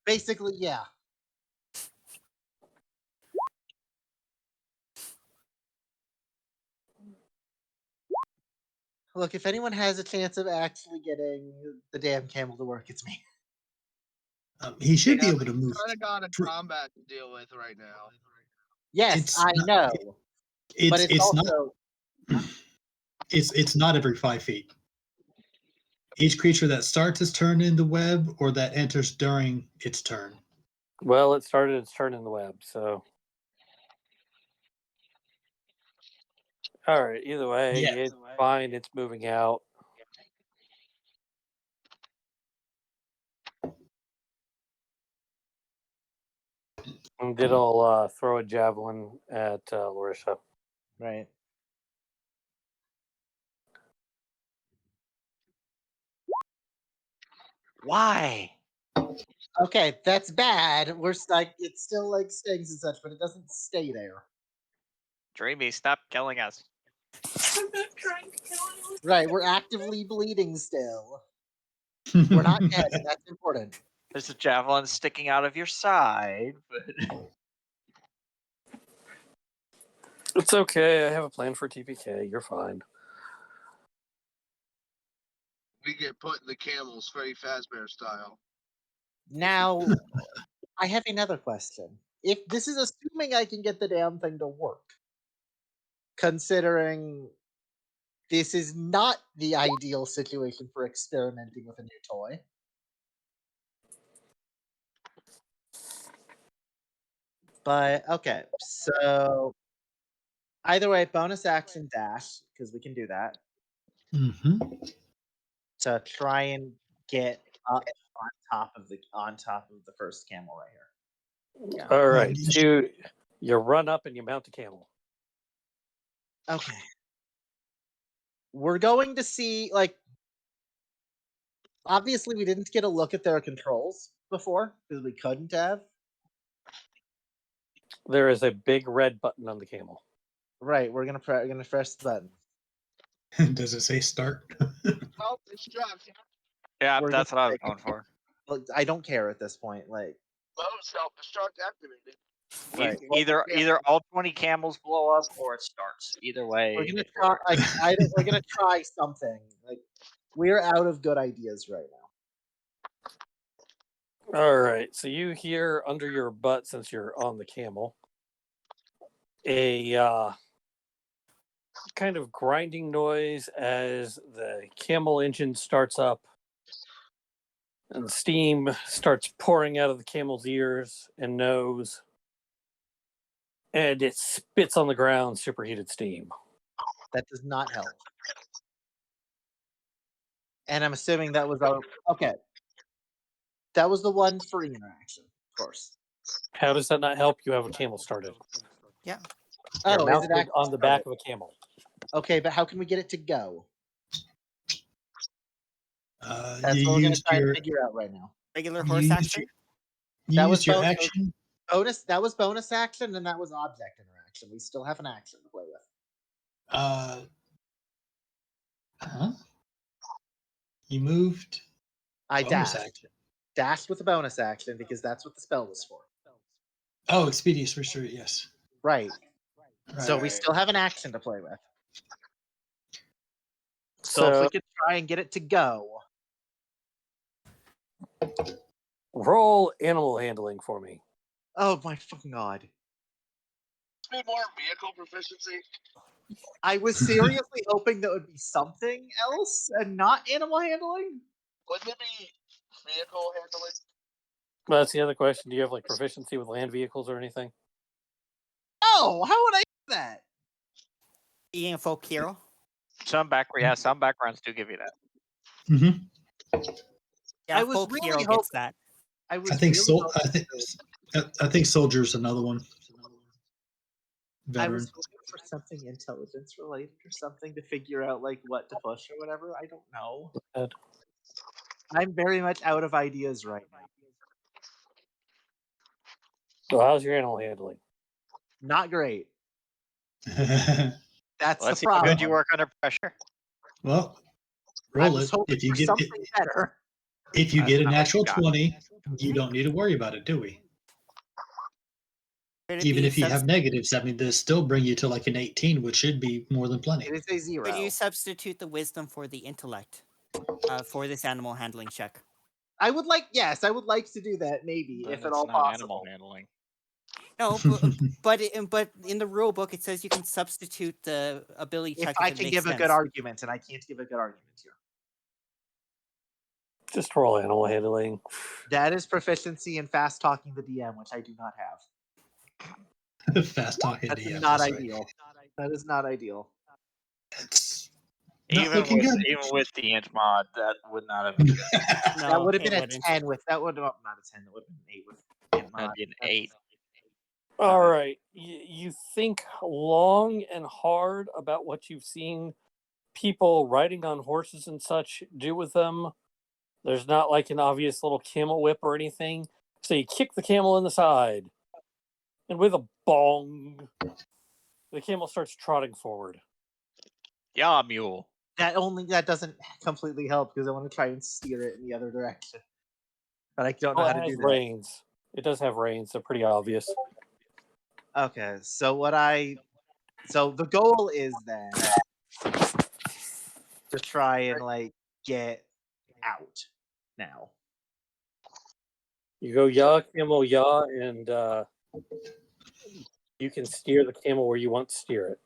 Basically, yeah. Look, if anyone has a chance of actually getting the damn camel to work, it's me. He should be Yeah, able to move. kind of got a through- combat to deal with right now. Yes, It's I not- know. But it's also not. It's not every 5 feet. Each creature that starts its turn in the web or that enters during its turn. Well, it started its turn in the web, so. All right. Either way, Yeah. it's fine. It's moving out. And then I'll throw a javelin at Larisha. Right. Why? Okay, that's bad. We're stuck. It still like stings and such, but it doesn't stay there. Dreamy, stop killing us. I'm not trying to kill you. Right, we're actively bleeding still. We're not dead, and that's important. There's a javelin sticking out of your side, but It's okay. I have a plan for TPK. You're fine. We get put in the camels, Freddy Fazbear style. Now, I have another question. If this is assuming I can get the damn thing to work, considering this is not the ideal situation for experimenting with a new toy. But okay, so either way, bonus action dash because we can do that Mm-hmm. to try and get up on top of the first camel right here. Yeah. All Well, right. You run up and you mount the camel. Okay. We're going to see like obviously we didn't get a look at their controls before because we couldn't have. There is a big red button on the camel. Right, we're gonna press the button. Does it say start? Oh, it's dropped. yeah, We're that's what I was gonna- going for. Look, I don't care at this point. Like, Oh, self-destruct activated. right, Either all 20 camels blow up or it starts. Either way, we're gonna it try. works. Like, we're gonna try something. Like, we're out of good ideas right now. All right. So you hear under your butt, since you're on the camel, a kind of grinding noise as the camel engine starts up and steam starts pouring out of the camel's ears and nose, and it spits on the ground superheated steam. That does not help. And I'm assuming that was our okay. That was the one free interaction, of course. How does that not help? You have a camel started. Yeah. You're Oh, is it mounted actually on the back started? of a camel. Okay, but how can we get it to go? That's You what we're gonna used try and your figure out right now. Regular you horse used action. you That was used your bonus. action. That was bonus action, and that was object interaction. We still have an action to play with. Huh? You moved. I Bonus dashed. action. Dashed with a bonus action because that's what the spell was for. Oh, Expedious Retreat. Yes. Right. So we Right. still have an action to play with. So if we could try and get it to go. Roll animal handling for me. Oh my fucking god. Need more vehicle proficiency. I was seriously hoping that would be something else and not animal handling. Wouldn't it be vehicle handling? Well, that's the other question. Do you have like proficiency with land vehicles or anything? Oh, how would I do that? Being a folk hero. Some backgrounds do give you that. Mm-hmm. Yeah, I was folk really hero hoping- gets that. I was I think really I hoping think I think Soldier's another one. I Veteran. was hoping for something intelligence related or something to figure out like what to push or whatever. I don't know. Good. I'm very much out of ideas right now. So how's your animal handling? Not great. That's Let's the see how problem. good you work under pressure. Well, I roll was it. hoping If you for get something better. if you That's get a not what you natural got. 20, you don't need to worry about it, do we? Could it Even be if you have subs- negatives, I mean, this still bring you to like an 18, which should be more than plenty. It is a zero. Could you substitute the wisdom for the intellect for this animal handling check? I would like to do that maybe Then if at it's all not possible. animal handling. No, but in the rule book it says you can substitute the ability If check I it can makes give a sense. good argument, and I can't give a good argument here. Just roll animal handling. That is proficiency in fast talking the DM, which I do not have. Fast talking That's DM. not that's right. ideal. That is not ideal. It's not Even looking good. with the int mod, that would not have been good. No, That would have it been a wouldn't. 10 with that would have not a 10. That would have been an 8 with int mod. That'd be an 8. All right. You think long and hard about what you've seen people riding on horses and such do with them. There's not like an obvious little camel whip or anything. So you kick the camel in the side, and with a bong, the camel starts trotting forward. Yeah, mule. That doesn't completely help because I want to try and steer it in the other direction, but I don't know Well, how it to has do that. reins. It does have reins. They're pretty obvious. Okay, so the goal is then to try and like get out now. You go yaw, camel, yaw, and you can steer the camel where you want to steer it.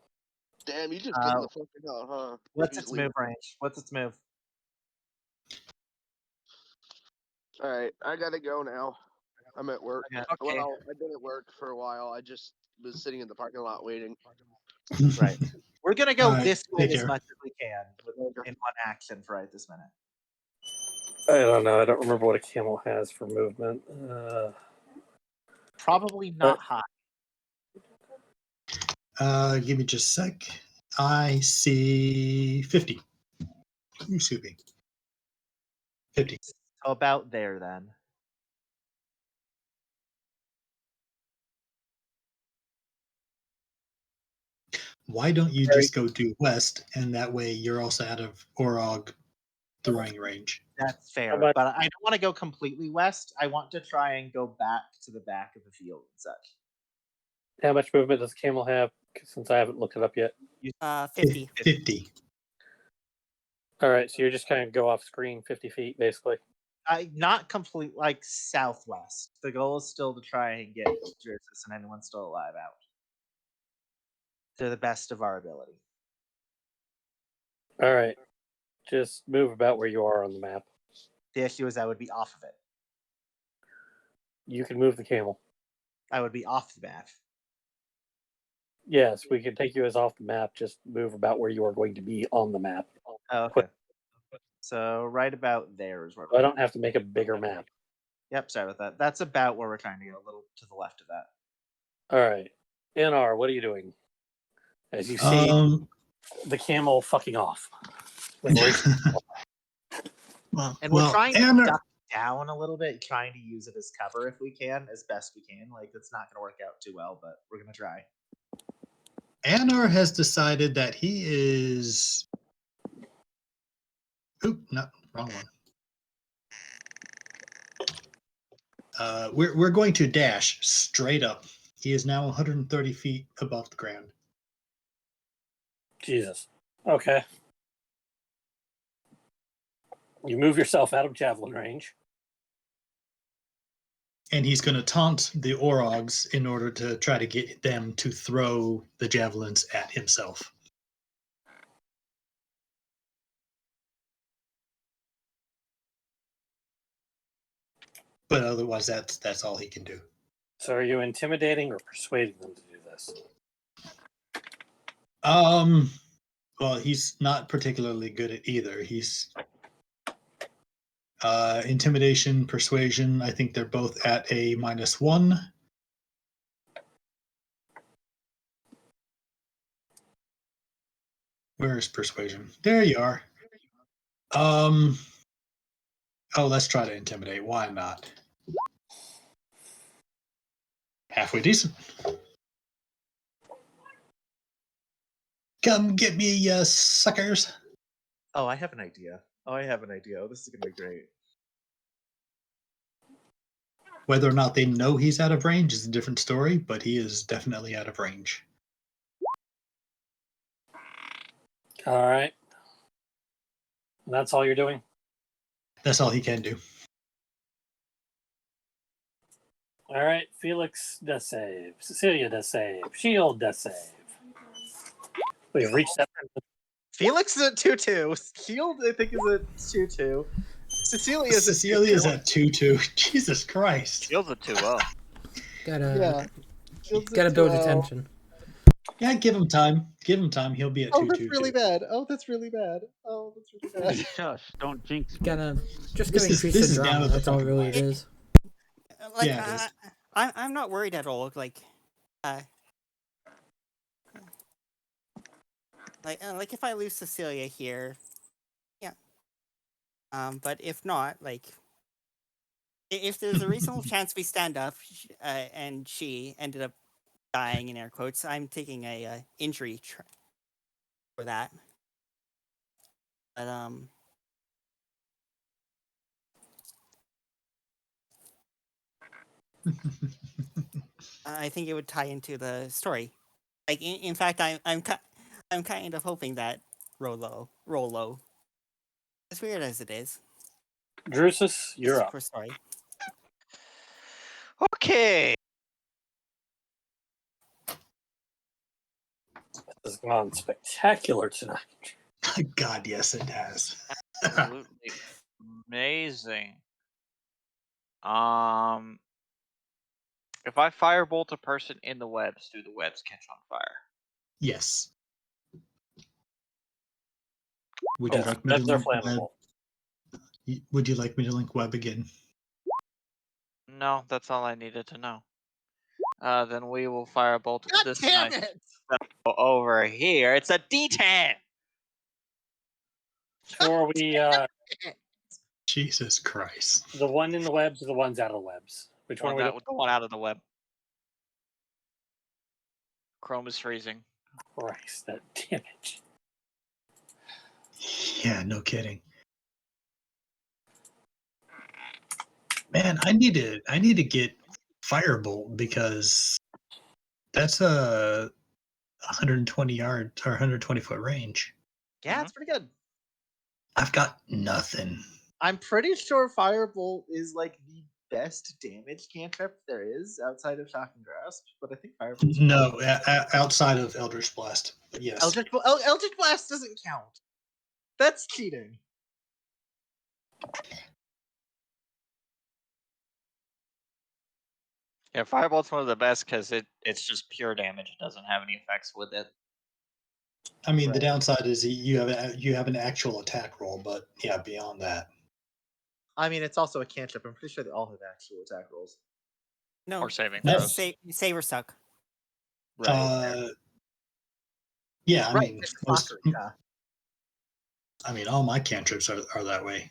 Damn, you just getting the fucking out, huh? What's He's its leaving. move range? What's its move? All right, I gotta go now. I'm at work. Okay. Well, I didn't work for a while. I just was sitting in the parking lot waiting. Right. We're gonna go Alright, this way take as care. much as we can in one action for right this minute. I don't know. I don't remember what a camel has for movement. Probably not high. Give me just a sec. I see 50. Excuse me. 50. So about there then. Why don't you just go due west, and that way you're also out of Orog throwing range? That's fair, about- but I don't want to go completely west. I want to try and go back to the back of the field and such. How much movement does a camel have? Since I haven't looked it up yet. 50. 50. All right, so you're just kind of go off screen 50 feet, basically. Not complete, like southwest. The goal is still to try and get Jersis and anyone still alive out to the best of our ability. All right, just move about where you are on the map. The issue is I would be off of it. You can move the camel. I would be off the map. Yes, we can take you as off the map. Just move about where you are going to be on the map. Oh, okay. So right about there is where I don't have to make a bigger map. Yep, sorry about that. That's about where we're trying to go, a little to the left of that. All right, NR, what are you doing? As you see the camel fucking off. Well, And we're trying to Anna, duck down a little bit, trying to use it as cover if we can, as best we can. Like, it's not going to work out too well, but we're going to try. Anar has decided that he is. Oop, no, wrong one. We're going to dash straight up. He is now 130 feet above the ground. Jesus. Okay. You move yourself out of javelin range. And he's going to taunt the Orogs in order to try to get them to throw the javelins at himself. But otherwise, that's all he can do. So are you intimidating or persuading them to do this? Well, he's not particularly good at either. He's intimidation, persuasion. I think they're both at a -1. Where is persuasion? There you are. Oh, let's try to intimidate. Why not? Halfway decent. Come get me, you suckers. Oh, I have an idea. Oh, this is going to be great. Whether or not they know he's out of range is a different story, but he is definitely out of range. All right. And that's all you're doing? That's all he can do. All right. Felix does save. Cecilia does save. Shield does save. We've reached that. Felix is at 2-2. Shield, I think, is at 2-2. Cecilia is at 2-2. Jesus Christ. Shield's a 2-0. Gotta build attention. Yeah, give him time. Give him time. He'll be at 2-2. Oh, that's really bad. Shush, don't jinx me. Gotta This increase is the down drama. to the That's all fucking really it wire. is. Like, Yeah, it is. I'm not worried at all. Like, Like if I lose Cecilia here, yeah. But if not, like, if there's a reasonable chance we stand up, and she ended up dying in air quotes, I'm taking a injury for that. But I think it would tie into the story. Like, in fact, I'm kind of hoping that roll low. As weird as it is, Drusus, it's you're up. for story. Okay. This has gone spectacular tonight. God, yes, it has. Absolutely amazing. If I firebolt a person in the webs, do the webs catch on fire? Yes. Would you Yes, like me to webs are link web? flammable. Would you like me to link web again? No, that's all I needed to know. Then we will firebolt God this damn nice it! fellow over here. It's a D10. Before we, Jesus Christ. the one in the webs or the ones out of the webs? Which one are we doing? The one out of the web. Chrome is freezing. Christ, that damage. Yeah, no kidding. Man, I need to get Firebolt because that's a 120 yard or 120 foot range. Yeah, it's pretty good. I've got nothing. I'm pretty sure Firebolt is like the best damage cantrip there is outside of Shock and Grasp, but I think Firebolt's No, outside of Eldritch Blast. But yes. Eldritch Blast doesn't count. That's cheating. Yeah, Firebolt's one of the best because it's just pure damage. It doesn't have any effects with it. I mean, the Right. downside is you have an actual attack roll, but yeah, beyond that. I mean, it's also a cantrip. I'm pretty sure they all have actual attack rolls. No, Or saving No. throws. save or suck. Yeah, I Right, mean, it's most, fucker, yeah. I mean, all my cantrips are that way.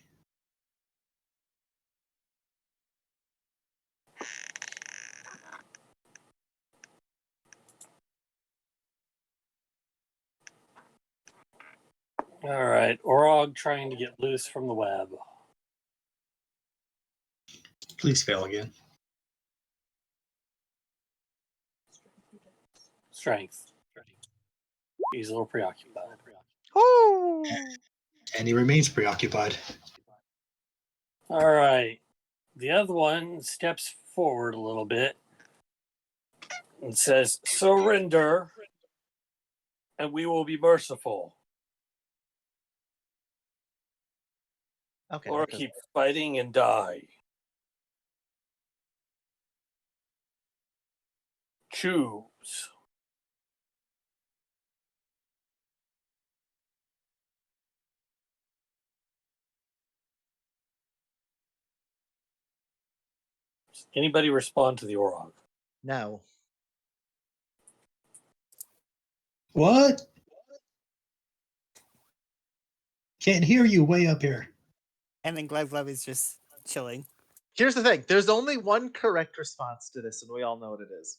All right, Orog trying to get loose from the web. Please fail again. Strength. He's a little preoccupied. Woo! And he remains preoccupied. All right. The other one steps forward a little bit and says, "Surrender, and we will be merciful. Okay. Or keep fighting and die. Choose." Does anybody respond to the Orog? No. What? Can't hear you way up here. And then Glove is just chilling. Here's the thing. There's only one correct response to this, and we all know what it is.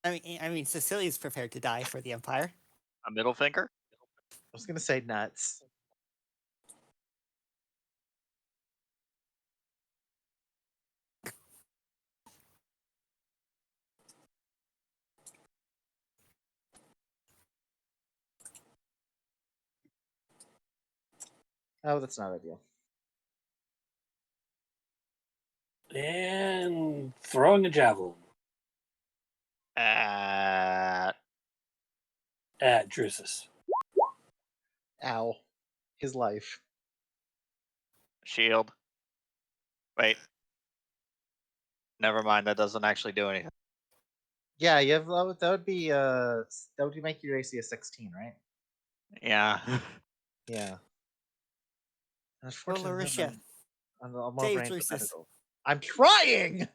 I mean, Cecilia's prepared to die for the Empire. A middle finger? I was gonna say nuts. Oh, that's not ideal. And throwing a javelin At at Drusus. Ow. His life. shield. Wait. Never mind. That doesn't actually do anything. Yeah, you have that would make your AC a 16, right? Yeah. Yeah. Well, Unfortunately, Larisha, I'm more save brain Drusus. I'm trying.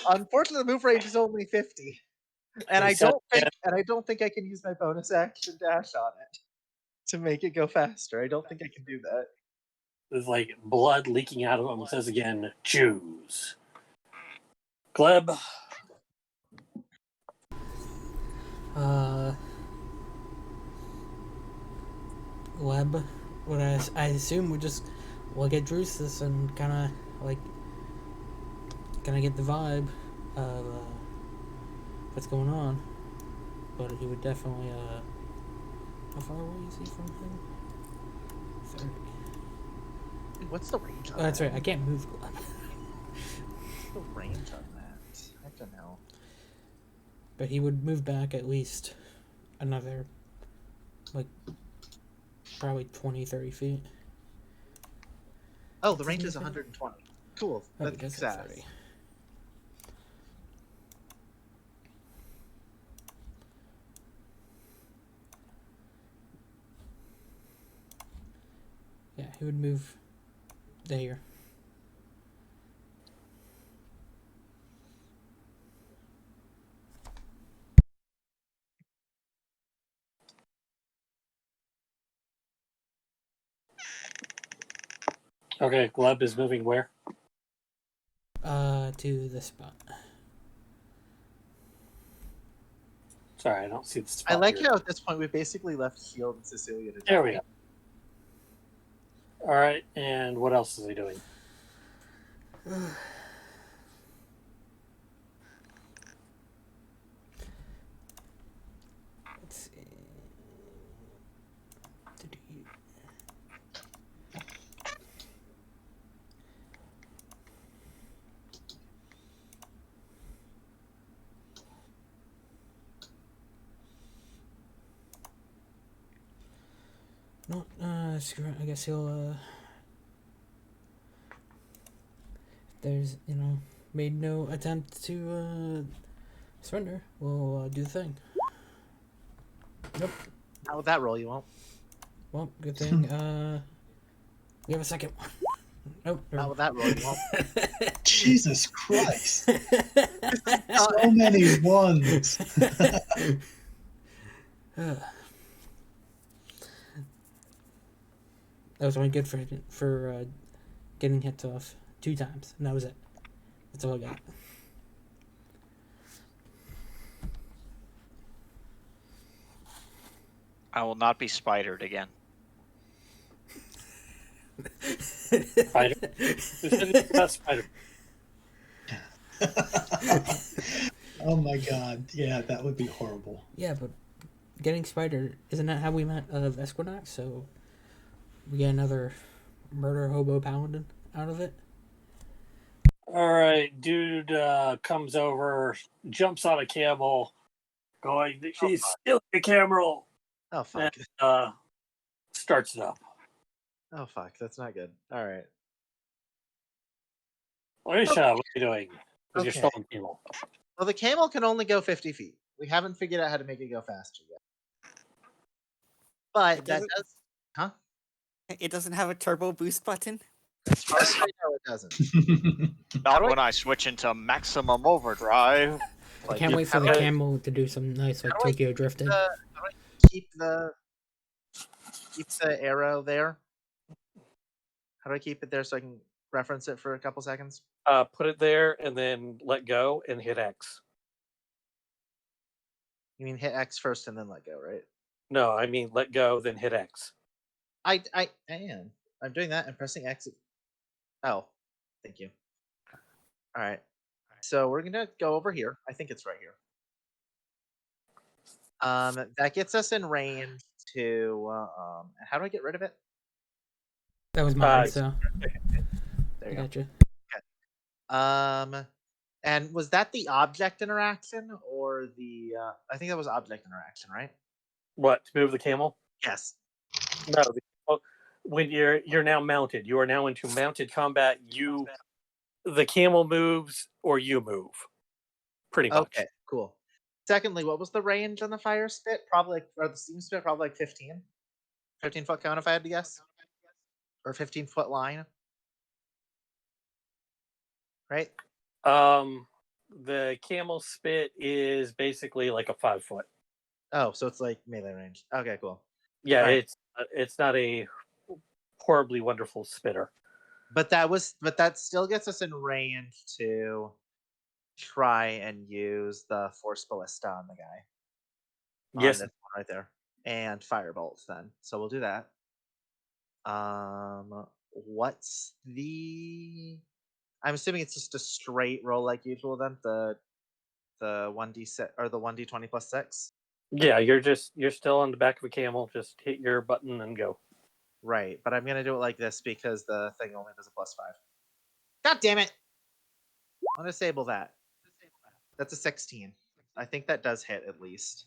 Unfortunately, the move range is only 50, and They said I don't think I can use my bonus action dash on it to make it go faster. I don't think I can do that. there's like blood leaking out of him. It says again, choose. Gleb, Web. What I assume we just look at Drusus and kind of like get the vibe of what's going on. But he would definitely how far away is he from him? 30. What's the range on Oh, that's that? right. I can't move. What's the range on that? I don't know. But he would move back at least another, like, probably 20, 30 feet. Oh, the range is 120. Cool. Oh, That he does kicks have ass. 30. Yeah, he would move there. okay, Gleb is moving where? To the spot. Sorry, I don't see the I spot like here. how at this point we basically left Shield and Cecilia to die. There we go. All right, and what else is he doing? Let's see. Did he... No, screw it. I guess he'll, there's, made no attempt to, surrender. We'll, do the thing. Nope. Not with that roll, you won't. Well, good thing, we have a second one. Nope. Not with that roll, you won't. Jesus Christ. So many ones. That was only good for getting hits off 2 times, and that was it. That's all I got. I will not be spidered again. Spider? Who said it's not Spider? Oh my god. Yeah, that would be horrible. Yeah, but getting spider, isn't that how we met of Esquinax? So we get another murder hobo paladin out of it. All right, dude comes over, jumps on a camel, going, she's still a camel, Oh fuck. and starts it up. Oh fuck. That's not good. All right. Alicia, what are you doing with your Okay. stolen camel? Well, the camel can only go 50 feet. We haven't figured out how to make it go faster yet. But It that doesn't- does. Huh? It doesn't have a turbo boost button. As far as I know, it doesn't. Not do I- when I switch into maximum overdrive. I can't wait for the camel to do some nice like how do I Tokyo drifting. How do I keep the arrow there? How do I keep it there so I can reference it for a couple seconds? Put it there and then let go and hit X. You mean hit X first and then let go, right? No, I mean let go, then hit X. I am. I'm doing that. I'm pressing X. Oh, thank you. All right. So we're gonna go over here. I think it's right here. That gets us in range to. How do I get rid of it? That was mine, so There I you go. gotcha. And was that the object interaction or the? I think that was object interaction, right? What, to move the camel? Yes. No, when you're now mounted, you are now into mounted combat. The camel moves or you move, pretty much. Okay. Cool. Secondly, what was the range on the fire spit? Probably, or the steam spit? Probably like 15. 15-foot cone, if I had to guess, or 15-foot line. right? The camel spit is basically like a 5 foot. Oh, so it's like melee range. Okay, cool. Yeah, All right. it's not a horribly wonderful spitter. But that still gets us in range to try and use the force ballista on the guy. On Yes. this one right there. And firebolts then. So we'll do that. What's the I'm assuming it's just a straight roll like usual then, the 1d6 or the 1d20 plus 6. Yeah, you're still on the back of a camel. Just hit your button and go. Right, but I'm gonna do it like this because the thing only does a +5. God damn it! I'll disable that. That's a 16. I think that does hit at least.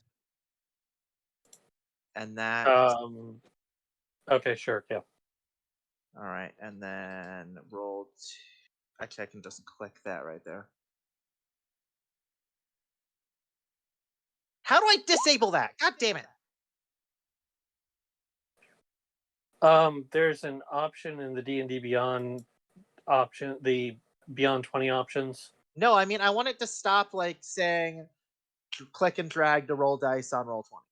And that Okay, sure, yeah. all right, and then roll actually I can just click that right there. How do I disable that? God damn it! There's an option in the D&D Beyond option, the Beyond 20 options. No, I mean I want it to stop like saying click and drag to roll dice on roll 20.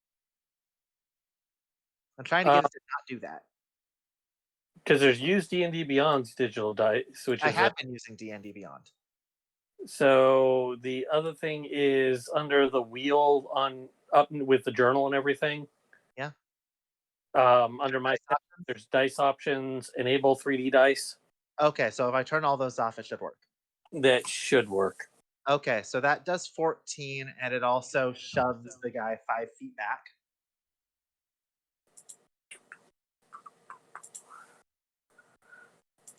I'm trying to get it to not do that. Because there's use D&D Beyond's digital dice, which I is have been using D&D Beyond. So the other thing is under the wheel on up with the journal and everything. Yeah. Under my tab, there's dice options, enable 3D dice. Okay, so if I turn all those off, it should work. That should work. Okay, so that does 14, and it also shoves the guy 5 feet back.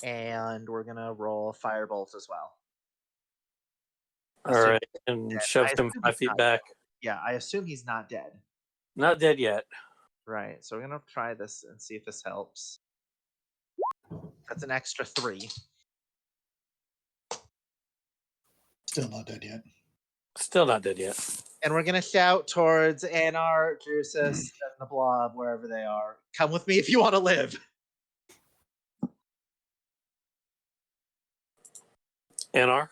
And we're gonna roll firebolts as well. All right, and shoves him 5 feet back. Yeah, I assume he's not dead. Not dead yet. Right, so we're gonna try this and see if this helps. That's an extra 3. Still not dead yet. Still not dead yet. And we're gonna shout towards Anar, Drusus, and the Blob, wherever they are. Come with me if you want to live. Anar?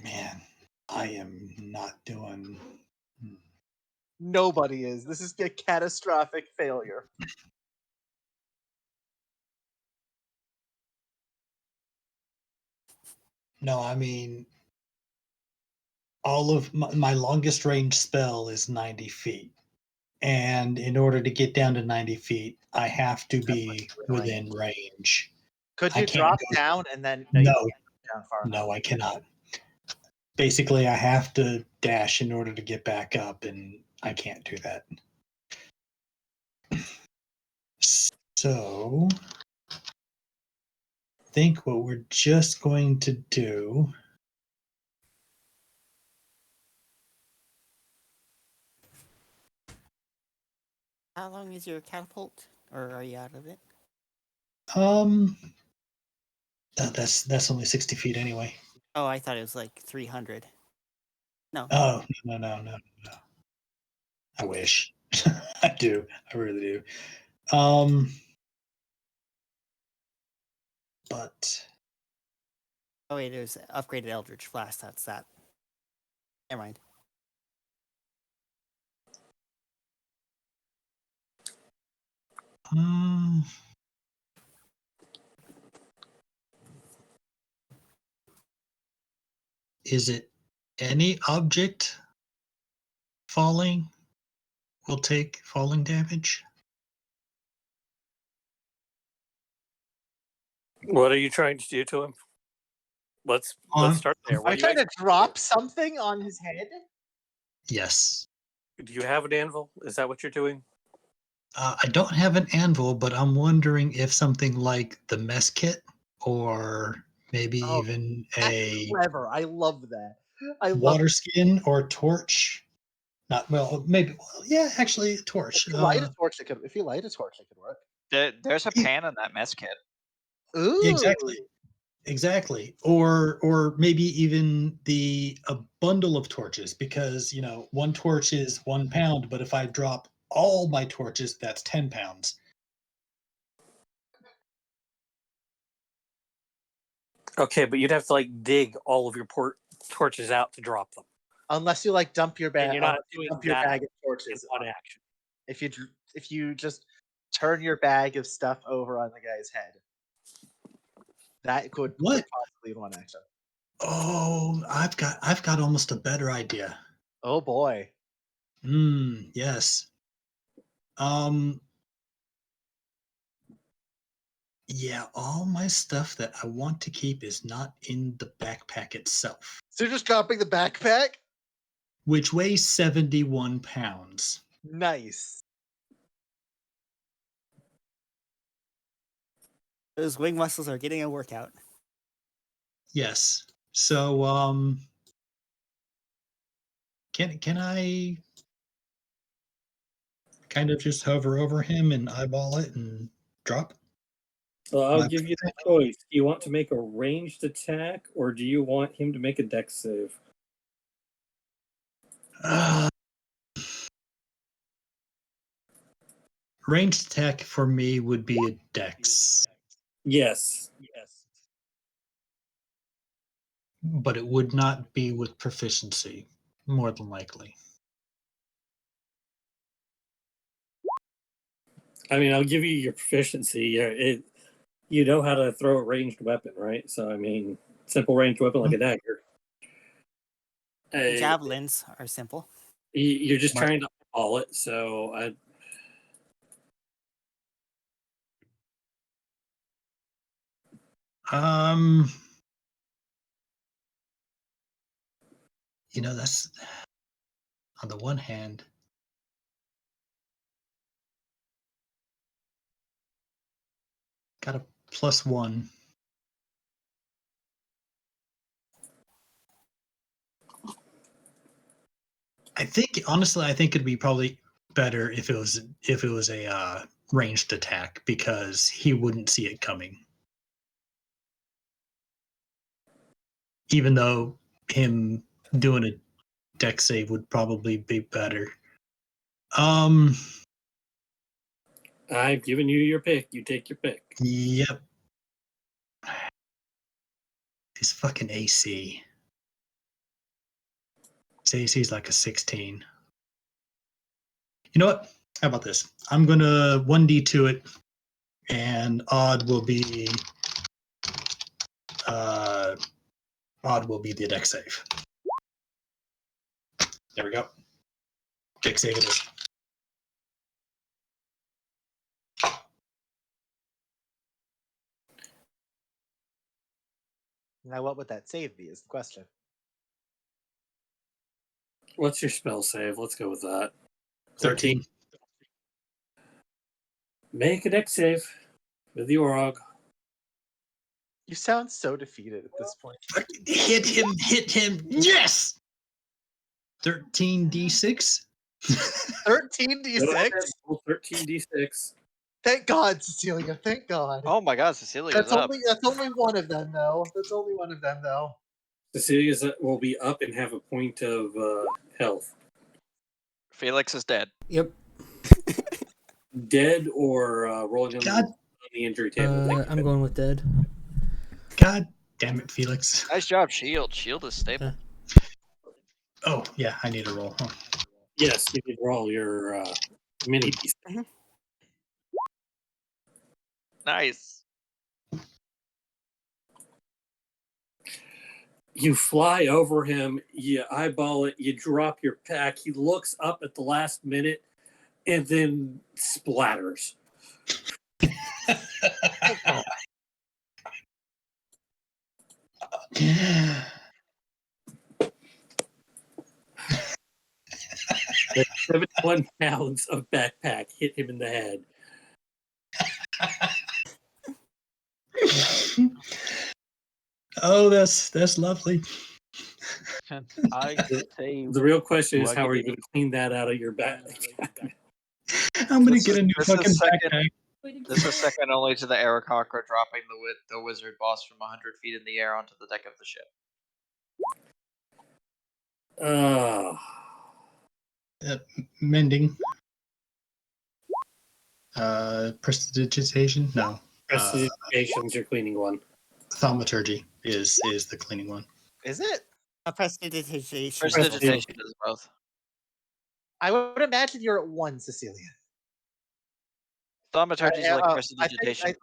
Man, I am not doing. Nobody is. This is a catastrophic failure. No, I mean, all of my longest range spell is 90 feet. And in order to get down to 90 feet, I have to be within range. Could I you can't drop go- down and then No, you can't go down far enough? no, I cannot. Basically, I have to dash in order to get back up, and I can't do that. So, I think what we're just going to do. How long is your catapult, or are you out of it? That's only 60 feet anyway. Oh, I thought it was like 300. No. Oh, no. I wish. I do. I really do. But Oh wait, there's upgraded Eldritch Blast. That's that. Never mind. Is it any object falling will take falling damage? What are you trying to do to him? Let's start there. Are you trying to drop something on his head? Yes. Do you have an anvil? Is that what you're doing? I don't have an anvil, but I'm wondering if something like the mess kit or maybe even a clever. I love that. water skin or torch. Not well, maybe. Well, yeah, actually, a torch. If you light a torch, it could work. There's a pan in that mess kit. Ooh, Exactly. Or maybe even a bundle of torches, because one torch is 1 pound, but if I drop all my torches, that's 10 pounds. Okay, but you'd have to like dig all of your torches out to drop them. Unless you like dump your And bag, you're not doing dump your that bag of in torches. one action. If you just turn your bag of stuff over on the guy's head, that could possibly in one action. Oh, I've got almost a better idea. Oh boy. Yes. Yeah, all my stuff that I want to keep is not in the backpack itself, So you're just dropping the backpack? which weighs 71 pounds. Nice. Those wing muscles are getting a workout. Yes. So, can I kind of just hover over him and eyeball it and drop? So I'll My give you the choice. Do you want to make a ranged attack, or do you want him to make a dex save? Ranged attack for me would be a dex, Yes. but it would not be with proficiency, more than likely. I mean, I'll give you your proficiency. You know how to throw a ranged weapon, right? So, I mean, simple ranged weapon like a dagger. Javelins are simple. You're just trying to haul it, so That's on the one hand. Got a +1. I think it'd be probably better if it was a ranged attack because he wouldn't see it coming. Even though him doing a dex save would probably be better. I've given you your pick. You take your pick. Yep. His fucking AC. His AC is like a 16. You know what? How about this? I'm gonna 1d2 it, and odd will be the dex save. There we go. Dex save it is. Now, what would that save be? Is the question. What's your spell save? Let's go with that. 13. Make a dex save with the Orog. You sound so defeated at this point. Hit him. Yes! 13d6. 13d6? 13d6. Thank God, Cecilia. Thank God. Oh my God, Cecilia's up. That's only one of them, though. Cecilia's will be up and have a point of health. Felix is dead. Yep. Dead or rolling on the injury table. I'm going with dead. God damn it, Felix. Nice job, Shield. Shield is stable. Oh, yeah, I need a roll. Huh? Yes, you can roll your mini piece. Nice. You fly over him, you eyeball it, you drop your pack. He looks up at the last minute and then splatters. The 71 pounds of backpack hit him in the head. Oh, that's lovely. The real question is, how are you going to clean that out of your bag? I'm going to get a new fucking backpack. This is second only to the Arakocra dropping the wizard boss from 100 feet in the air onto the deck of the ship. Mending. Prestidigitation? No. Prestigitation's your cleaning one. Thaumaturgy is the cleaning one. Is it? A prestidigitation. Prestidigitation does both. I would imagine you're at 1, Cecilia. Thaumaturgy is like I prestidigitation.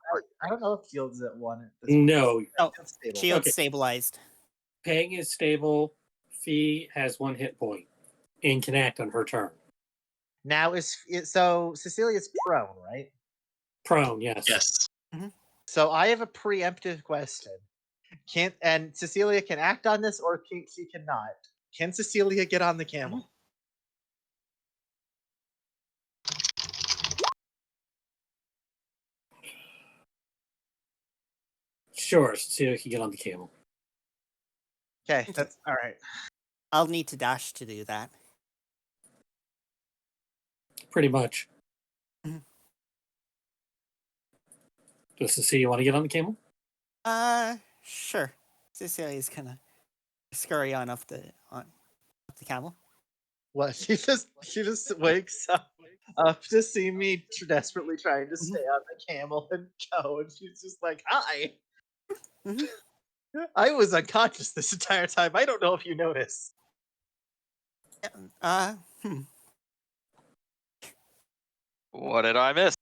don't know if Shield's at 1 at this No, point. No, Shield's stable. Shield Okay. stabilized. Peg is stable. Fee has 1 hit point and can act on her turn. Now so Cecilia's prone, right? Prone, yes. Yes. So I have a preemptive question. And Cecilia can act on this, or she cannot. Can Cecilia get on the camel? Sure, Cecilia can get on the camel. Okay, that's all right. I'll need to dash to do that. Pretty much. Mhm. Does Cecilia want to get on the camel? Sure. Cecilia's gonna scurry on up the camel. Well, she just wakes up to see me desperately trying to stay on the camel and go, and she's just like, "Hi." Mhm. I was unconscious this entire time. I don't know if you noticed. What did I miss?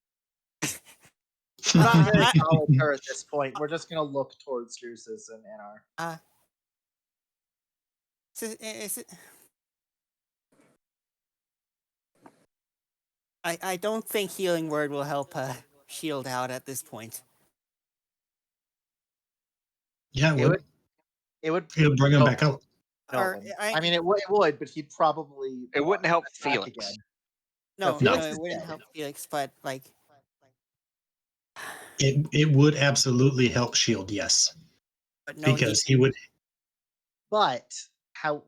We're not going to follow her at this point. We're just going to look towards Drusus and Anar. Is it? I don't think Healing Word will help Shield out at this point. Yeah, It would It'll bring him help back up. Or, Nolan. I mean, it would, but he'd probably. It wouldn't help attack Felix. again. No, Felix it is wouldn't dead. help Felix, but like. It would absolutely help Shield, yes, But no, because he would. But how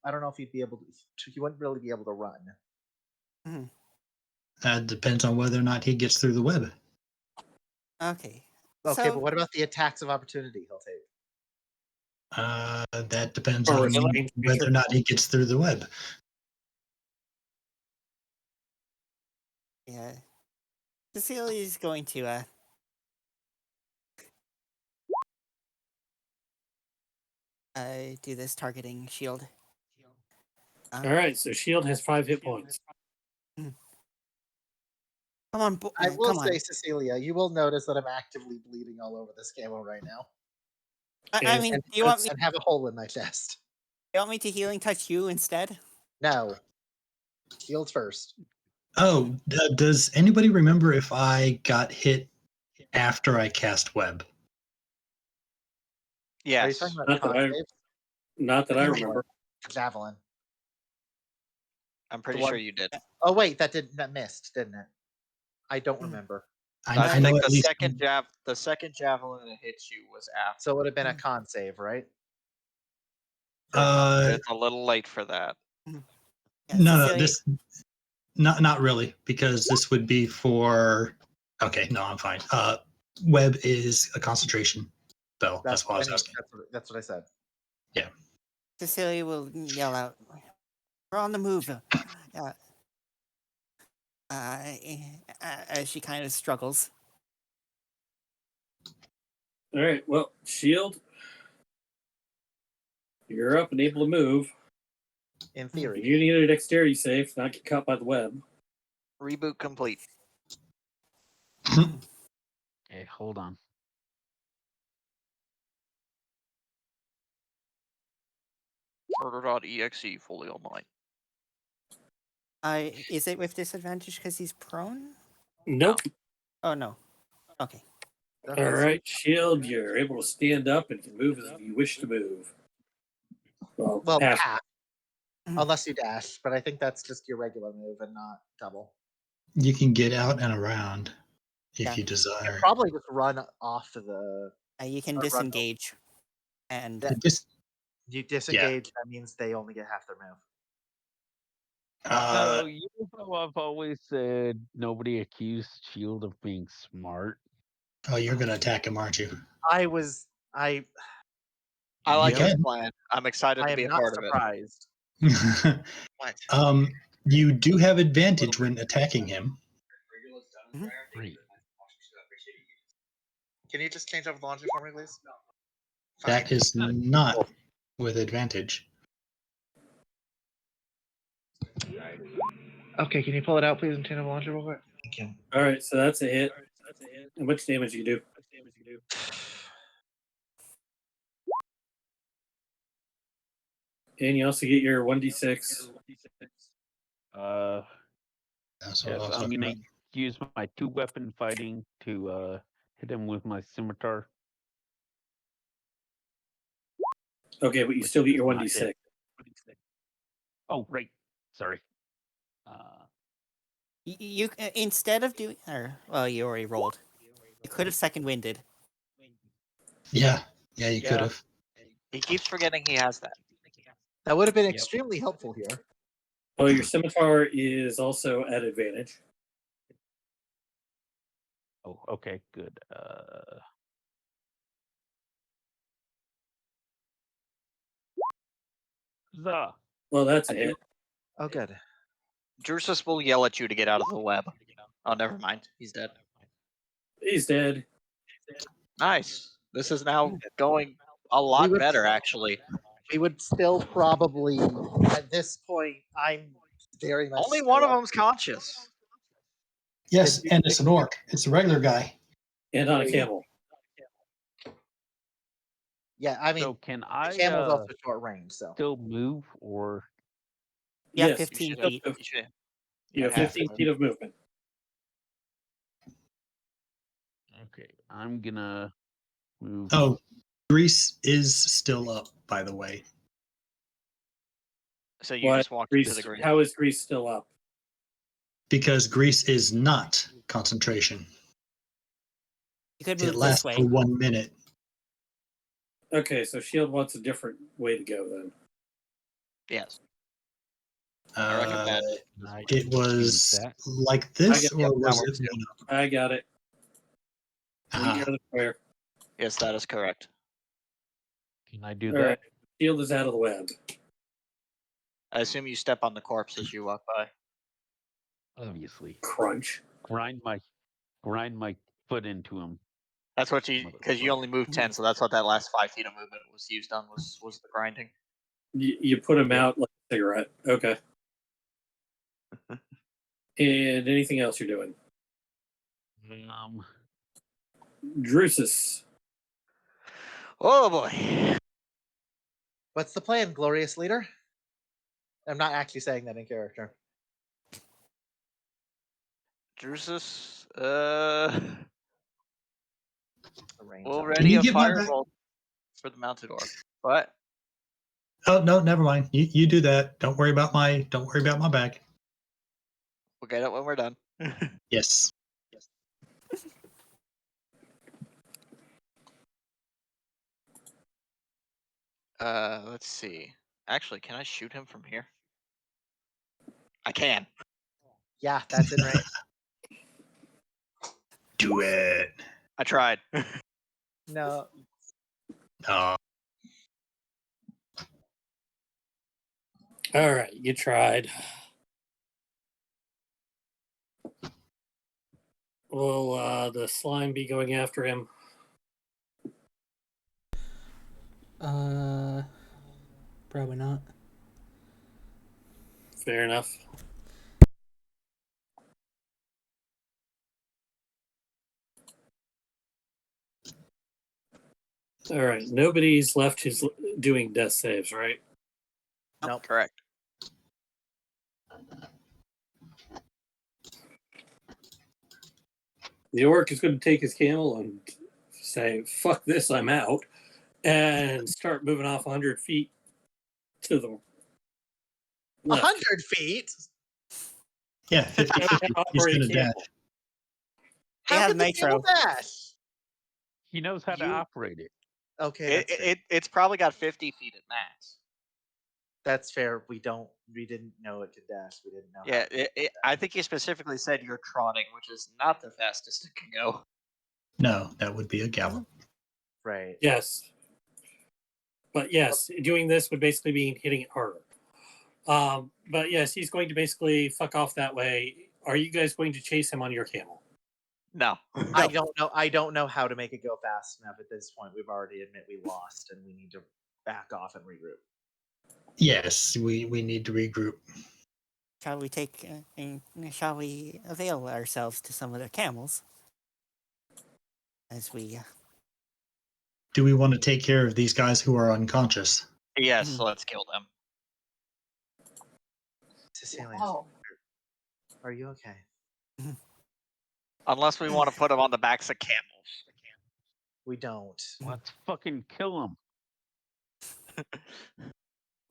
I don't know if he'd be able to. He wouldn't really be able to run. Depends on whether or not he gets through the web. Okay. Okay, So, but what about the attacks of opportunity he'll take? That depends Or on restrained whether creature. or not he gets through the web. yeah, Cecilia's going to do this targeting Shield. All right, so Shield has 5 hit points. Come on, I will come say, on. Cecilia, you will notice that I'm actively bleeding all over this camel right now, I mean, and, do you want me? and have a hole in my chest. You want me to healing touch you instead? No, Shield first. Oh, does anybody remember if I got hit after I cast web? Are you Yes. talking about Not that con I- saves? Not that I remember. Javelin. I'm pretty The one- sure you did. Oh wait, that missed, didn't it? I don't Mm. remember. I I know think at the least second javelin that hits you was after. So it would have been a con save, right? It's a little late for that. Yeah, no, Cecilia- this not really, because this would be for. Okay, no, I'm fine. Web is a concentration spell. That's what I was asking. That's what I said. Cecilia will yell out, "We're on the move!" As she kind of struggles. All right, well, Shield, you're up and able to move. In theory. You need a dexterity save, not get caught by the web. Reboot complete. Okay, hold on. Murder.exe fully online. Is it with disadvantage because he's prone? Nope. Oh no. Okay. Okay, All so- right, Shield, you're able to stand up and can move as you wish to move. Well, half. half. Unless you dash, but I think that's just your regular move and not double. You can get out and around if Yeah. you desire. Probably just run off to the. You can Or run disengage, and You disengage. That means they only get half their move. No, you know, I've always said nobody accused Shield of being smart. Oh, you're going to attack him, aren't you? I I like You his can. plan. I'm excited to am be a not part of it. surprised. What? You do have advantage when attacking him. Great. Can you just change over the laundry for me, please? That is not with advantage. Okay, can you pull it out, please, and turn the launcher real quick? Thank you. All right, so that's a hit. How much damage you do? And you also get your 1d6. That's what I Yes, was I'm talking gonna about. use my 2-weapon fighting to hit him with my scimitar. Okay, but you which still get your does not 1d6. hit. Oh, right. Sorry. You instead of doing, or well, you already rolled. You could have second winded. Yeah, you could Yeah. have. He keeps forgetting he has that. That would have been Yep. extremely helpful here. Well, your scimitar is also at advantage. Oh, okay, good. Huzzah. Well, that's a I hit. do. Oh, good. Drusus will yell at you to get out of the web. Oh, never mind. He's dead. He's dead. Nice. This is now going a lot would- better, actually. We would still probably, at this point, I'm very much. Only still one of up. them's conscious. Yes, and it's an orc. It's a regular guy. And on a camel. Yeah, I mean, So can the I camel's also short range, so. still move, or Yeah, Yes, 15 You feet. should. You have Yeah, 15 feet of movement. okay? I'm gonna move. Oh, Greece is still up, by the way, So you Why just walked Greece, into the green. how is Greece still up? because Greece is not concentration. You could It move this lasts way. for 1 minute. Okay, so Shield wants a different way to go then. Yes. I recommend. Can I It was choose that? like this, get- or that was works it? too. I got it. Ah, You're the square. Yes, that is correct. Can I do All that? right. Shield is out of the web. I assume you step on the corpse as you walk by. Obviously, Crunch. grind my foot into him. That's what you, because you only moved 10, so that's what that last 5 feet of movement was used on, was the grinding. You put him Yep. out like a cigarette. Okay. And anything else you're doing? Drusus. Oh boy. What's the plan, glorious leader? I'm not actually saying that in character. Drusus, The range we'll on it. ready you a get my back? fireball for the mounted orc. What? Oh no, never mind. You do that. Don't worry about my bag. We'll get it when we're done. Yes. Let's see. Actually, can I shoot him from here? I can. Yeah, that's in range. Do it. I tried. No. Oh, All right, you tried. Will the slime be going after him? Probably not. Fair enough. All right, nobody's left who's doing death saves, right? Nope. Correct. The orc is going to take his camel and say, "Fuck this, I'm out," and start moving off 100 feet to the left. 100 feet? yeah, 50, 50. He's Operate gonna a camel. dash. They How have could the nitro. camel dash? He knows how to You- operate it. Okay, that's fair. It's probably got 50 feet at max. That's fair. We didn't know it could dash. We didn't know. Yeah, how I think you specifically said you're trotting, which is not the fastest it can go. No, that would be a gallop. Right. Yes. But yes, doing this would basically mean hitting it harder. But yes, he's going to basically fuck off that way. Are you guys going to chase him on your camel? No. I don't know. I don't know how to make it go fast enough at this point. We've already admit we lost, and we need to back off and regroup. Yes, we need to regroup. Shall we take? Shall we avail ourselves to some of the camels? As we. Do we want to take care of these guys who are unconscious? Yes, let's kill them. Cecilia, Oh. are you okay? Unless we want to put them on the backs of camels. We don't. Let's fucking kill him.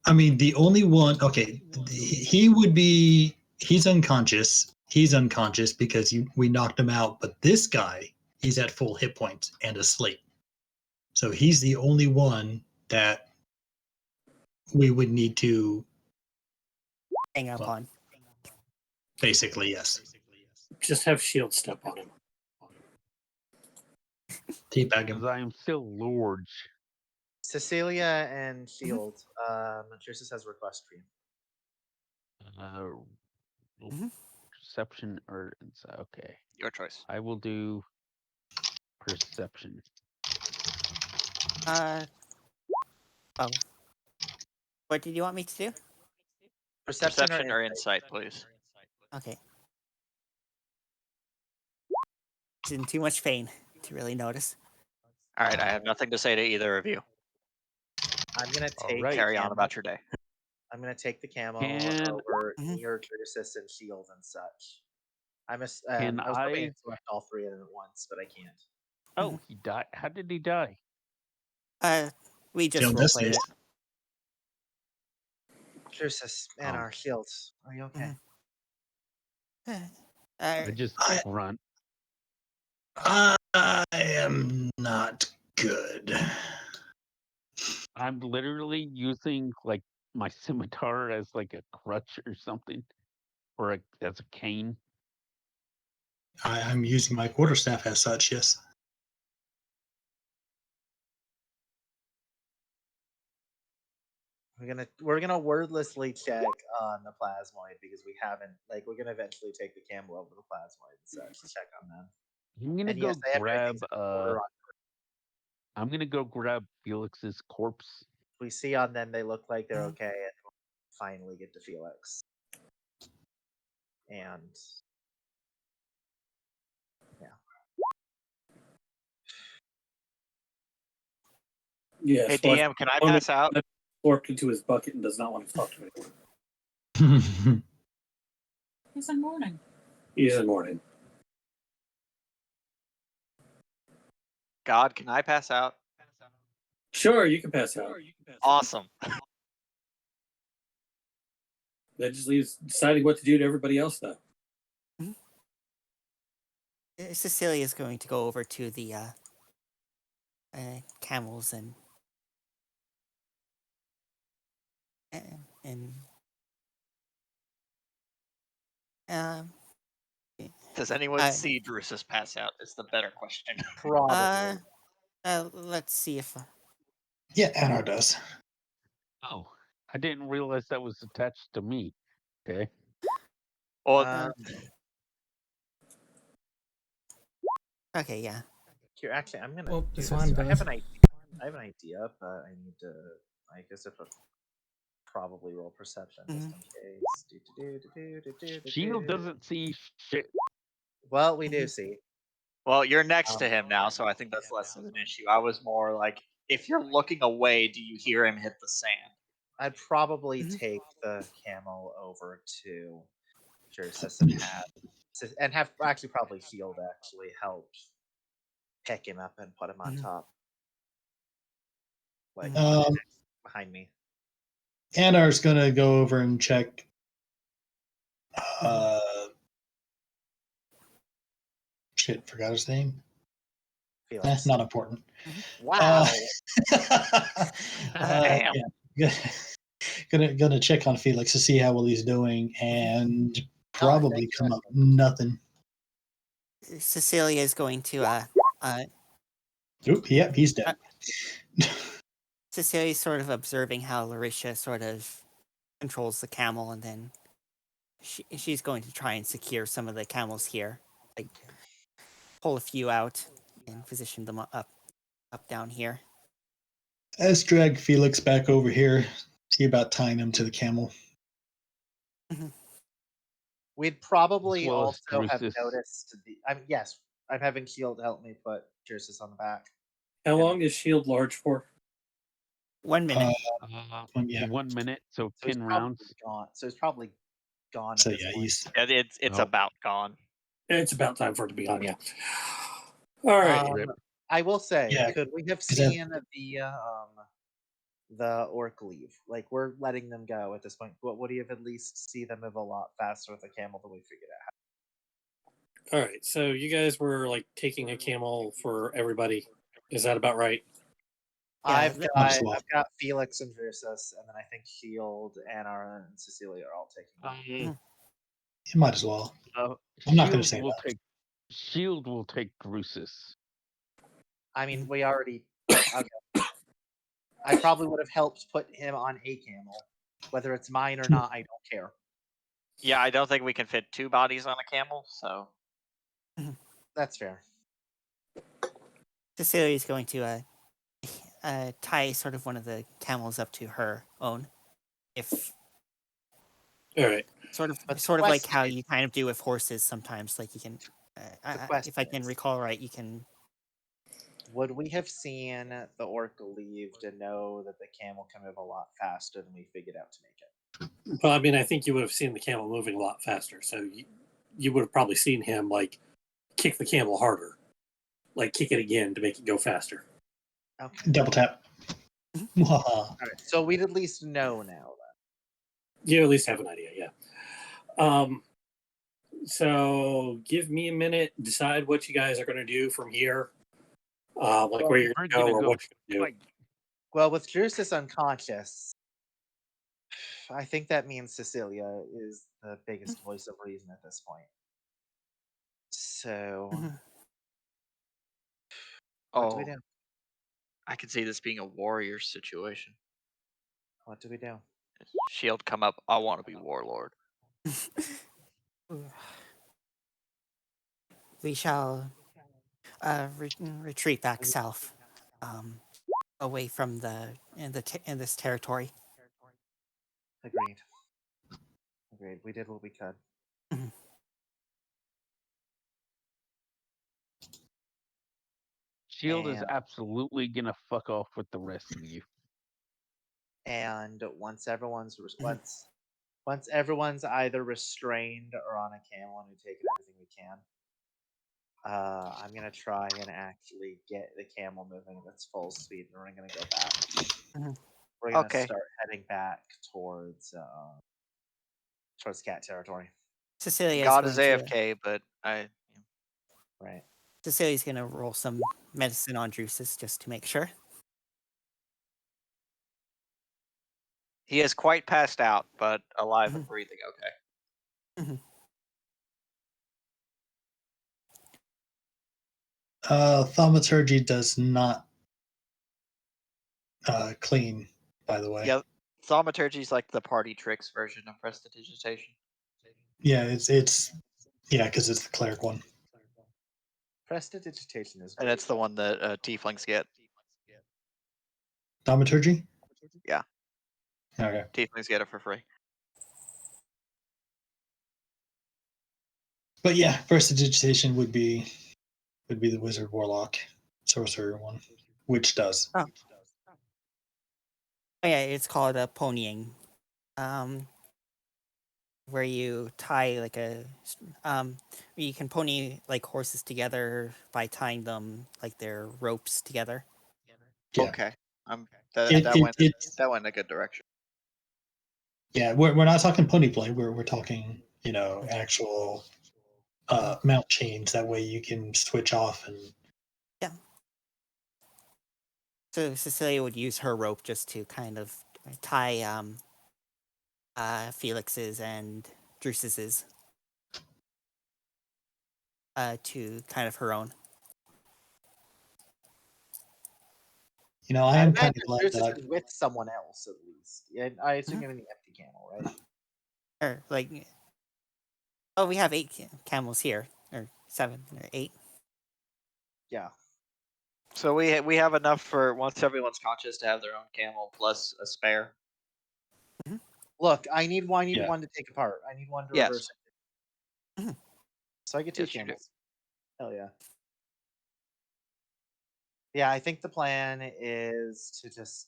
I mean, the only one. Okay, he would be. He's unconscious. He's unconscious because we knocked him out. But this guy, he's at full hit points and asleep. So he's the only one that we would need to hang up on. Basically, yes. Just have Shield step on him. Teabag him. Because I am still Lord. Cecilia and Shield. Drusus has a request for you. Perception or insight. Okay. Your choice. I will do perception. Oh. What did you want me to do? Perception or insight, please. Okay. He's in too much pain to really notice. All right, I have nothing to say to either of you. I'm gonna take Carry on about your day. I'm gonna take the camel Can- over near Drusus and Shield and such. I was Can hoping I- to select all three of them at once, but I can't. Oh, he died. How did he die? We just Failed roleplayed it. Drusus and our Shields. Are you okay? I just grunt. I am not good. I'm literally using like my scimitar as like a crutch or something, or as a cane. I'm using my quarterstaff as such, yes. We're gonna wordlessly check on the plasmoid because we haven't we're gonna eventually take the camel over the plasmoid and such. Check on them. I'm gonna And go yes, I have grab. everything in order on- I'm gonna go grab Felix's corpse. We see on them they look like they're okay, and we'll finally get to Felix. And Yeah. Hey, DM, can I pass out? Forked into his bucket and does not want to talk to anyone. He's in mourning. He's in mourning. God, can I pass out? Sure, you can pass out. Awesome. That just leaves deciding what to do to everybody else, though. Cecilia's going to go over to the camels and Does anyone see Drusus pass out? Is the better question. probably. Let's see if. Yeah, Anar does. Oh, I didn't realize that was attached to me. Okay. Well, okay, yeah. Here, actually, I'm gonna. Well, do the this. swan I have does. an idea. But I need to. I guess if I probably roll perception just in case. Shield doesn't see shit. Well, we do see. Well, you're next to him now, so I think that's less of an issue. I was more like, if you're looking away, do you hear him hit the sand? I'd probably take the camel over to Drusus and have actually probably Shield actually help pick him up and put him on top, like behind me. Anar's gonna go over and check. Shit, forgot his name. Felix. Not important. Wow. Yeah. Gonna check on Felix to see how well he's doing, and probably come up nothing. Cecilia is going to Yep, he's dead. Cecilia's sort of observing how Larisha sort of controls the camel, and then she's going to try and secure some of the camels here. Like, pull a few out and position them up down here. Let's drag Felix back over here. See about tying him to the camel. We'd probably well as also have Drusus. noticed yes, I'm having Shield help me put Jersis on the back. How And- long is shield large for? 1 minute. Yeah. 1 minute, so So he's 10 probably rounds. gone. So he's probably gone So at this yeah, point. he's It's Oh. about gone. It's about time for it to be on, yeah. All right. I will say, Yeah, could we have 'cause that- seen the orc leave? Like, we're letting them go at this point, but would you have at least see them move a lot faster with a camel than we figured out? All right. So you guys were like taking a camel for everybody. Is that about right? Yeah, I've got Felix and Versus, and then I think Shield, Anna, and Cecilia are all taking one. you might as well. I'm not going to say Shield will that. take Shield will take Drusus. I mean, we already. Okay. I probably would have helped put him on a camel, whether it's mine or not. I don't care. Yeah, I don't think we can fit 2 bodies on a camel, so That's fair. Cecilia's going to tie sort of one of the camels up to her own. If All right. sort of But like question how is- you kind of do with horses sometimes, like you can if I can is- recall right, you can Would we have seen the orc leave to know that the camel can move a lot faster than we figured out to make it? Well, I mean, I think you would have seen the camel moving a lot faster. So you would have probably seen him like kick the camel harder, like kick it again to make it go faster. Okay. Double tap. All right. So we'd at least know now. You at least have an idea, yeah. So give me a minute, decide what you guys are going to do from here, like where you're going to go or what you're going to do. Well, with Drusus unconscious, I think that means Cecilia is the biggest voice of reason at this point. So, what do we do? I could see this being a warrior situation. What do we do? Shield come up. I want to be warlord. we shall retreat back south, away from in this territory. Agreed. Agreed. We did what we could. Shield is And- absolutely gonna fuck off with the rest of you. And once everyone's either restrained or on a camel and we've taken everything we can, I'm gonna try and actually get the camel moving at its full speed, and we're gonna go back. We're gonna Okay. start heading back towards cat territory. Cecilia God is going to, AFK, but Right. Cecilia's going to roll some medicine on Drusus just to make sure. he is quite passed out, but alive and breathing. Okay. Thaumaturgy does not clean, by the way. Yeah, thaumaturgy is like the party tricks version of prestidigitation. Yeah, it's because it's the cleric one. Prestidigitation is And it's the one that tieflings get. Thaumaturgy? Yeah. Okay. Tieflings get it for free. But yeah, prestidigitation would be the wizard, warlock, sorcerer one, which does. Oh yeah, it's called ponying, where you tie like you can pony like horses together by tying them like they're ropes together. Yeah. Okay. That went in a good direction. Yeah, we're not talking pony play. We're talking actual mount chains. That way you can switch off and. Yeah. So Cecilia would use her rope just to kind of tie Felix's and Drusus's to kind of her own. I am kind of glad Drusus that is with someone else at least. Yeah, I assume you're in the empty camel, right? Or like, oh, we have 8 camels here, or 7 or 8. Yeah. So we have enough for once everyone's conscious to have their own camel plus a spare. Look, I need one Yeah. to take apart. I need one to Yes. reverse it. So I get 2 Yes, you do. camels. Hell yeah. Yeah, I think the plan is to just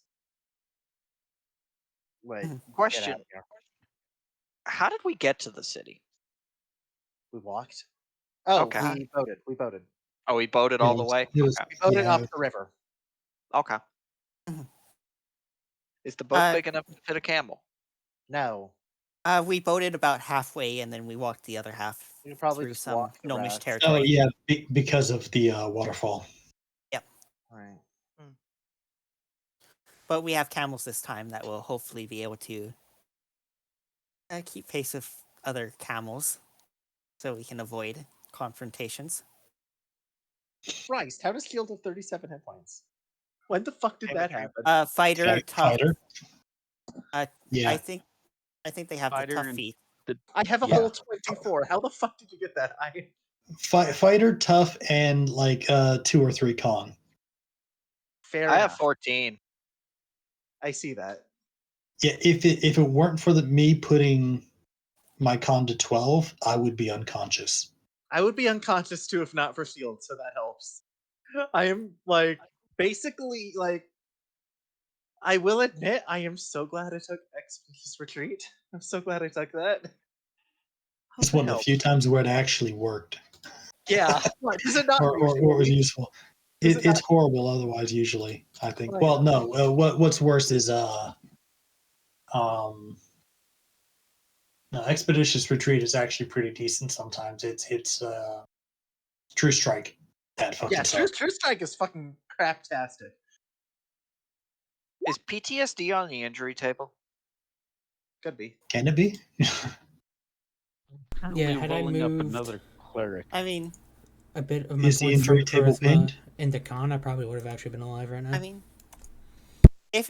get out Question: of here. how did we get to the city? We walked. Oh, Okay. we boated. We boated. Oh, we boated all the way. It was Okay. We boated yeah, up the river. Okay. Mhm. Is the boat Uh, big enough to fit a camel? No, We boated about halfway, and then we walked the other half we could probably through just some walk the gnomish rest. territory. oh yeah, because of the waterfall. All right. But we have camels this time that will hopefully be able to keep pace with other camels, so we can avoid confrontations. Christ, how does Shield have 37 hit points? When the fuck did that happen? Fighter, tough. Fighter. Yeah, I think they have Fighter the tough and feat. I have a Yeah. whole 24. How the fuck did you get that high? fighter, tough, and like 2 or 3 con. Fair I enough. have 14. I see that. Yeah, if it weren't for me putting my con to 12, I would be unconscious. I would be unconscious too if not for Shield, so that helps. I am like basically like I will admit I am so glad I took Expeditious Retreat. I'm so glad I took that. It's one of the few times where it actually worked, Yeah. What, does it not or was usually? useful. Does it It's not- horrible otherwise. Usually, I think. Oh, Well, yeah. no. What's worse is no, Expeditious Retreat is actually pretty decent sometimes. It's True Strike that fucking Yeah, sucks. True Strike is fucking craptastic. Is PTSD on the injury table? Could be. Can it be? Currently had I rolling up moved- another cleric. I mean, A bit of my Is the points injury from table charisma pinned? into con, I probably would have actually been alive right now. I mean, if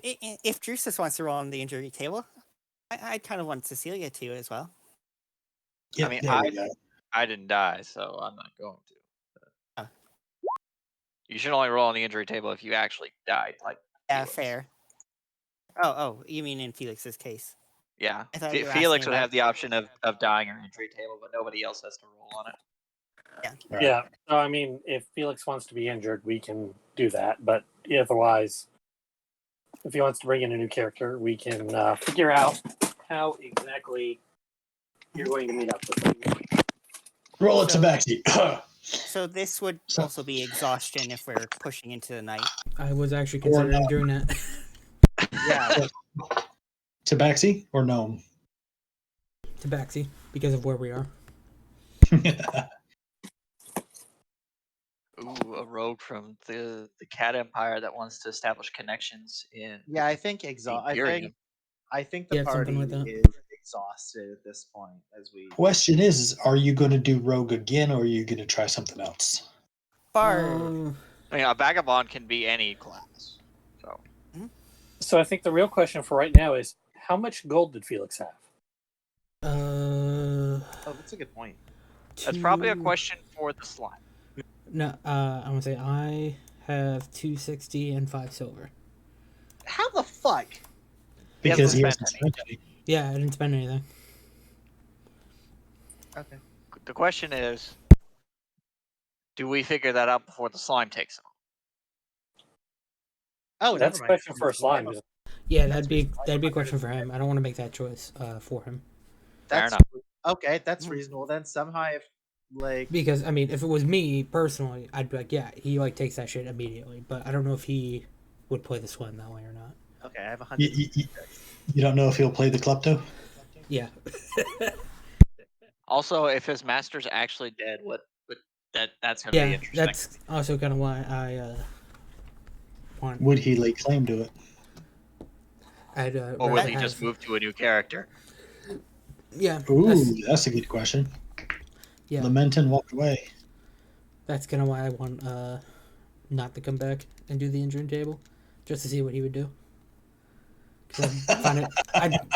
Drusus wants to roll on the injury table, I kind of want Cecilia to as well. Yeah, I mean, there we go. I didn't die, so I'm not going to. Oh. You should only roll on the injury table if you actually died. Like Yeah, Felix. fair. Oh, you mean in Felix's case? Yeah, I thought you were Felix asking would about- have the option of dying on injury table, but nobody else has to roll on it. Right. Yeah. So I mean, if Felix wants to be injured, we can do that. But otherwise, if he wants to bring in a new character, we can figure out how exactly you're going to meet up with him. Roll it So- to backseat. So this would So- also be exhaustion if we're pushing into the night. I was actually Or considering not. doing that. Yeah. Tabaxi or gnome? Tabaxi, because of where we are. Ooh, a rogue from the Cat Empire that wants to establish connections in Yeah, I think the Imperium. I think the Yeah, something party like that. is exhausted at this point as we Question is, are you going to do rogue again, or are you going to try something else? Bard. I mean, a vagabond can be any class. So So I think the real question for right now is how much gold did Felix have? Oh, that's a good point. that's probably a two- question for the slime. No, I'm gonna say I have 260 and 5 silver. How the fuck? He Because hasn't he hasn't spent spent any. Yeah, I didn't spend anything. Okay. The question is, do we figure that out before the slime takes it? Oh, That's a never mind. question for a slime. isn't it? Yeah, that'd be a question for him. I don't want to make that choice for him. Fair That's enough. okay. That's reasonable then. Somehow, if like Because I mean, if it was me personally, I'd be like, yeah, he like takes that shit immediately. But I don't know if he would play the swim that way or not. okay, I have a You, 100. you don't know if he'll play the klepto? Yeah. Also, if his master's actually dead, what that's gonna be Yeah, interesting. that's also kind of why I want. Would he lay claim to it? I'd Or will rather he just have- move to a new character? Yeah, Ooh, that's a good question. yeah. Lament and walk away. That's kind of why I want not to come back and do the injury table, just to see what he would do. 'Cause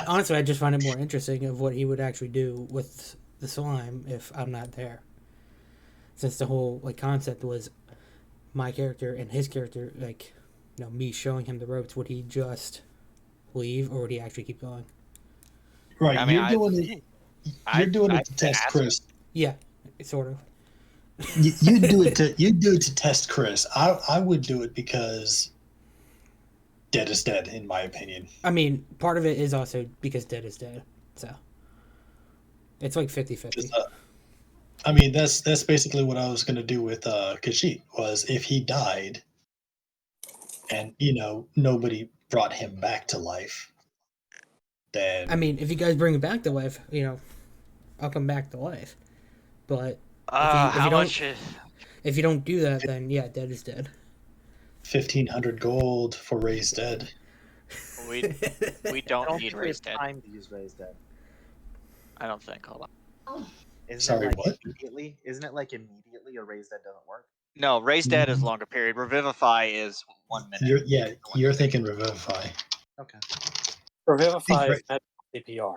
honestly, I just find it more interesting of what he would actually do with the slime if I'm not there. Since the whole like concept was my character and his character, like, me showing him the ropes, would he just leave or would he actually keep going? Right, I mean, you're doing I it to test ask him. Chris. Yeah, sort of. You do it to test Chris. I would do it because dead is dead, in my opinion. I mean, part of it is also because dead is dead. So it's like 50-50. I mean, that's basically what I was going to do with Kashid, was if he died and, nobody brought him back to life, then... I mean, if you guys bring him back to life, I'll come back to life. But if you don't do that, then yeah, dead is dead. 1,500 gold for Raised Dead. We I don't don't need think we have raised dead. time to use Raised Dead. I don't think. Hold on. Sorry, what? Immediately? Isn't it like immediately, or Raised Dead doesn't work? No, raised dead is longer period. Revivify is 1 minute. You're thinking Revivify. Okay. Revivify is not CPR.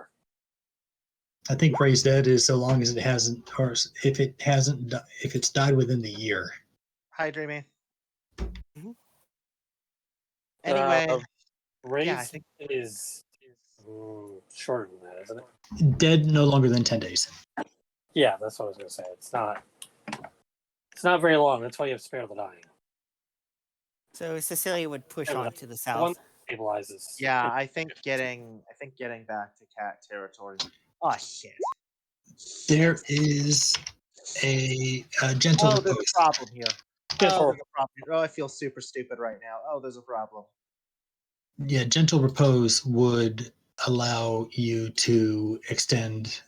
I think Raised Dead is so long as it hasn't, or if it's died within the year. Hi, Dreamy. Mhm. Anyway, Raised yeah, I think is shorter than that, isn't it? Dead no longer than 10 days. Yeah, that's what I was going to say. It's not very long. That's why you have Spare the Dying. So Cecilia would push Yeah, on to the One south. stabilizes. yeah, I think getting back to cat territory. Oh shit. There is a gentle Oh, there's repose. a problem here. Yes, Oh, there's a problem here. Oh, I feel super stupid right now. Oh, there's a problem. Yeah, gentle repose would allow you to extend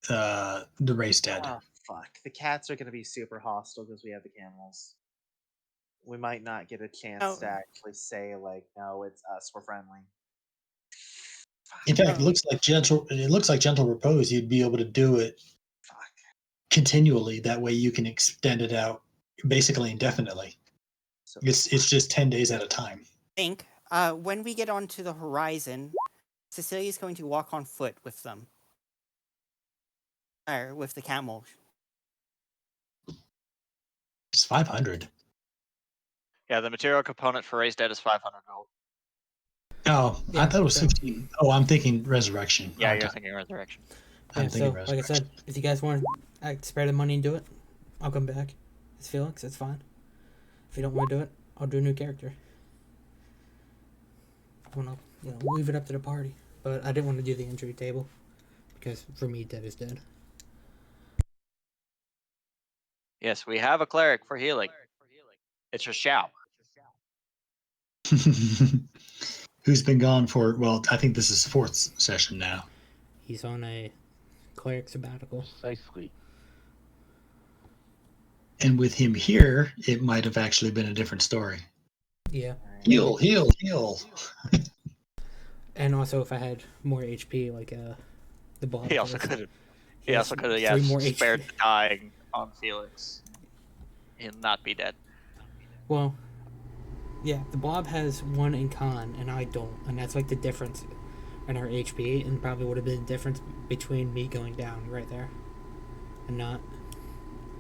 the Raised Dead. Oh, fuck. The cats are going to be super hostile because we have the camels. We might not get a chance to actually say, like, no, it's us, we're friendly. In fact, it looks like gentle repose. You'd be able to do it continually. That way, you can extend it out basically indefinitely. So, It's just 10 days at a time. Think, when we get onto the horizon, Cecilia's going to walk on foot with them. Or with the camel. It's 500. Yeah, the material component for raised dead is 500 gold. Oh, Yeah, I thought it was so- 16. Oh, I'm thinking resurrection. Yeah, aren't you're I? thinking resurrection. I'm Yeah, thinking so like I resurrection. said, if you guys want to spare the money and do it, I'll come back as Felix. It's fine. If you don't want to do it, I'll do a new character. I want to leave it up to the party. But I didn't want to do the injury table because for me, dead is dead. Yes, we have a cleric for healing. It's a Shao. Who's been gone for, well, I think this is 4th session now. He's on a cleric sabbatical. Precisely. And with him here, it might have actually been a different story. Yeah. Heal. And also, if I had more HP, like the ball. He also could have. He has also could have 3 more spared HP. the dying on Felix. He'll not be dead. Well, yeah, the Blob has 1 in con, and I don't, and that's like the difference in her HP, and probably would have been the difference between me going down right there, and not.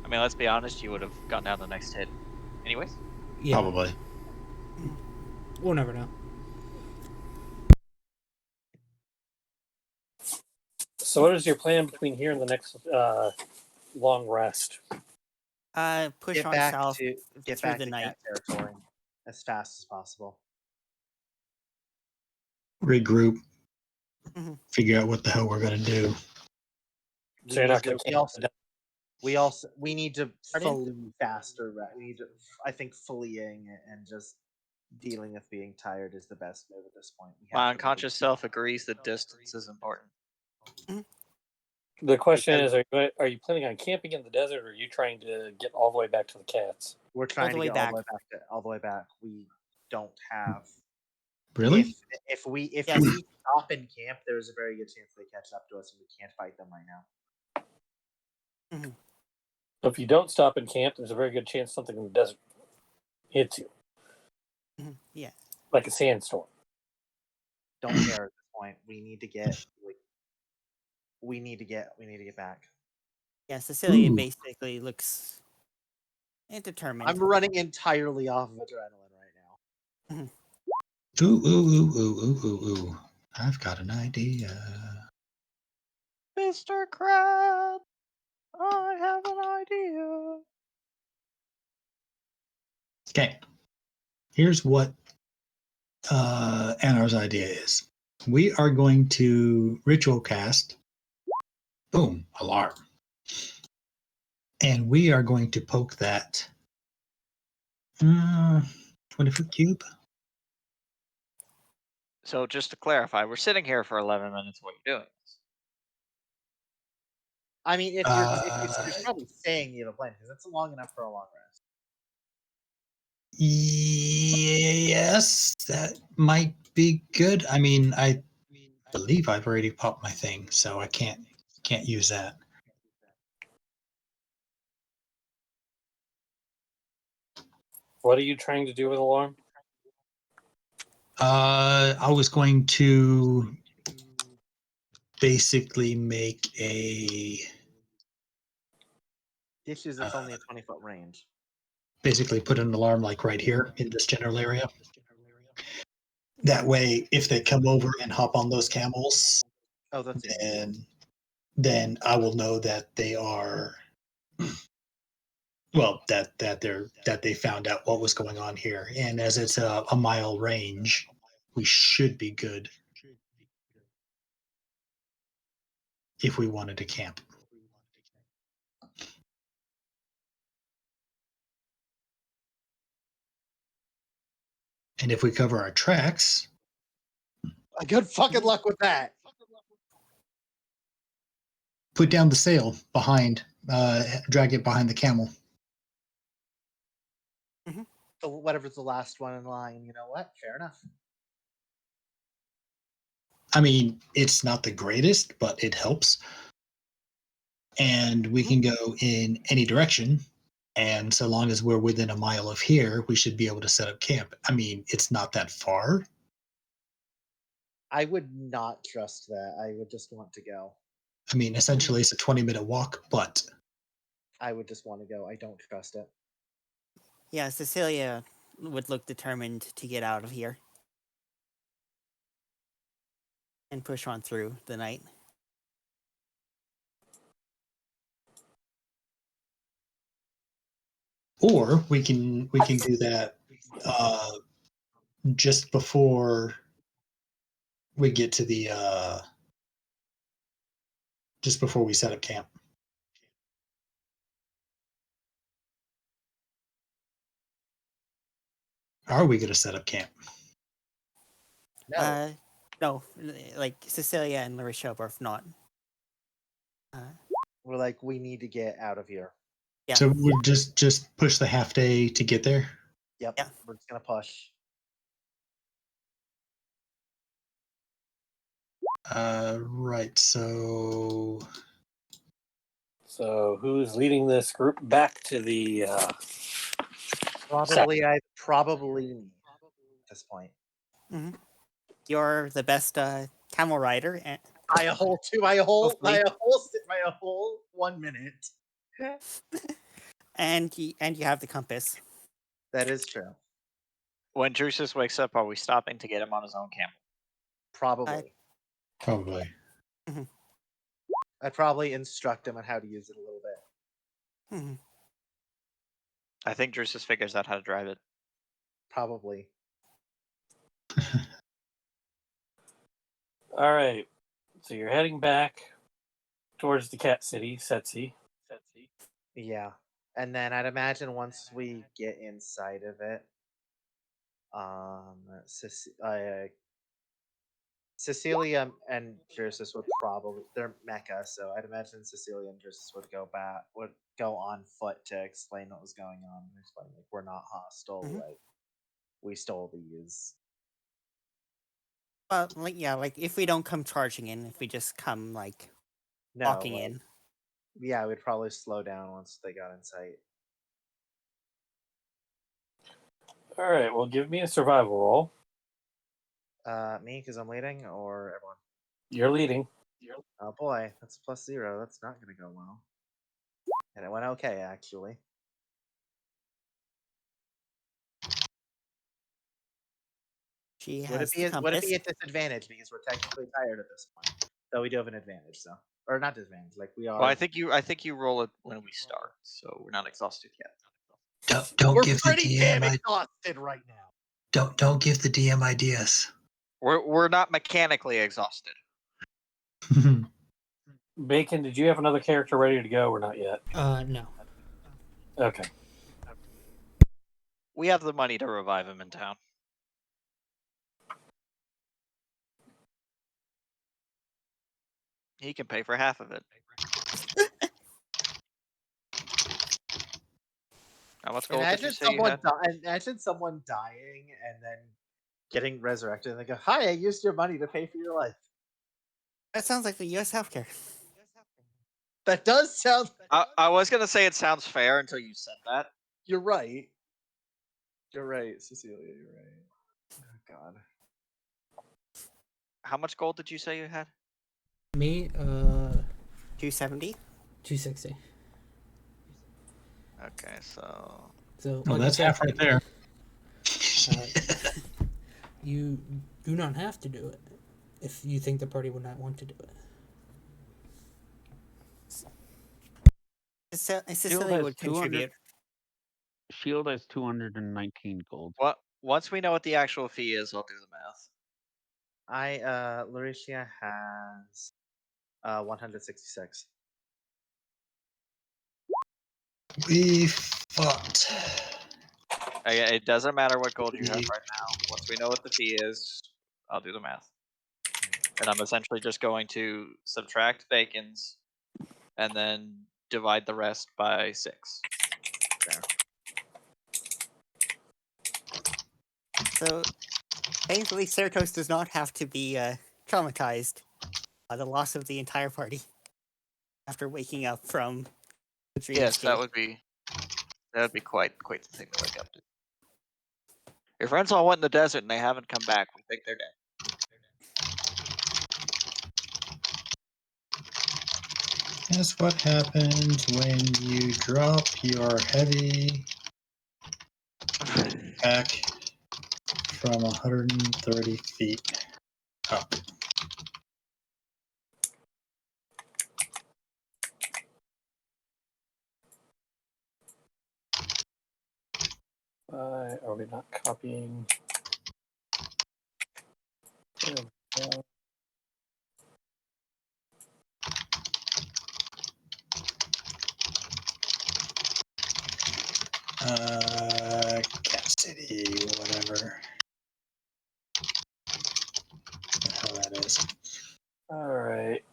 I mean, let's be honest. You would have gone down the next hit, anyways. Yeah, Probably. we'll never know. So, what is your plan between here and the next long rest? Push get on back south to get through back the to night. cat territory as fast as possible. Regroup. Mhm. Figure out what the hell we're going to do. So you're not going We need to flee faster. Right? We need to. I think fleeing and just dealing with being tired is the best move at this point. We have My to unconscious move. self agrees that distance is important. The question is: Are you planning on camping in the desert, or are you trying to get all the way back to the cats? We're trying the to way get back. all the way back. We don't have. Really? If we Yes. stop in camp, there's a very good chance they catch up to us, and we can't fight them right now. So if you don't stop in camp, there's a very good chance something in the desert hits you, Yeah. like a sandstorm. Don't care at this point. We need to get. We need to get back. Yeah, Cecilia Ooh. basically looks Determined. I'm running entirely off of adrenaline right now. Ooh, ooh, ooh, ooh, ooh, ooh, ooh. I've got an idea. Mr. Crab, I have an idea. Okay. Here's what Anar's idea is. We are going to ritual cast. Boom, alarm. And we are going to poke that 20-foot cube. So just to clarify, we're sitting here for 11 minutes while you're doing this. I mean, if you're probably saying you have a plan because it's long enough for a long rest. Yes, that might be good. I mean, I believe I've already popped my thing, so I can't use that. What are you trying to do with alarm? I was going to basically make a The issue is it's only a 20-foot range. basically put an alarm like right here in this general area. That way, if they come over and hop on those camels, Oh, that's easy. then I will know that they are well that they found out what was going on here. And as it's a mile range, we should be good if we wanted to camp. And if we cover our tracks, Good fucking luck with that. put down the sail behind, drag it behind the camel. So whatever's the last one in line, you know what? Fair enough. I mean, it's not the greatest, but it helps. And we can go in any direction. And so long as we're within a mile of here, we should be able to set up camp. I mean, it's not that far. I would not trust that. I would just want to go. I mean, essentially, it's a 20-minute walk, but I would just want to go. I don't trust it. Yeah, Cecilia would look determined to get out of here and push on through the night. or we can do that just before we get to the just before we set up camp. Are we going to set up camp? No. No, like Cecilia and Larisha are both not. We're like, we need to get out of here. Yeah. So we'll just push the half day to get there. Yep. Yeah. We're just gonna push. Right. So who's leading this group back to the Probably me at this point. You're the best camel rider, and By a whole 1 minute. and you have the compass. That is true. When Drusus wakes up, are we stopping to get him on his own camel? Probably. probably. I'd probably instruct him on how to use it a little bit. I think Drusus figures out how to drive it. Probably. All right. So you're heading back towards the cat city, Setsi. Yeah. And then I'd imagine once we get inside of it, Cecilia and Jersis would probably, they're mecha, so I'd imagine Cecilia and Jersis would go on foot to explain what was going on and explain like we're not hostile, like we stole these. Well, like if we don't come charging in, if we just come walking in. Yeah, we'd probably slow down once they got in sight. All right. Well, give me a survival roll. Me, because I'm leading, or everyone? You're leading. Oh boy, that's +0. That's not gonna go well. And it went okay, actually. She Would it has be the would it be compass. a disadvantage because we're technically tired at this point? So we do have an advantage, so or not disadvantage, like we are. Well, I think you roll it when we start, so we're not exhausted yet. Don't we're give the pretty damn DM exhausted right now. don't give the DM ideas. We're not mechanically exhausted. Bacon, did you have another character ready to go or not yet? No. Okay. We have the money to revive him in town. He can pay for half of it. How much gold did you say you had? Imagine someone dying and then getting resurrected, and they go, "Hi, I used your money to pay for your life." That sounds like the U.S. healthcare. That does sound. I was gonna say it sounds fair until you said that. You're right. You're right, Cecilia. You're right. Oh, God. How much gold did you say you had? Me, 270. 260. Okay, so So, Oh, like I that's said, half right there. you do not have to do it if you think the party would not want to do it. Cecilia would contribute. Shield has 219 gold. what? Once we know what the actual fee is, I'll do the math. Lauricia has 166. We fucked. It doesn't matter what gold you have right now. Once we know what the fee is, I'll do the math. And I'm essentially just going to subtract Bacon's and then divide the rest by 6. There. So, thankfully, Certos does not have to be traumatized by the loss of the entire party after waking up from the dream Yes, state. that would be quite the thing to wake up to. Your friends all went in the desert and they haven't come back. We think they're dead. That's what happens when you drop your heavy pack from 130 feet up. Are we not copying? There we go. Cat City, whatever. What the hell that is. All right.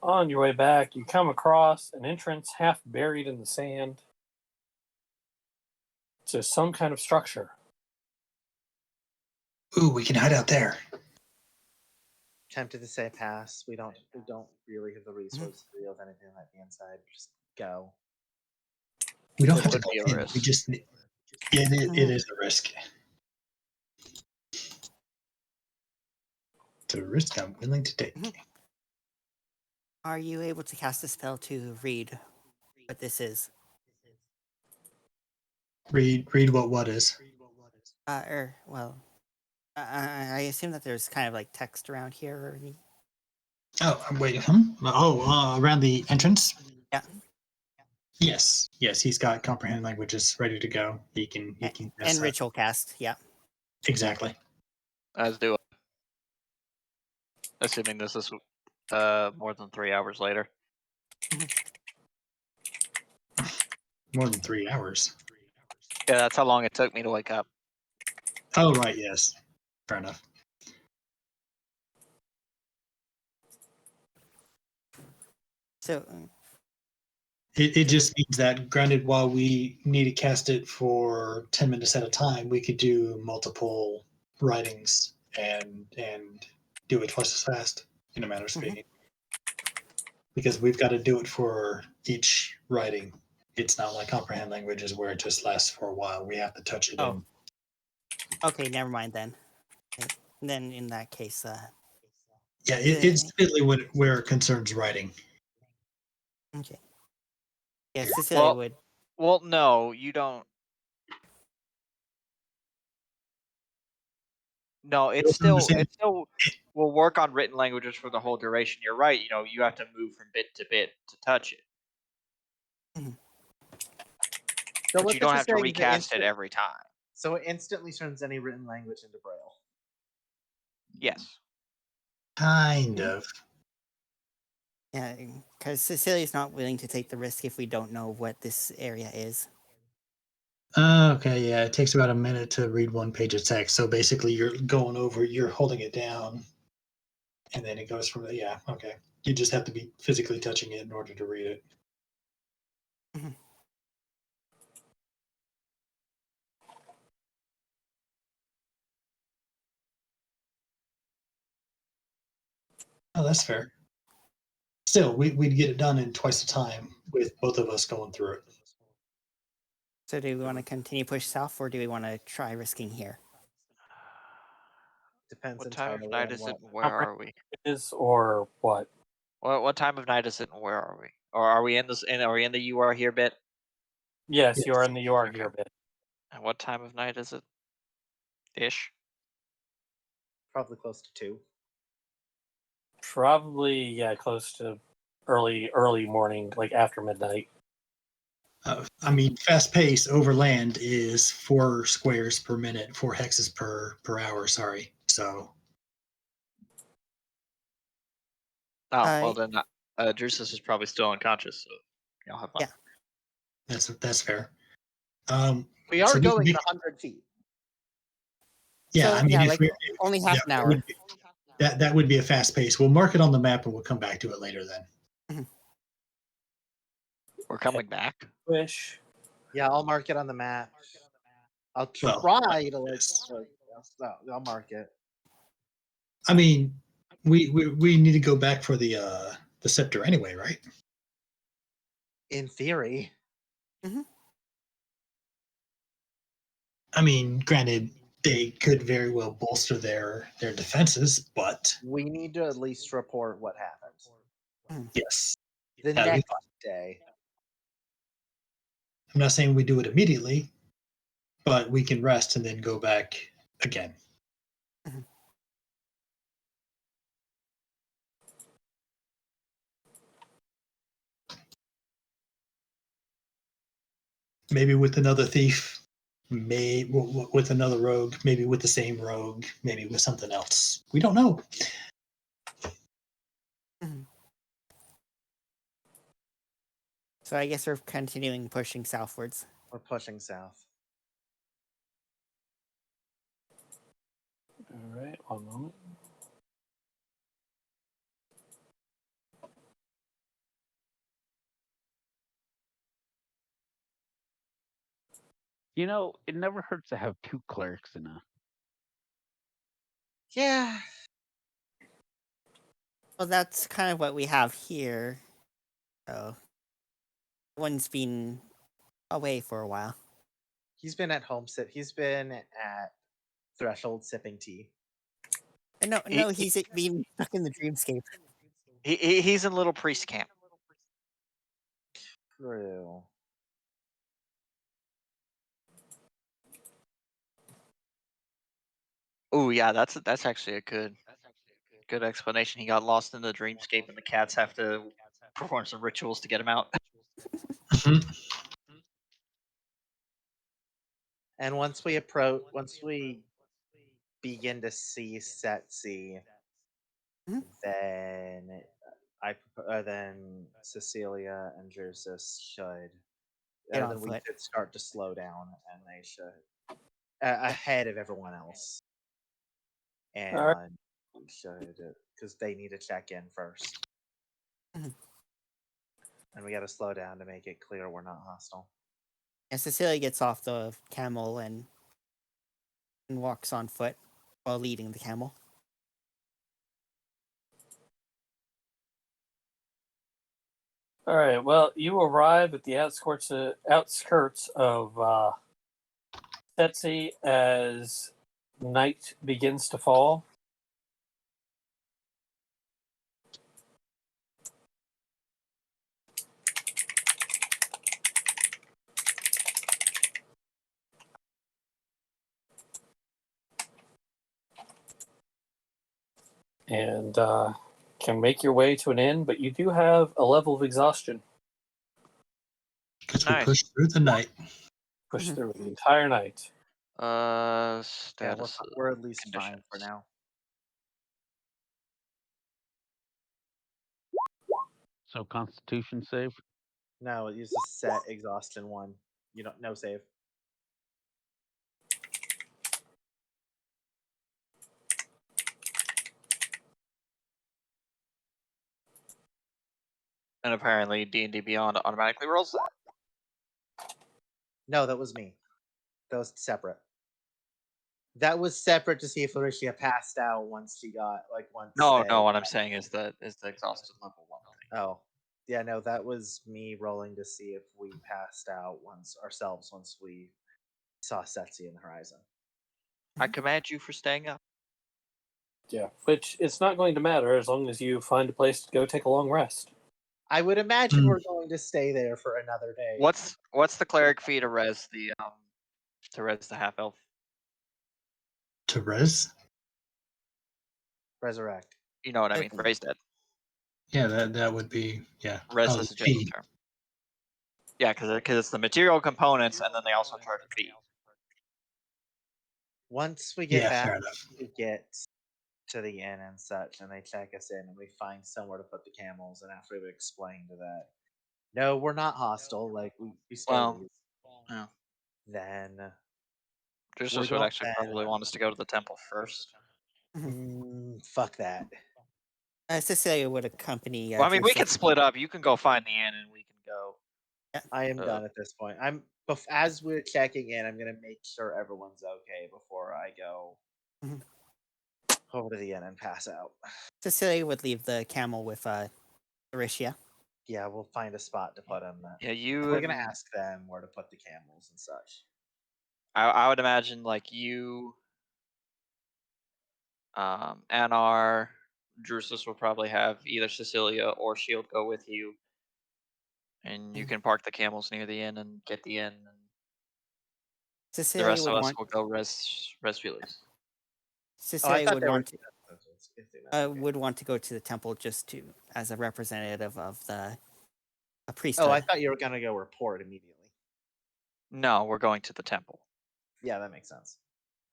On your way back, you come across an entrance half buried in the sand to some kind of structure. Ooh, we can hide out there. Tempted to say pass. We don't really have the resources to deal with anything like the inside. Just go. We don't It have to would go be a in. risk. We just it is a risk. It's a risk I'm willing to take. Are you able to cast a spell to read what this is? Read what is. I assume that there's kind of like text around here. Or... Oh, wait. Around the entrance? Yeah. Yes. He's got comprehend languages ready to go. He can and ritual cast. Yeah. Exactly. As do I. Assuming this is more than 3 hours later. More than 3 hours. Yeah, that's how long it took me to wake up. Oh, right. Yes. Fair enough. So It just means that, granted, while we need to cast it for 10 minutes at a time, we could do multiple writings and do it twice as fast, in a matter of speaking. Because we've got to do it for each writing. It's not like comprehend languages where it just lasts for a while. We have to touch it in. Okay, never mind then. Then in that case, Yeah, it's typically where it concerns writing. okay. Yeah, Cecilia would. Well, no, you don't. No, You also understand? it still will work on written languages for the whole duration. You're right. You have to move from bit to touch it, So but what you this don't is have to saying is it recast it every time. so it instantly turns any written language into Braille. Yes. Kind of. Yeah, because Cecilia's not willing to take the risk if we don't know what this area is. Okay, yeah, it takes about a minute to read one page of text. So basically, you're holding it down, and then it goes from there. Yeah, okay. You just have to be physically touching it in order to read it. Mhm. Oh, that's fair. Still, we'd get it done in twice the time with both of us going through it. So do we want to continue push south, or do we want to try risking here? Depends What time of entirely night on is it what. and where are we? Is or what? What time of night is it and where are we? Or are we in this? Are we in the you are here bit? Yes, you are Yes. in the you are Okay. here bit. And what time of night is it? Ish. Probably close to 2. Probably, yeah, close to early morning, like after midnight. I mean, fast pace overland is 4 squares per minute, 4 hexes per hour. Sorry. So Oh Uh, well, then Drusus is probably still unconscious, so y'all have fun. Yeah. that's fair. We are So we can going make, at 100 feet. yeah. so I mean, yeah, if like we only yeah, half an hour. that would be a fast pace. We'll mark it on the map and we'll come back to it later. Then We're coming back. Wish. Yeah, I'll mark it on the map. I'll Well, try to yes. I'll mark it. I mean, we need to go back for the scepter anyway, right? In theory, I mean, granted, they could very well bolster their defenses, but we need to at least report what happened. yes, The that'd be next fine. day. I'm not saying we do it immediately, but we can rest and then go back again. Maybe with another thief, with another rogue, maybe with the same rogue, maybe with something else. We don't know. So I guess we're continuing pushing southwards. We're pushing south. All right, one moment. It never hurts to have 2 clerics in a. Yeah. Well, that's kind of what we have here. So one's been away for a while. He's been at home he's been at Threshold sipping tea. No, he's been stuck in the dreamscape. He's in Little Priest camp. True. Oh yeah, that's actually a good explanation. He got lost in the dreamscape, and the cats have to perform some rituals to get him out. And once we begin to see Setsi, then then Cecilia and Drusus should Get on then we foot. could start to slow down, and they should ahead of everyone else, and All right. we should because they need to check in first, and we got to slow down to make it clear we're not hostile. And Cecilia gets off the camel and walks on foot while leading the camel. All right. Well, you arrive at the outskirts of Setsi as night begins to fall. and can make your way to an inn, but you do have a level of exhaustion. Because Nice. we pushed through the night. Push Mhm. through the entire night. Yeah, Status. we're at least fine conditions. for now. So Constitution save. No, use the set exhaustion one. You don't no save. And apparently D&D Beyond automatically rolls that. No, that was me. That was separate. That was separate to see if Alicia passed out once she got once. No, what I'm saying is the exhausted level 1 thing. Oh, yeah, no, that was me rolling to see if we passed out once we saw Setsi in the horizon. I commend you for staying up. Yeah, which it's not going to matter as long as you find a place to go take a long rest. I would imagine Hmm. we're going to stay there for another day. What's the cleric fee to res the half elf? To res? Resurrect? You know what I mean? Okay. Raise dead. Yeah, that would be, yeah. Res Oh, is a general fee. term. Yeah, because it's the material components, and then they also charge a fee. Once we get Yeah, back, fair enough. we get to the inn and such, and they check us in, and we find somewhere to put the camels. And after we explain to that, no, we're not hostile. Like we stay Well, these. yeah. Then Drusus would actually probably want us to go to the temple first. fuck that. Cecilia would accompany. Well, I mean, we Drusus. can split up. You can go find the inn, and we can go. I am done at this point. As we're checking in, I'm gonna make sure everyone's okay before I go Mhm. over to the inn and pass out. Cecilia would leave the camel with Aricia. Yeah, we'll find a spot to put them. Yeah, you. We're gonna ask them where to put the camels and such. I would imagine like you, Anar, Drusus will probably have either Cecilia or Shield go with you, and you can park the camels near the inn and get the inn. And the Cecilia rest of would us want. will go res Felix. Cecilia would want to. Okay. Would want to go to the temple just to as a representative of the a Oh, priesthood. I thought you were gonna go report immediately. No, we're going to the temple. Yeah, that makes sense.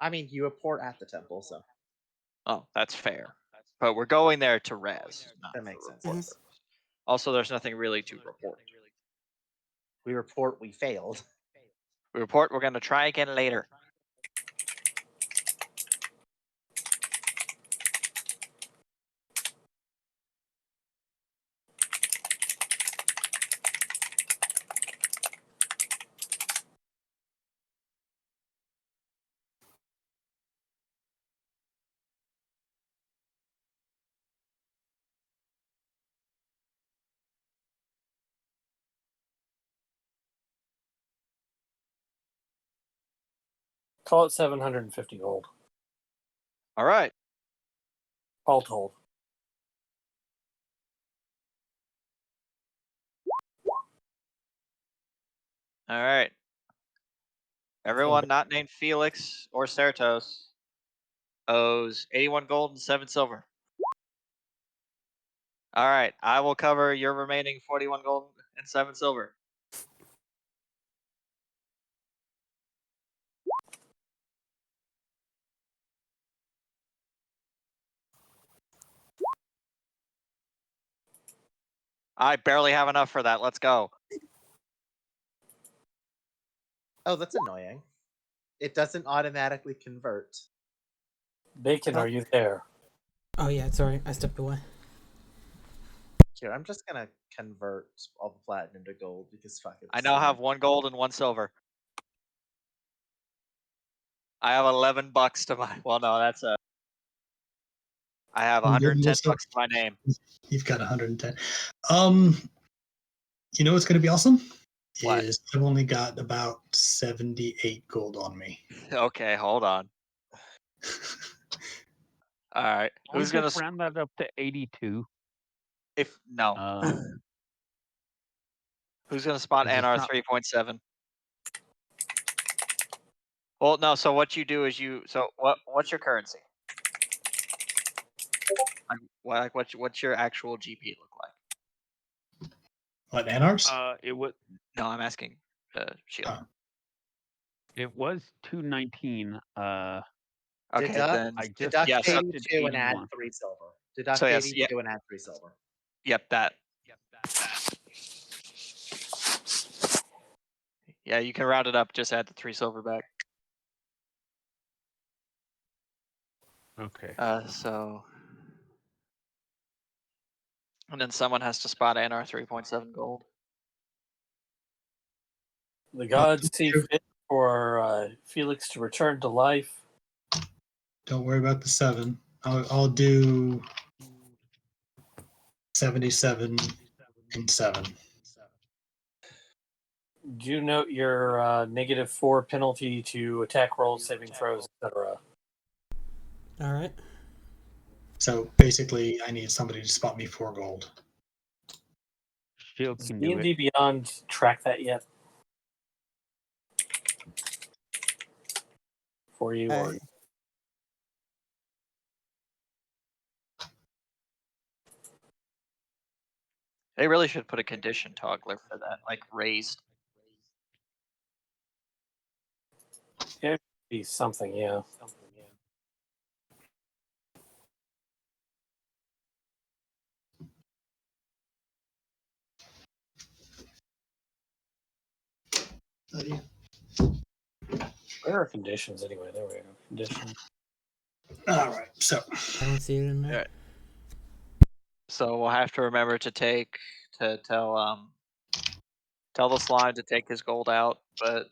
I mean, you report at the temple, so Oh, that's fair. But we're going there to res. Not that for makes sense. report Yes. purposes. Also, there's nothing really to report. We report we failed. We report we're going to try again later. Call it 750 gold, All right. all told. All right. Everyone not named Felix or Certos owes 81 gold and 7 silver. All right. I will cover your remaining 41 gold and 7 silver. I barely have enough for that. Let's go. Oh, that's annoying. It doesn't automatically convert. Bacon, are you there? Oh yeah, sorry, I stepped away. Here, I'm just gonna convert all the platinum to gold because fuck it. I now have 1 gold and 1 silver. I have 11 bucks to my. Well, no, that's a. I have 110 bucks to my name. You've got 110. You know what's going to be awesome? What? Is I've only got about 78 gold on me. Okay, hold on. All right. Who's gonna round that up to 82? If no. Who's gonna spot Is it NR not- 3.7? Well, no. So what you do is you. So what's your currency? What's your actual GP look like? What, Anar's? It was No, I'm asking Shield. Oh. it was 219. Okay, Deduct, then I just deduct yes. accepted 82 and add 81. 3 silver. Deduct So yes, 82 and add 3 silver. Yep, that. Yeah, you can round it up. Just add the 3 silver back. Okay. So, and then someone has to spot Anar 3.7 gold. The gods see Sure. fit for Felix to return to life. Don't worry about the 7. I'll do 77 and 7. Do note your -4 penalty to attack rolls, saving throws, etc. All right. So basically, I need somebody to spot me 4 gold. Shield Does can do it. D&D Beyond track that yet for you? Or They really should put a condition toggler for that, like raised. it'd be something, yeah. Where are conditions anyway? There we go. Conditions. All right. So I don't see it in there. Alright. So we'll have to remember to tell the slime to take his gold out. But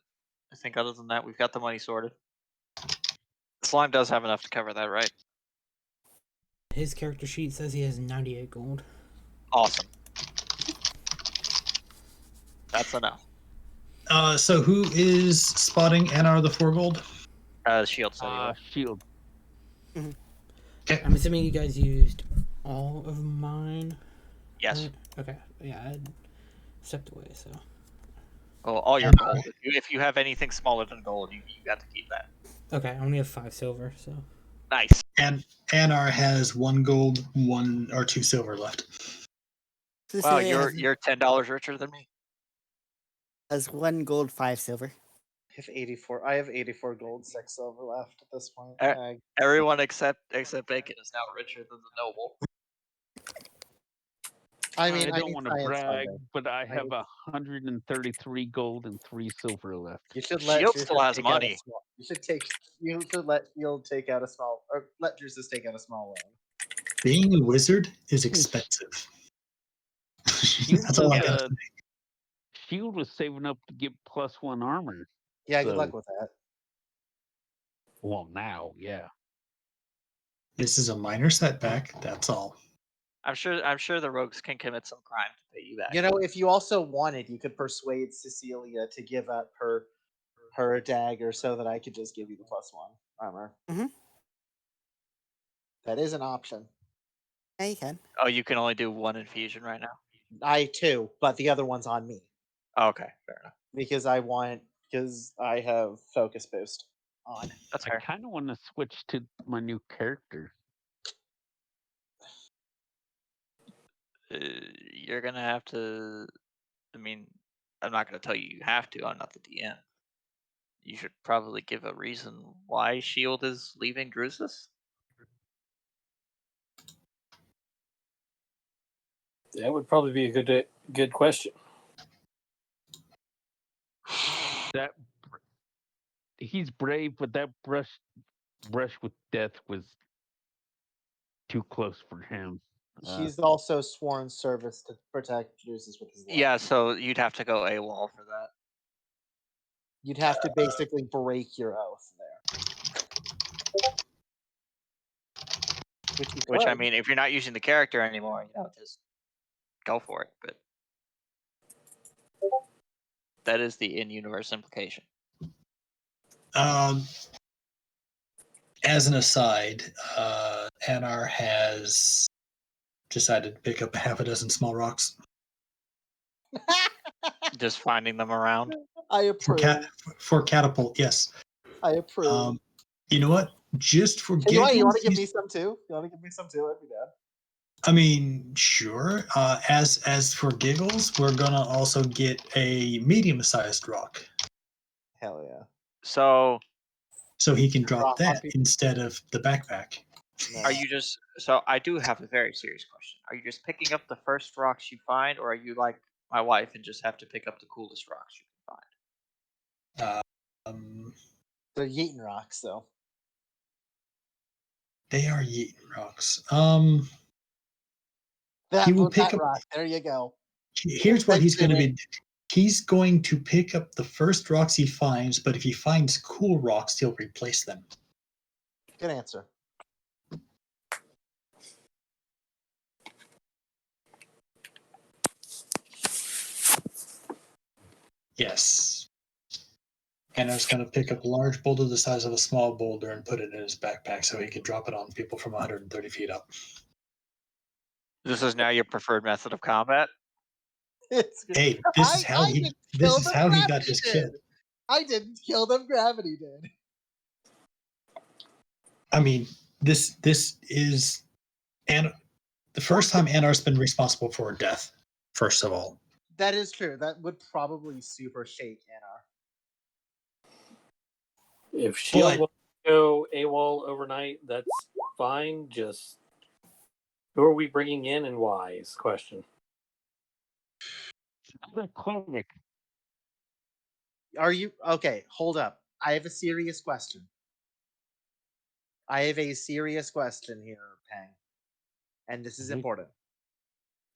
I think other than that, we've got the money sorted. The slime does have enough to cover that, right? His character sheet says he has 98 gold. Awesome. That's enough. so who is spotting Anar the 4 gold? Shield said he will. Shield. Okay. I'm assuming you guys used all of mine. Yes. Right? Okay. Yeah, I stepped away, so. Well, all your And gold. If you have anything smaller than gold, you got to keep that. Okay, I only have 5 silver, so. Nice. And Anar has 1 gold, 1 or 2 silver left. Wow, Cecilia you're $10 richer than me. has 1 gold, 5 silver. I have 84. I have 84 gold, 6 silver left at this point. Everyone except Bacon is now richer than the noble. I mean, I don't want to try and brag, spend it. but I have 133 gold and 3 silver left. You should let Shield Drusus still has take out a money. small. You should let Shield take out a small, or let Drusus take out a small loan. Being a wizard is expensive. That's all I got to say. Shield was saving up to get +1 armor. Yeah, good luck with that. Well, now, yeah. This is a minor setback. That's all. I'm sure the rogues can commit some crime to pay you back. You know, if you also wanted, you could persuade Cecilia to give up her dagger so that I could just give you the +1 armor. Mhm. That is an option. Yeah, you can. Oh, you can only do 1 infusion right now? I too, but the other one's on me. Oh, okay, fair enough. Because I have focus boost on. That's I fair. kind of want to switch to my new character. You're gonna have to. I mean, I'm not gonna tell you you have to. I'm not the DM. You should probably give a reason why Shield is leaving Drusus. That would probably be a good question. That he's brave, but that brush with death was too close for him. He's also sworn service to protect Drusus with his life. Yeah, so you'd have to go AWOL for that. You'd have to basically break your oath there. Which I mean, if you're not using the character anymore, just go for it. But that is the in-universe implication. As an aside, Anar has decided to pick up half a dozen small rocks. Just finding them around. I approve. For catapult, yes. I approve. You know what? just for Hey, you want giggles. to give me some too? You want to give me some too? I'd be down. I mean, sure. As for giggles, we're gonna also get a medium-sized rock, Hell yeah. So so he can drop Rock on that people. instead of the backpack. No. are you just so I do have a very serious question. Are you just picking up the first rocks you find, or are you like my wife and just have to pick up the coolest rocks you can find? Um, They're yeeting rocks, though. they are Yeeton rocks. That He will pick up. rock. There you go. Here's what he's going to be. He's going to pick up the first rocks he finds, but if he finds cool rocks, he'll replace them. Good answer. Yes. And I was going to pick up a large boulder the size of a small boulder and put it in his backpack so he could drop it on people from 130 feet up. This is now your preferred method of combat. It's good. Hey, this is how he. This is how he got his kill. I didn't kill them. Gravity did. I mean, this is and the first time Anar's been responsible for a death. First of all, That is true. That would probably super shake Anar. If Shield But- wants to go AWOL overnight, that's fine. Just who are we bringing in and why is the question. The cleric. Are you okay? Hold up. I have a serious question. here, Pang. And this is Mhm. important.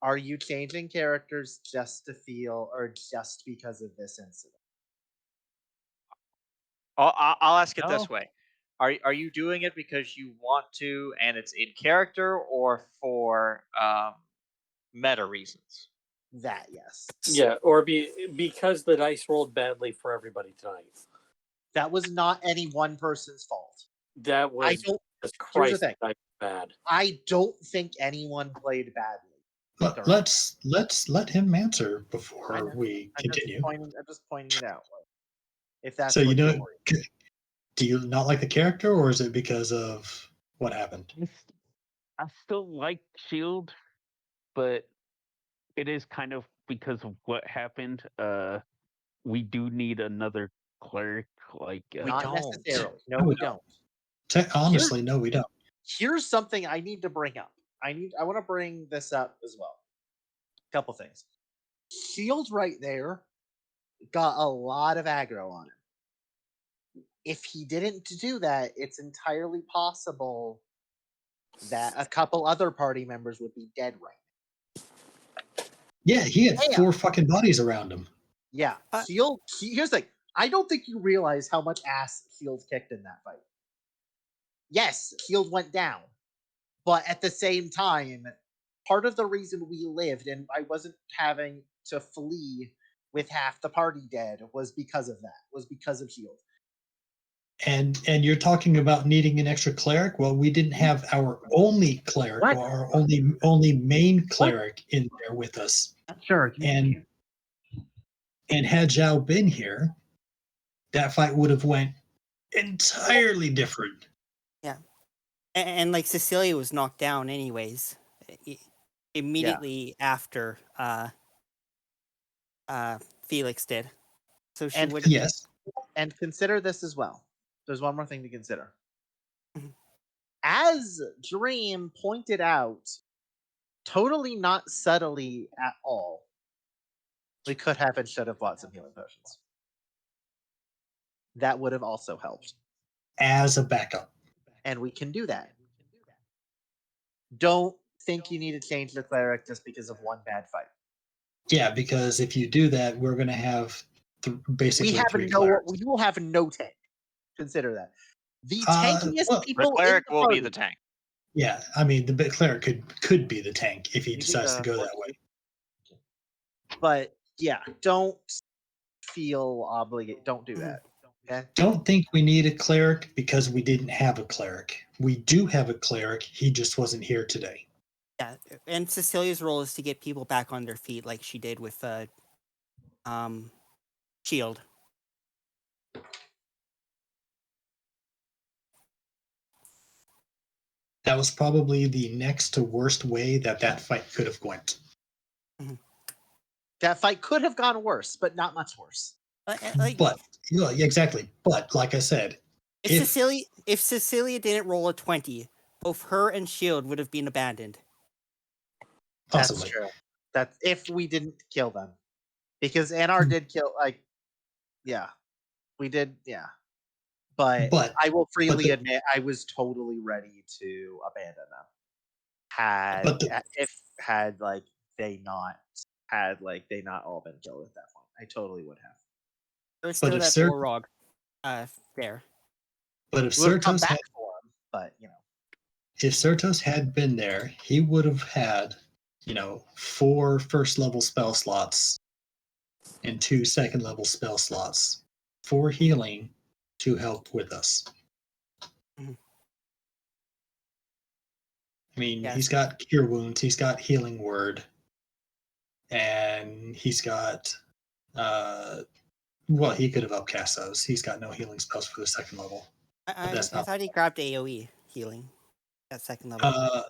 Are you changing characters just to feel or just because of this incident? I'll ask it this No. way: Are you doing it because you want to and it's in character, or for meta reasons? That, yes. Yeah, or because the dice rolled badly for everybody tonight. That was not any one person's fault. That was don't- just here's the Christ thing. dice bad. I don't think anyone played badly. let's let him answer I before know. we continue. I'm just pointing it out. If that's So what you you're know, worried. do you not like the character, or is it because of what happened? I still like Shield, but it is kind of because of what happened. We do need another cleric. Like We Not don't. necessarily. No, No, we we don't. Honestly, no, we don't. Here's something I need to bring up. I want to bring this up as well. Couple things. Shield right there got a lot of aggro on him. If he didn't do that, it's entirely possible that a couple other party members would be dead right now. Yeah, he had Yeah. 4 fucking bodies around him. Yeah. Shield. Here's the thing. I don't think you realize how much ass Shield kicked in that fight. Yes, Shield went down. But at the same time, part of the reason we lived and I wasn't having to flee with half the party dead was because of that. Was because of Shield. And you're talking about needing an extra cleric. Well, we didn't have our only cleric What? or our only main cleric in there with us. Sure. And had Zhao been here, that fight would have went entirely different. Yeah. And like Cecilia was knocked down anyways. Immediately after Felix did. So she And would Yes. And consider this as well. There's one more thing to consider. Mhm. As Dream pointed out, totally not subtly at all, we could have and should have bought some healing potions. That would have also helped. As a backup. And we can do that. Don't think you need to change the cleric just because of one bad fight. Yeah, because if you do that, we're going to have basically We three clerics. will have no tank. Consider that. The Uh, tankiest well, The people cleric in the will party, be the tank. Yeah, I mean, the bit cleric could be the tank if he You decides to think, go that way. But yeah, don't feel obligated. Don't do that. Okay. Don't think we need a cleric because we didn't have a cleric. We do have a cleric. He just wasn't here today. Yeah, and Cecilia's role is to get people back on their feet like she did with Shield. That was probably the next to worst way that fight could have went. That fight could have gone worse, but not much worse. But yeah, exactly. But like I said, if Cecilia didn't roll a 20, both her and Shield would have been abandoned. possibly. That's true. That's if we didn't kill them, because Anar did kill. Yeah, we did. Yeah, but I will freely admit I was totally ready to abandon them. Had like they not all been killed at that point, I totally would have. There was still that Borog there. But if Would have come Certos back had, for him, but if Certos had been there, he would have had 4 first level spell slots and 2 second level spell slots, 4 healing to help with us. I mean, he's got Cure Wounds, he's got Healing Word, and he's got, well, he could have upcast those. He's got no healing spells for the second level. I thought he grabbed AoE healing at second level.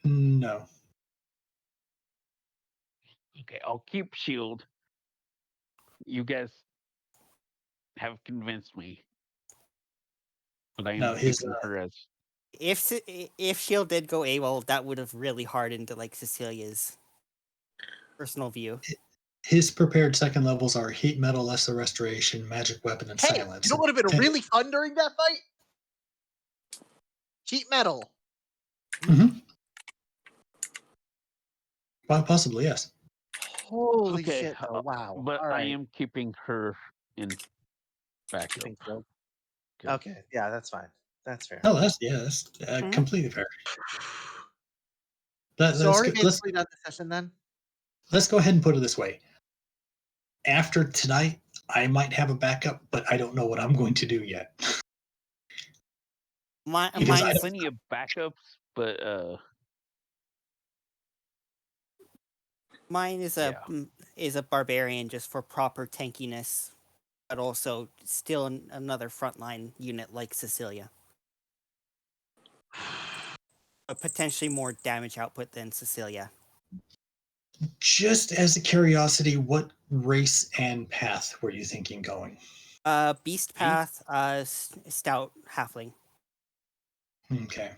No. Okay, I'll keep shield. You guys have convinced me. But I am keeping her as... If Shield did go AWOL, that would have really hardened like Cecilia's personal view. His prepared second levels are Heat Metal, Lesser Restoration, Magic Weapon, and Silence. You know what would have been really fun during that fight? Heat Metal. Mm-hmm. Well, possibly, yes. Holy shit! Oh, wow. But all right. I am keeping her in backup. Okay, yeah, that's fine. That's fair. Oh, that's completely fair. So already basically done the session then? Let's go ahead and put it this way. After tonight, I might have a backup, but I don't know what I'm going to do yet. Mine has plenty of backups, but mine is a barbarian just for proper tankiness, but also still another frontline unit like Cecilia. But potentially more damage output than Cecilia. Just as a curiosity, what race and path were you thinking going? Beast path, stout halfling. Okay.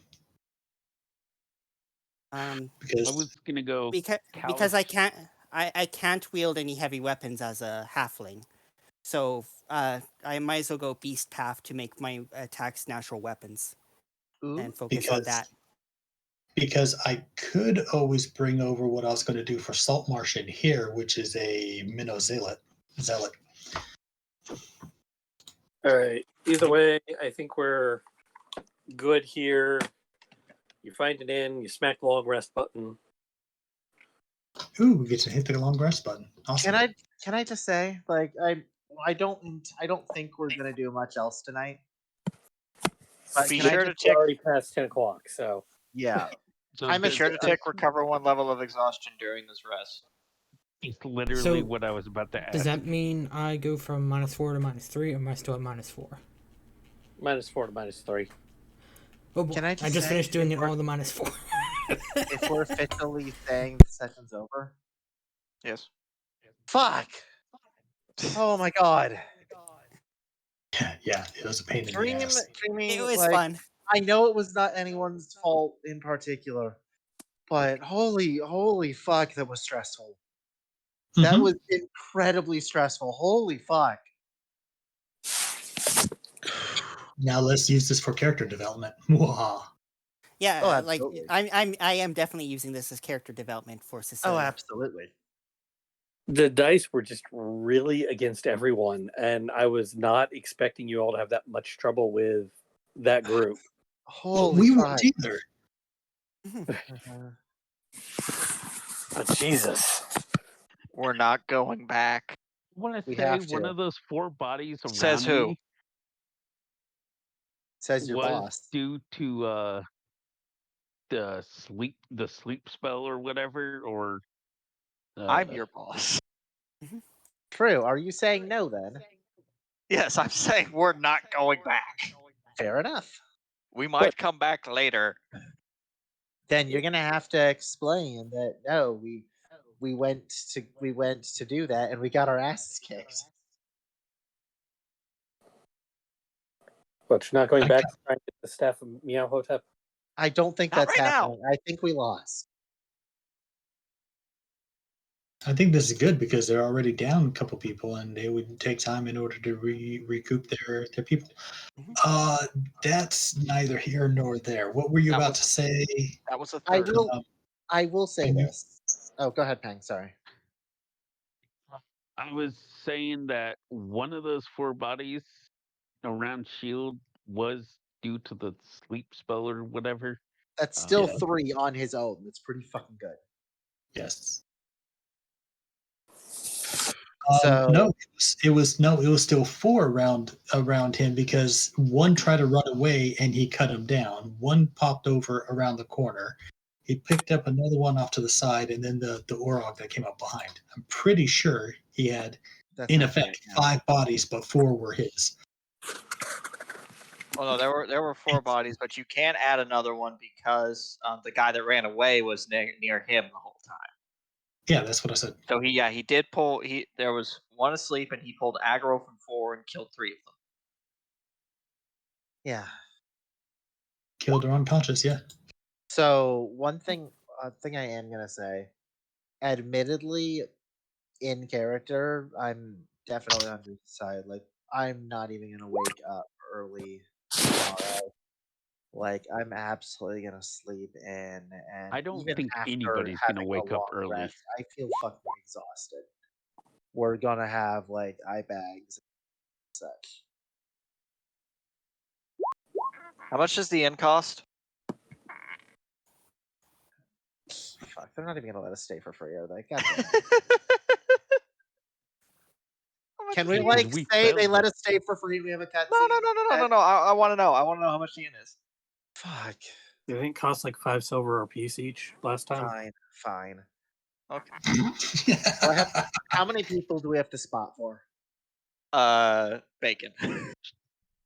Because I was gonna go because I can't wield any heavy weapons as a halfling, so I might as well go beast path to make my attacks natural weapons and focus on that. Because I could always bring over what I was going to do for Salt Marsh in here, which is a Minnow Zealot. All right. Either way, I think we're good here. You find an inn, you smack the long rest button. Ooh, we get to hit the long rest button. Awesome. Can I just say, like, I don't think we're gonna do much else tonight. Be sure to check. Already past 10 o'clock, so yeah. I'm sure to take recover 1 level of exhaustion during this rest. It's literally what I was about to ask. Does that mean I go from -4 to -3, or am I still at -4? -4 to -3. Oh, boy. I just finished doing it all the -4. If we're officially saying the session's over. Yes. Fuck. Oh my god. Yeah, it was a pain in the ass. It was fun. I know it was not anyone's fault in particular, but holy fuck, that was stressful. That was incredibly stressful. Holy fuck. Now let's use this for character development. Yeah, like I am definitely using this as character development for Cecilia. Oh, absolutely. The dice were just really against everyone, and I was not expecting you all to have that much trouble with that group. We weren't either. Oh, Jesus. We're not going back. I want to say one of those 4 bodies around Says who? me Says your was boss. due to the sleep spell or whatever, or I'm your boss. True. Are you saying no then? Yes, I'm saying we're not going back. Fair enough. We might come back later. Then you're gonna have to explain that no, we went to do that and we got our asses kicked. But you're not going I back to try and get the staff of Meowhotep? I don't think Not that's right now. happening. I think we lost. I think this is good because they're already down a couple people, and they would take time in order to recoup their people. Mhm. That's neither here nor there. What were you That about was- to say? That was a I third. will Um, I will say and you- this. Oh, go ahead, Pang. Sorry. I was saying that one of those 4 bodies around Shield was due to the sleep spell or whatever. That's still Yeah. 3 on his own. That's pretty fucking good. Yes. So No, it was still 4 around him because one tried to run away and he cut him down. One popped over around the corner. He picked up another one off to the side, and then the Orog that came up behind. I'm pretty sure he had, that's in accurate, effect, yeah. 5 bodies, but 4 were his. Oh no, there were 4 bodies, but you can't add another one because the guy that ran away was near him the whole time. Yeah, that's what I said. So he did pull. There was one asleep, and he pulled aggro from 4 and killed 3 of them. Yeah. Killed or unconscious, yeah. So one thing I am gonna say, admittedly, in character, I'm definitely on your side. Like, I'm not even gonna wake up early tomorrow. Like, I'm absolutely gonna sleep in, and I don't even think after anybody's gonna having a wake up long early. rest, I feel fucking exhausted. We're gonna have like eye bags and such. How much does the inn cost? Fuck, they're not even gonna let us stay for free, are they? God damn it. Can we Because like we say they failed let it. us stay for free and we have a cutscene? No. I want to know. I want to know how much the inn is. Fuck. I think it cost like 5 silver a piece each last time. Fine. Okay. How many people do we have to spot for? Bacon.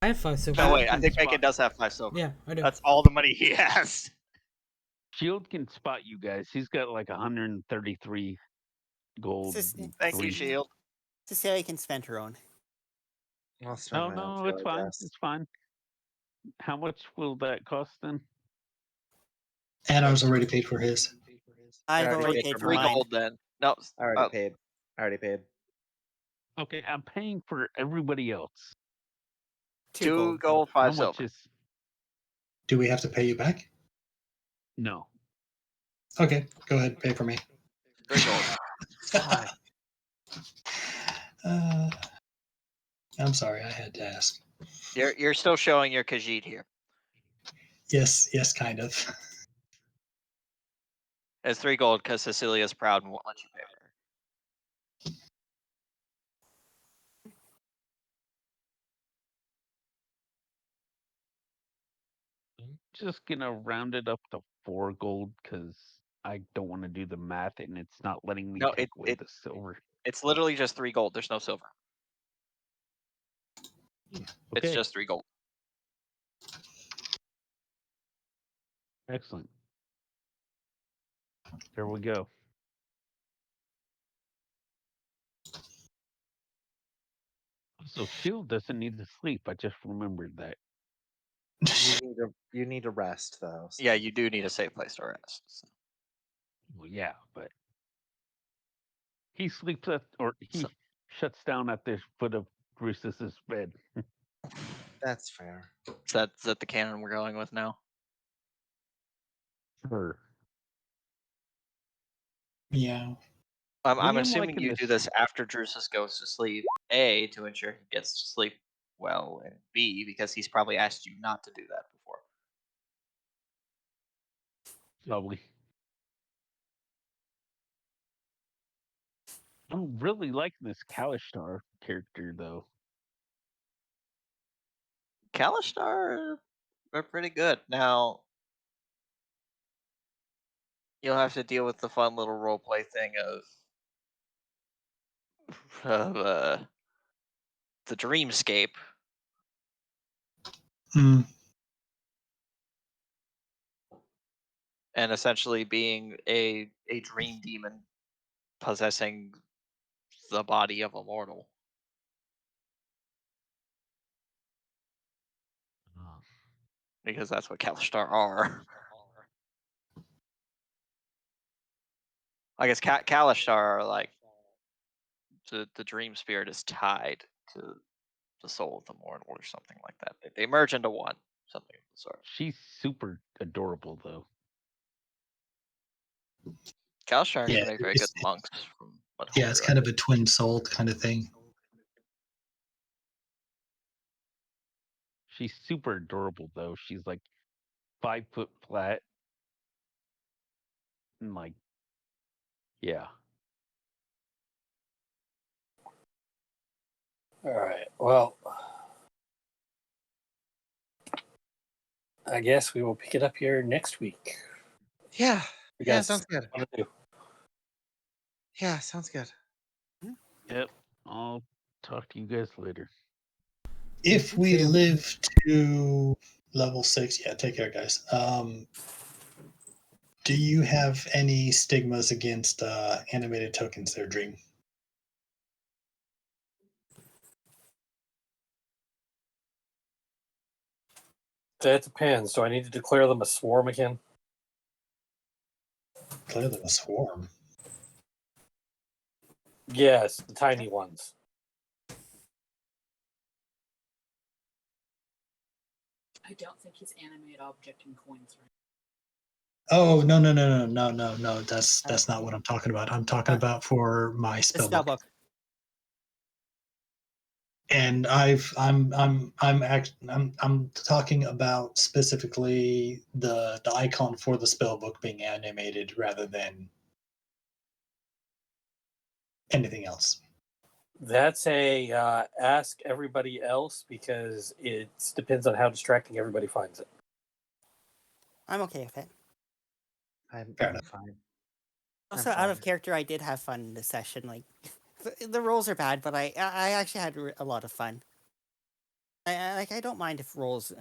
I have 5 silver. No, wait. I can think spot- Bacon does have 5 silver. Yeah, I do. That's all the money he has. Shield can spot you guys. He's got like 133 gold. Sis- and Thank you, 3 Shield. Cecilia can spend her own. I'll spend Oh my own no, too, it's I fine. guess. It's fine. How much will that cost then? Anar's already paid for his. I've already already paid paid for for 3 mine. gold then. No. I already paid. I already paid. Okay, I'm paying for everybody else. 2 2 gold. gold, How 5 much silver. is? Do we have to pay you back? No. Okay, go ahead, pay for me. 3 gold. I'm sorry, I had to ask. You're still showing your Khajiit here. Yes, kind of. It's 3 gold because Cecilia's proud and won't let you pay for her. I'm just gonna round it up to 4 gold because I don't want to do the math and it's not letting me No, take away the silver. It's literally just 3 gold. There's no silver. Okay. It's just 3 gold. Excellent. There we go. So Shield doesn't need to sleep. I just remembered that. You need to rest though. so- Yeah, you do need a safe place to rest. So. Well, yeah, but he sleeps at, or he So- shuts down at the foot of Drusus's bed. That's fair. Is that the canon we're going with now? Sure. Yeah. I'm am assuming liking you this. do this after Drusus goes to sleep. A, to ensure he gets to sleep well, and B, because he's probably asked you not to do that before. Lovely. I'm really liking this Kalishtar character, though. Kalishtar are pretty good. Now, you'll have to deal with the fun little roleplay thing of the dreamscape. Hmm. and essentially being a dream demon possessing the body of a mortal. Because that's what Kalistar are. I guess Kalistar are like the dream spirit is tied to the soul of the mortal or something like that. They merge into one, something of the sort. She's super adorable, though. Kalistar Yeah, actually make very good monks from what yeah, it's kind of a twin soul kind of thing. She's super adorable, though. She's like 5 foot flat. And like, yeah. All right. Well, I guess we will pick it up here next week. Yeah. You Yeah, guys sounds good. want to do? Yeah, sounds good. Yep. I'll talk to you guys later. If we live to level 6, yeah, take care, guys. Do you have any stigmas against animated tokens there, Dream? That depends. Do I need to declare them a swarm again? Declare them a swarm. Yes, the tiny ones. I don't think he's animated object and coins, right? Oh no. That's not what I'm talking about. I'm talking about for my The spell spell book. book. And I'm talking about specifically the icon for the spell book being animated rather than anything else. That's a ask everybody else because it depends on how distracting everybody finds it. I'm okay with it. I'm Fair enough. fine. Also, I'm out of fine. character, I did have fun in this session. Like, the rolls are bad, but I actually had a lot of fun. I don't mind if rolls,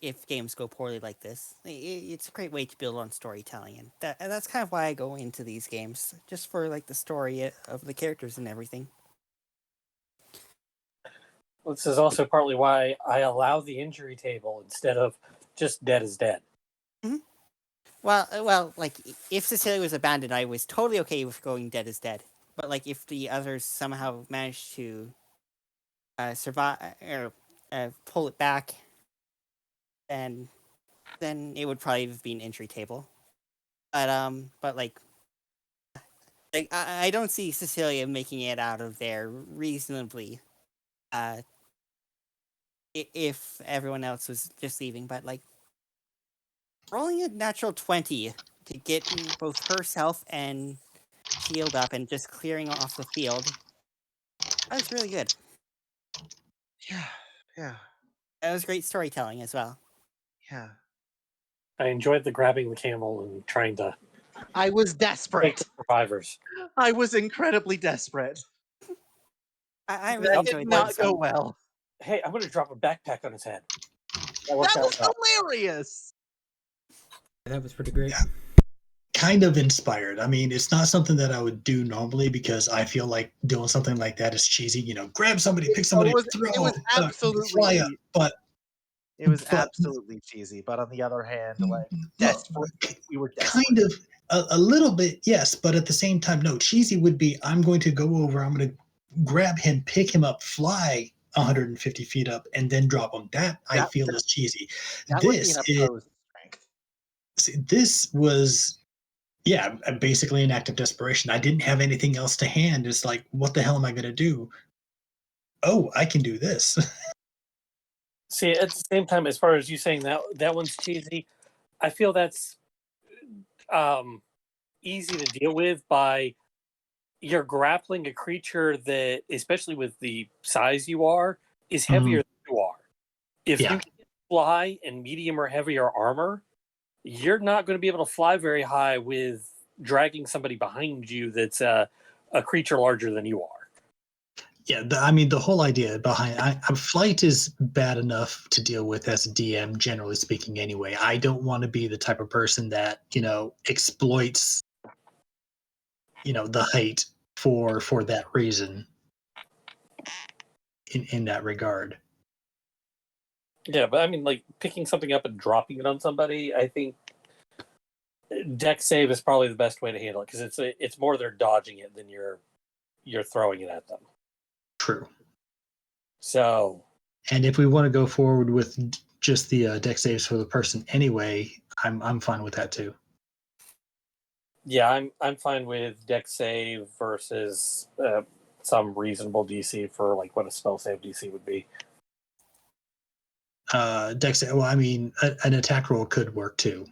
if games go poorly like this. It's a great way to build on storytelling, and that's kind of why I go into these games, just for like the story of the characters and everything. This is also partly why I allow the injury table instead of just dead is dead. Mm-hmm. Well, like if Cecilia was abandoned, I was totally okay with going dead is dead. But like if the others somehow managed to survive or pull it back, then it would probably have been injury table. But like I don't see Cecilia making it out of there reasonably. If everyone else was just leaving, but like rolling a natural 20 to get both herself and shield up and just clearing off the field. That was really good. Yeah. That was great storytelling as well. Yeah. I enjoyed the grabbing the camel and trying to I was make desperate. the survivors. I was incredibly desperate. I really That enjoyed did that not as go well. well. Hey, I'm going to drop a backpack on his head. That worked That out was well. hilarious. That was pretty great. Kind of inspired. I mean, it's not something that I would do normally because I feel like doing something like that is cheesy. You know, grab somebody, pick somebody, throw, it was fly absolutely up. But it was but absolutely cheesy. But on the other hand, like well, we were desperate. kind of a little bit, yes. But at the same time, no. Cheesy would be I'm going to go over. I'm going to grab him, pick him up, fly 150 feet up, and then drop him. That I feel is cheesy. That would be an opposed strength. This was basically an act of desperation. I didn't have anything else to hand. It's like, what the hell am I going to do? Oh, I can do this. See, at the same time, as far as you saying that one's cheesy, I feel that's easy to deal with by you're grappling a creature that, especially with the size you are, is heavier than you are. If you can fly in medium or heavier armor, you're not going to be able to fly very high with dragging somebody behind you that's a creature larger than you are. Yeah, I mean, the whole idea behind flight is bad enough to deal with as a DM, generally speaking. Anyway, I don't want to be the type of person that exploits the height for that reason. In that regard. Yeah, but I mean, like picking something up and dropping it on somebody, I think deck save is probably the best way to handle it because it's more they're dodging it than you're throwing it at them. True. So, and if we want to go forward with just the deck saves for the person anyway, I'm fine with that too. Yeah, I'm fine with deck save versus some reasonable DC for like what a spell save DC would be. Dex. Well, I mean, an attack roll could work too.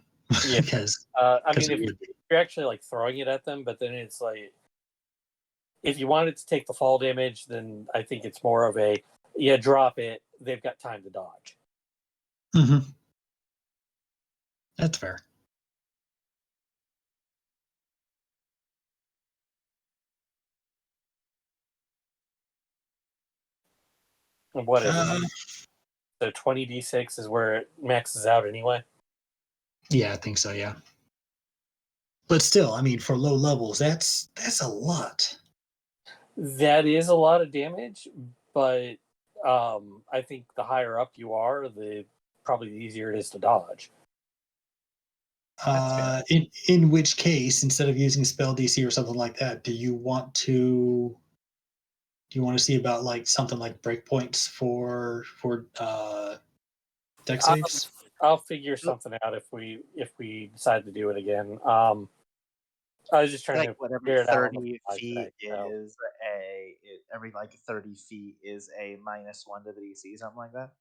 Yeah, because I mean, if you're actually like throwing it at them, but then it's like if you wanted to take the fall damage, then I think it's more of a drop it. They've got time to dodge. Mm-hmm. That's fair. And what is it? So 20d6 is where it maxes out anyway? Yeah, I think so, yeah. But still, I mean, for low levels, that's a lot. That is a lot of damage, but I think the higher up you are, the probably the easier it is to dodge. In which case, instead of using spell DC or something like that, do you want to see about like something like breakpoints for deck saves? I'll figure something out if we decide to do it again. I was just trying like to what figure every it out. 30 feet is every like 30 feet is a -1 to the DC, something like that.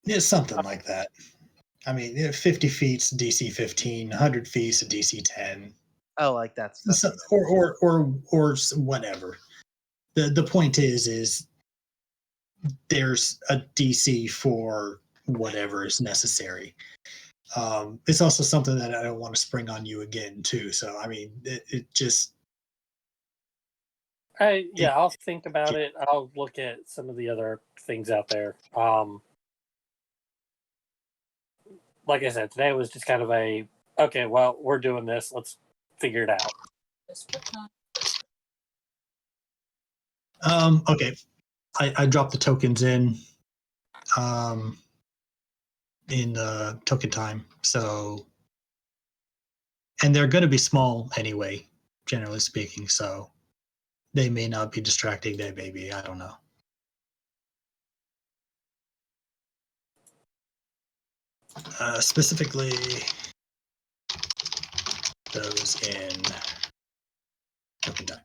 Yeah, something like that. I mean, 50 feet's DC 15, 100 feet's a DC 10. Oh, like that's So, or whatever. The point is there's a DC for whatever is necessary. It's also something that I don't want to spring on you again too. So I mean, it just. I'll think about it. I'll look at some of the other things out there. Like I said, today was just kind of okay, well, we're doing this. Let's figure it out. Okay. I dropped the tokens in token time. So, and they're going to be small anyway, generally speaking. So they may not be distracting. They may be, I don't know. Specifically, those in token time.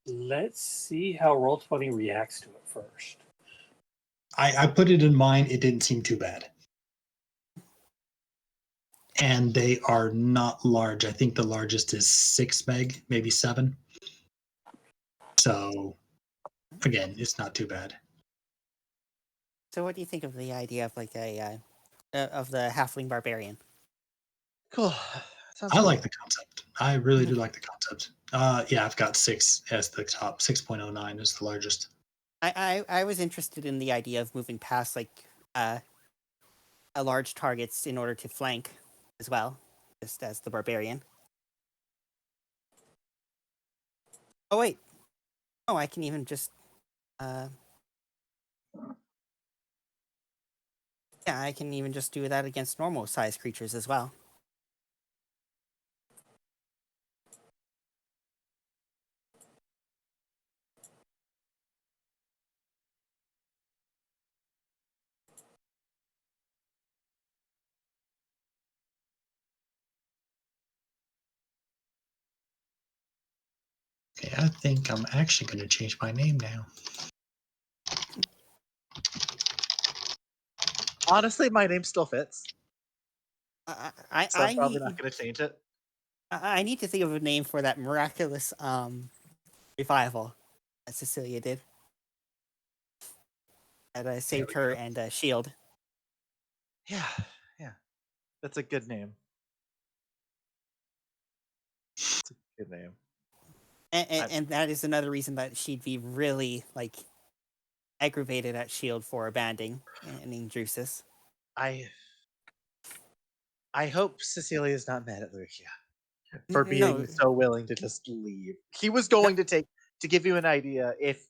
Let's see how Roll20 reacts to it first. I put it in mine. It didn't seem too bad. And they are not large. I think the largest is 6 meg, maybe 7. So, again, it's not too bad. So, what do you think of the idea of like of the halfling barbarian? Cool. I like the concept. I really do like the concept. Yeah, I've got 6 as the top. 6.09 is the largest. I was interested in the idea of moving past like a large targets in order to flank as well, just as the barbarian. Oh wait, oh I can even just yeah, I can even just do that against normal sized creatures as well. Okay, I think I'm actually going to change my name now. Honestly, my name still fits. So I'm probably need, not going to change it. I need to think of a name for that miraculous revival that Cecilia did. That saved her and Shield. Yeah, that's a good name. It's a good name. And that is another reason that she'd be really like aggravated at Shield for abandoning Drusus. I hope Cecilia is not mad at Lucia for being No, so willing to just leave. He was going to give you an idea, if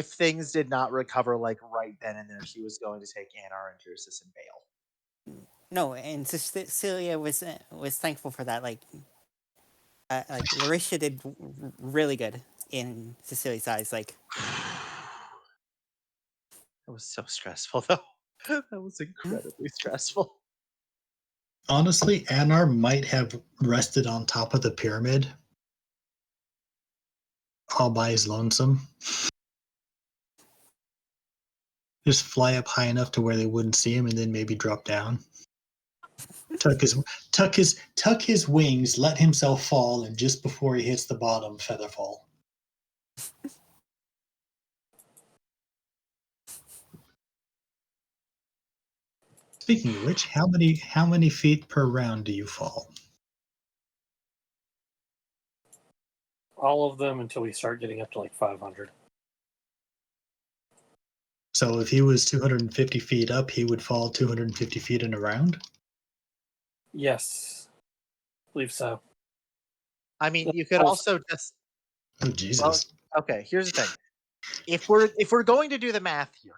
things did not recover like right then and there, he was going to take Anar and Drusus and bail. no, and Cecilia was thankful for that. Like Larisha did really good in Cecilia's eyes. Like That was so stressful, though. That was incredibly stressful. Honestly, Anar might have rested on top of the pyramid all by his lonesome. Just fly up high enough to where they wouldn't see him, and then maybe drop down. Tuck his wings, let himself fall, and just before he hits the bottom, feather fall. Speaking of which, how many feet per round do you fall? All of them until we start getting up to like 500. So if he was 250 feet up, he would fall 250 feet in a round? Yes, I believe so. I mean, you could also just. Oh, Jesus. Well, okay, here's the thing. If we're going to do the math here,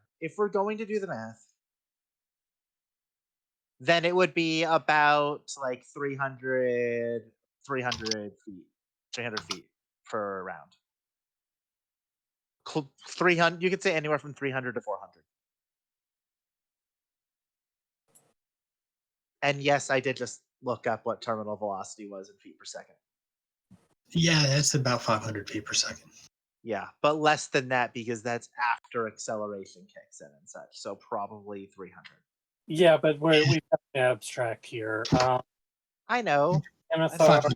then it would be about like 300 feet per round. 300. You could say anywhere from 300 to 400. And yes, I did just look up what terminal velocity was in feet per second. Yeah, that's about 500 feet per second. Yeah, but less than that because that's after acceleration kicks in and such. So probably 300. Yeah, but we've got an abstract here. I know. MFR 500.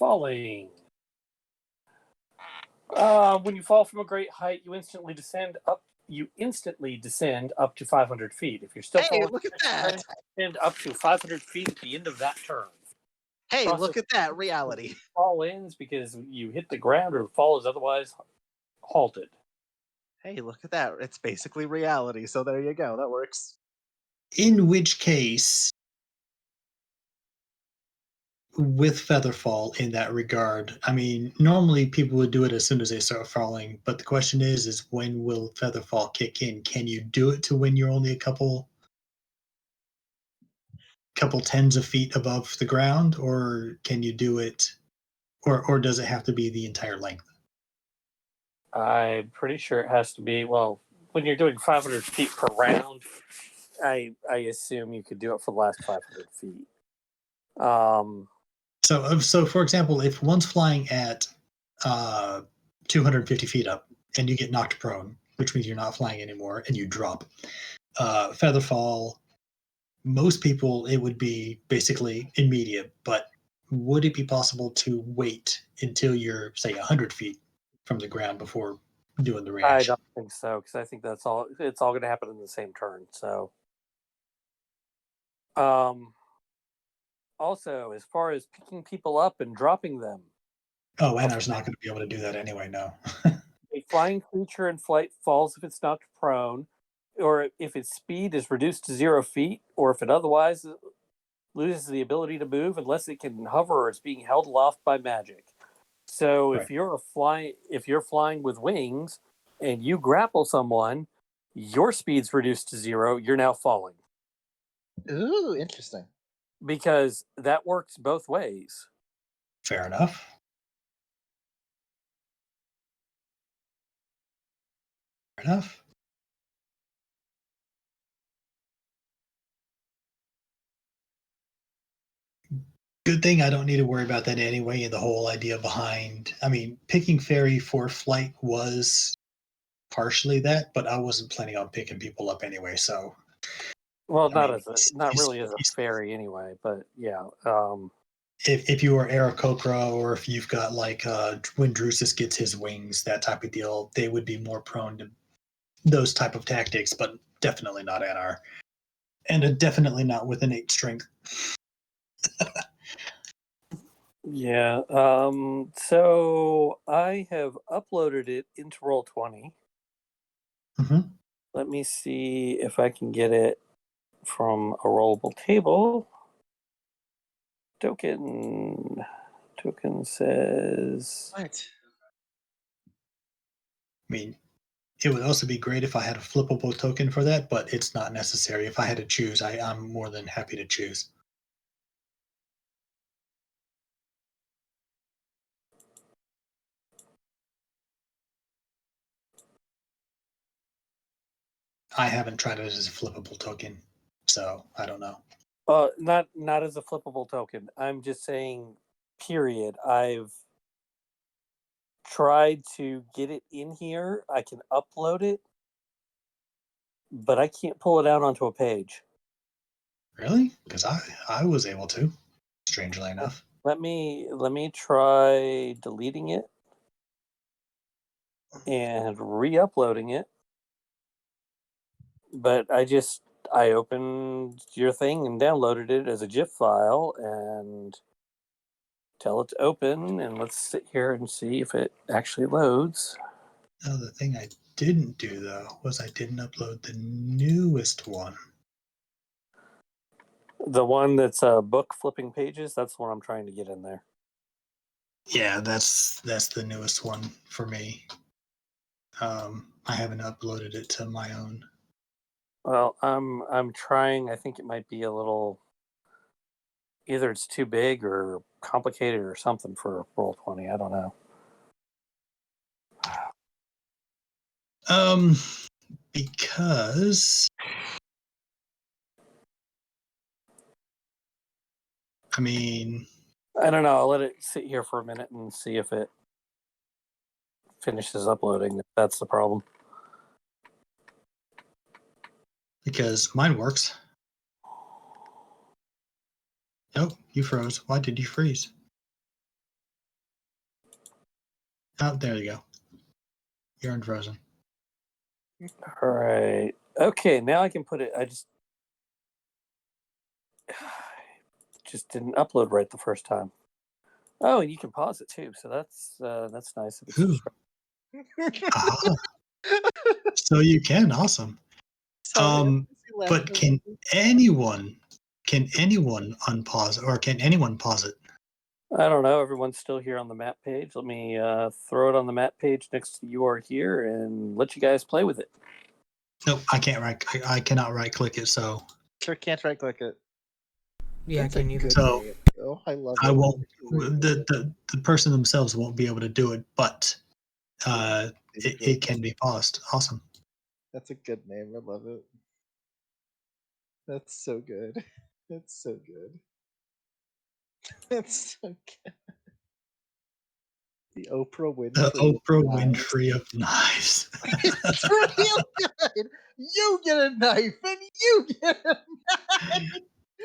falling. When you fall from a great height, you instantly descend up to 500 feet. If you're still Hey, falling, look at that! descend up to 500 feet at the end of that turn. Hey, Process look at that reality. Fall ends because you hit the ground or fall is otherwise halted. Hey, look at that. It's basically reality. So there you go. That works. In which case, with Featherfall in that regard, I mean, normally people would do it as soon as they start falling, but the question is when will Featherfall kick in? Can you do it to when you're only a couple tens of feet above the ground, or can you do it, or does it have to be the entire length? I'm pretty sure it has to be, well, when you're doing 500 feet per round, I assume you could do it for the last 500 feet. So for example, if one's flying at 250 feet up and you get knocked prone, which means you're not flying anymore, and you drop, Featherfall, most people, it would be basically immediate, but would it be possible to wait until you're, say, 100 feet from the ground before doing the I reaction? don't think so, because I think it's all going to happen in the same turn. So, also, as far as picking people up and dropping them, Oh, Anar's not going to be able to do that anyway, no. a flying creature in flight falls if it's knocked prone, or if its speed is reduced to 0 feet, or if it otherwise loses the ability to move unless it can hover or it's being held aloft by magic. So Right. if you're flying with wings and you grapple someone, your speed's reduced to 0, you're now falling. Ooh, interesting. Because that works both ways. Fair enough. Fair enough. Good thing I don't need to worry about that anyway. And the whole idea behind, I mean, picking fairy for flight was partially that, but I wasn't planning on picking people up anyway. So, Well, I mean, not really as a fairy anyway, but yeah. If you are Aarakocra, or if you've got like when Drusus gets his wings, that type of deal, they would be more prone to those type of tactics, but definitely not Anar, and definitely not with innate strength. Yeah. So I have uploaded it into Roll20. Mm-hmm. Let me see if I can get it from a rollable table. Token says. What? I mean, it would also be great if I had a flippable token for that, but it's not necessary. If I had to choose, I'm more than happy to choose. I haven't tried it as a flippable token, so I don't know. Not as a flippable token. I'm just saying, period. I've tried to get it in here. I can upload it, but I can't pull it out onto a page. Really? Because I was able to, strangely enough. Let me try deleting it and re-uploading it. But I opened your thing and downloaded it as a GIF file and tell it to open, and let's sit here and see if it actually loads. No, the thing I didn't do though was I didn't upload the newest one. The one that's book flipping pages, that's the one I'm trying to get in there. Yeah, that's the newest one for me. I haven't uploaded it to my own. Well, I'm trying. I think it might be a little, either it's too big or complicated or something for Roll20. I don't know. Because I mean, I don't know. I'll let it sit here for a minute and see if it finishes uploading. If that's the problem. because mine works. Oh, you froze. Why did you freeze? Oh, there you go. You're unfrozen. All right. Okay, now I can put it. I just didn't upload right the first time. Oh, and you can pause it too. So that's nice. If it's Ah, so you can. Awesome. Sorry, But can anyone unpause, or can anyone pause it? I don't know. Everyone's still here on the map page. Let me throw it on the map page next to you are here and let you guys play with it. Nope, I can't right. I cannot right click it, so Sure can't right click it. Yeah, That's I a can either. good So, name. Oh, I love it. I won't. The person themselves won't be able to do it, but it can be paused. Awesome. That's a good name. I love it. That's so good. That's so good. That's so good. The Oprah The Winfrey. Oprah knives. Winfrey of knives. It's real good. You get a knife and you get a knife.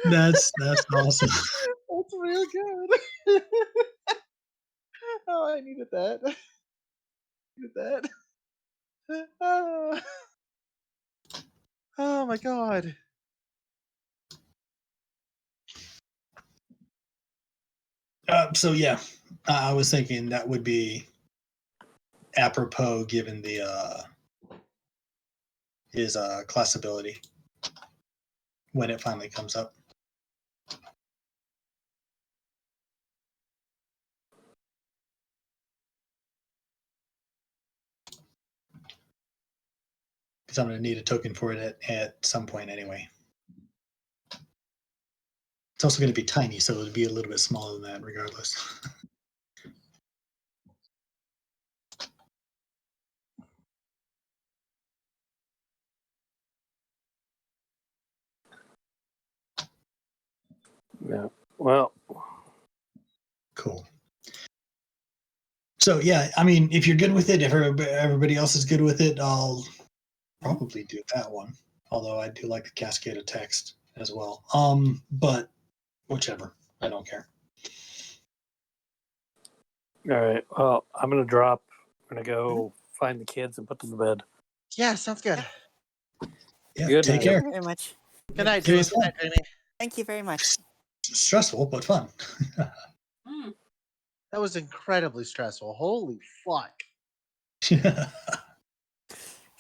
That's awesome. That's real good. Oh, I needed that. I needed that. Oh, oh my god. So yeah, I was thinking that would be apropos given the his class ability when it finally comes up. Because I'm going to need a token for it at some point anyway. It's also going to be tiny, so it'll be a little bit smaller than that regardless. Yeah. Well, Cool. So yeah, I mean, if you're good with it, if everybody else is good with it, I'll probably do that one. Although I do like the cascade of text as well. But whichever, I don't care. all right. Well, I'm gonna drop. I'm gonna go find the kids and put them to bed. Yeah, sounds good. Yeah, Good take night. care. Very much. Good night, It was Dream. Good fun. night, Dreamy. Thank you very much. Stressful, but fun. Hmm. That was incredibly stressful. Holy fuck.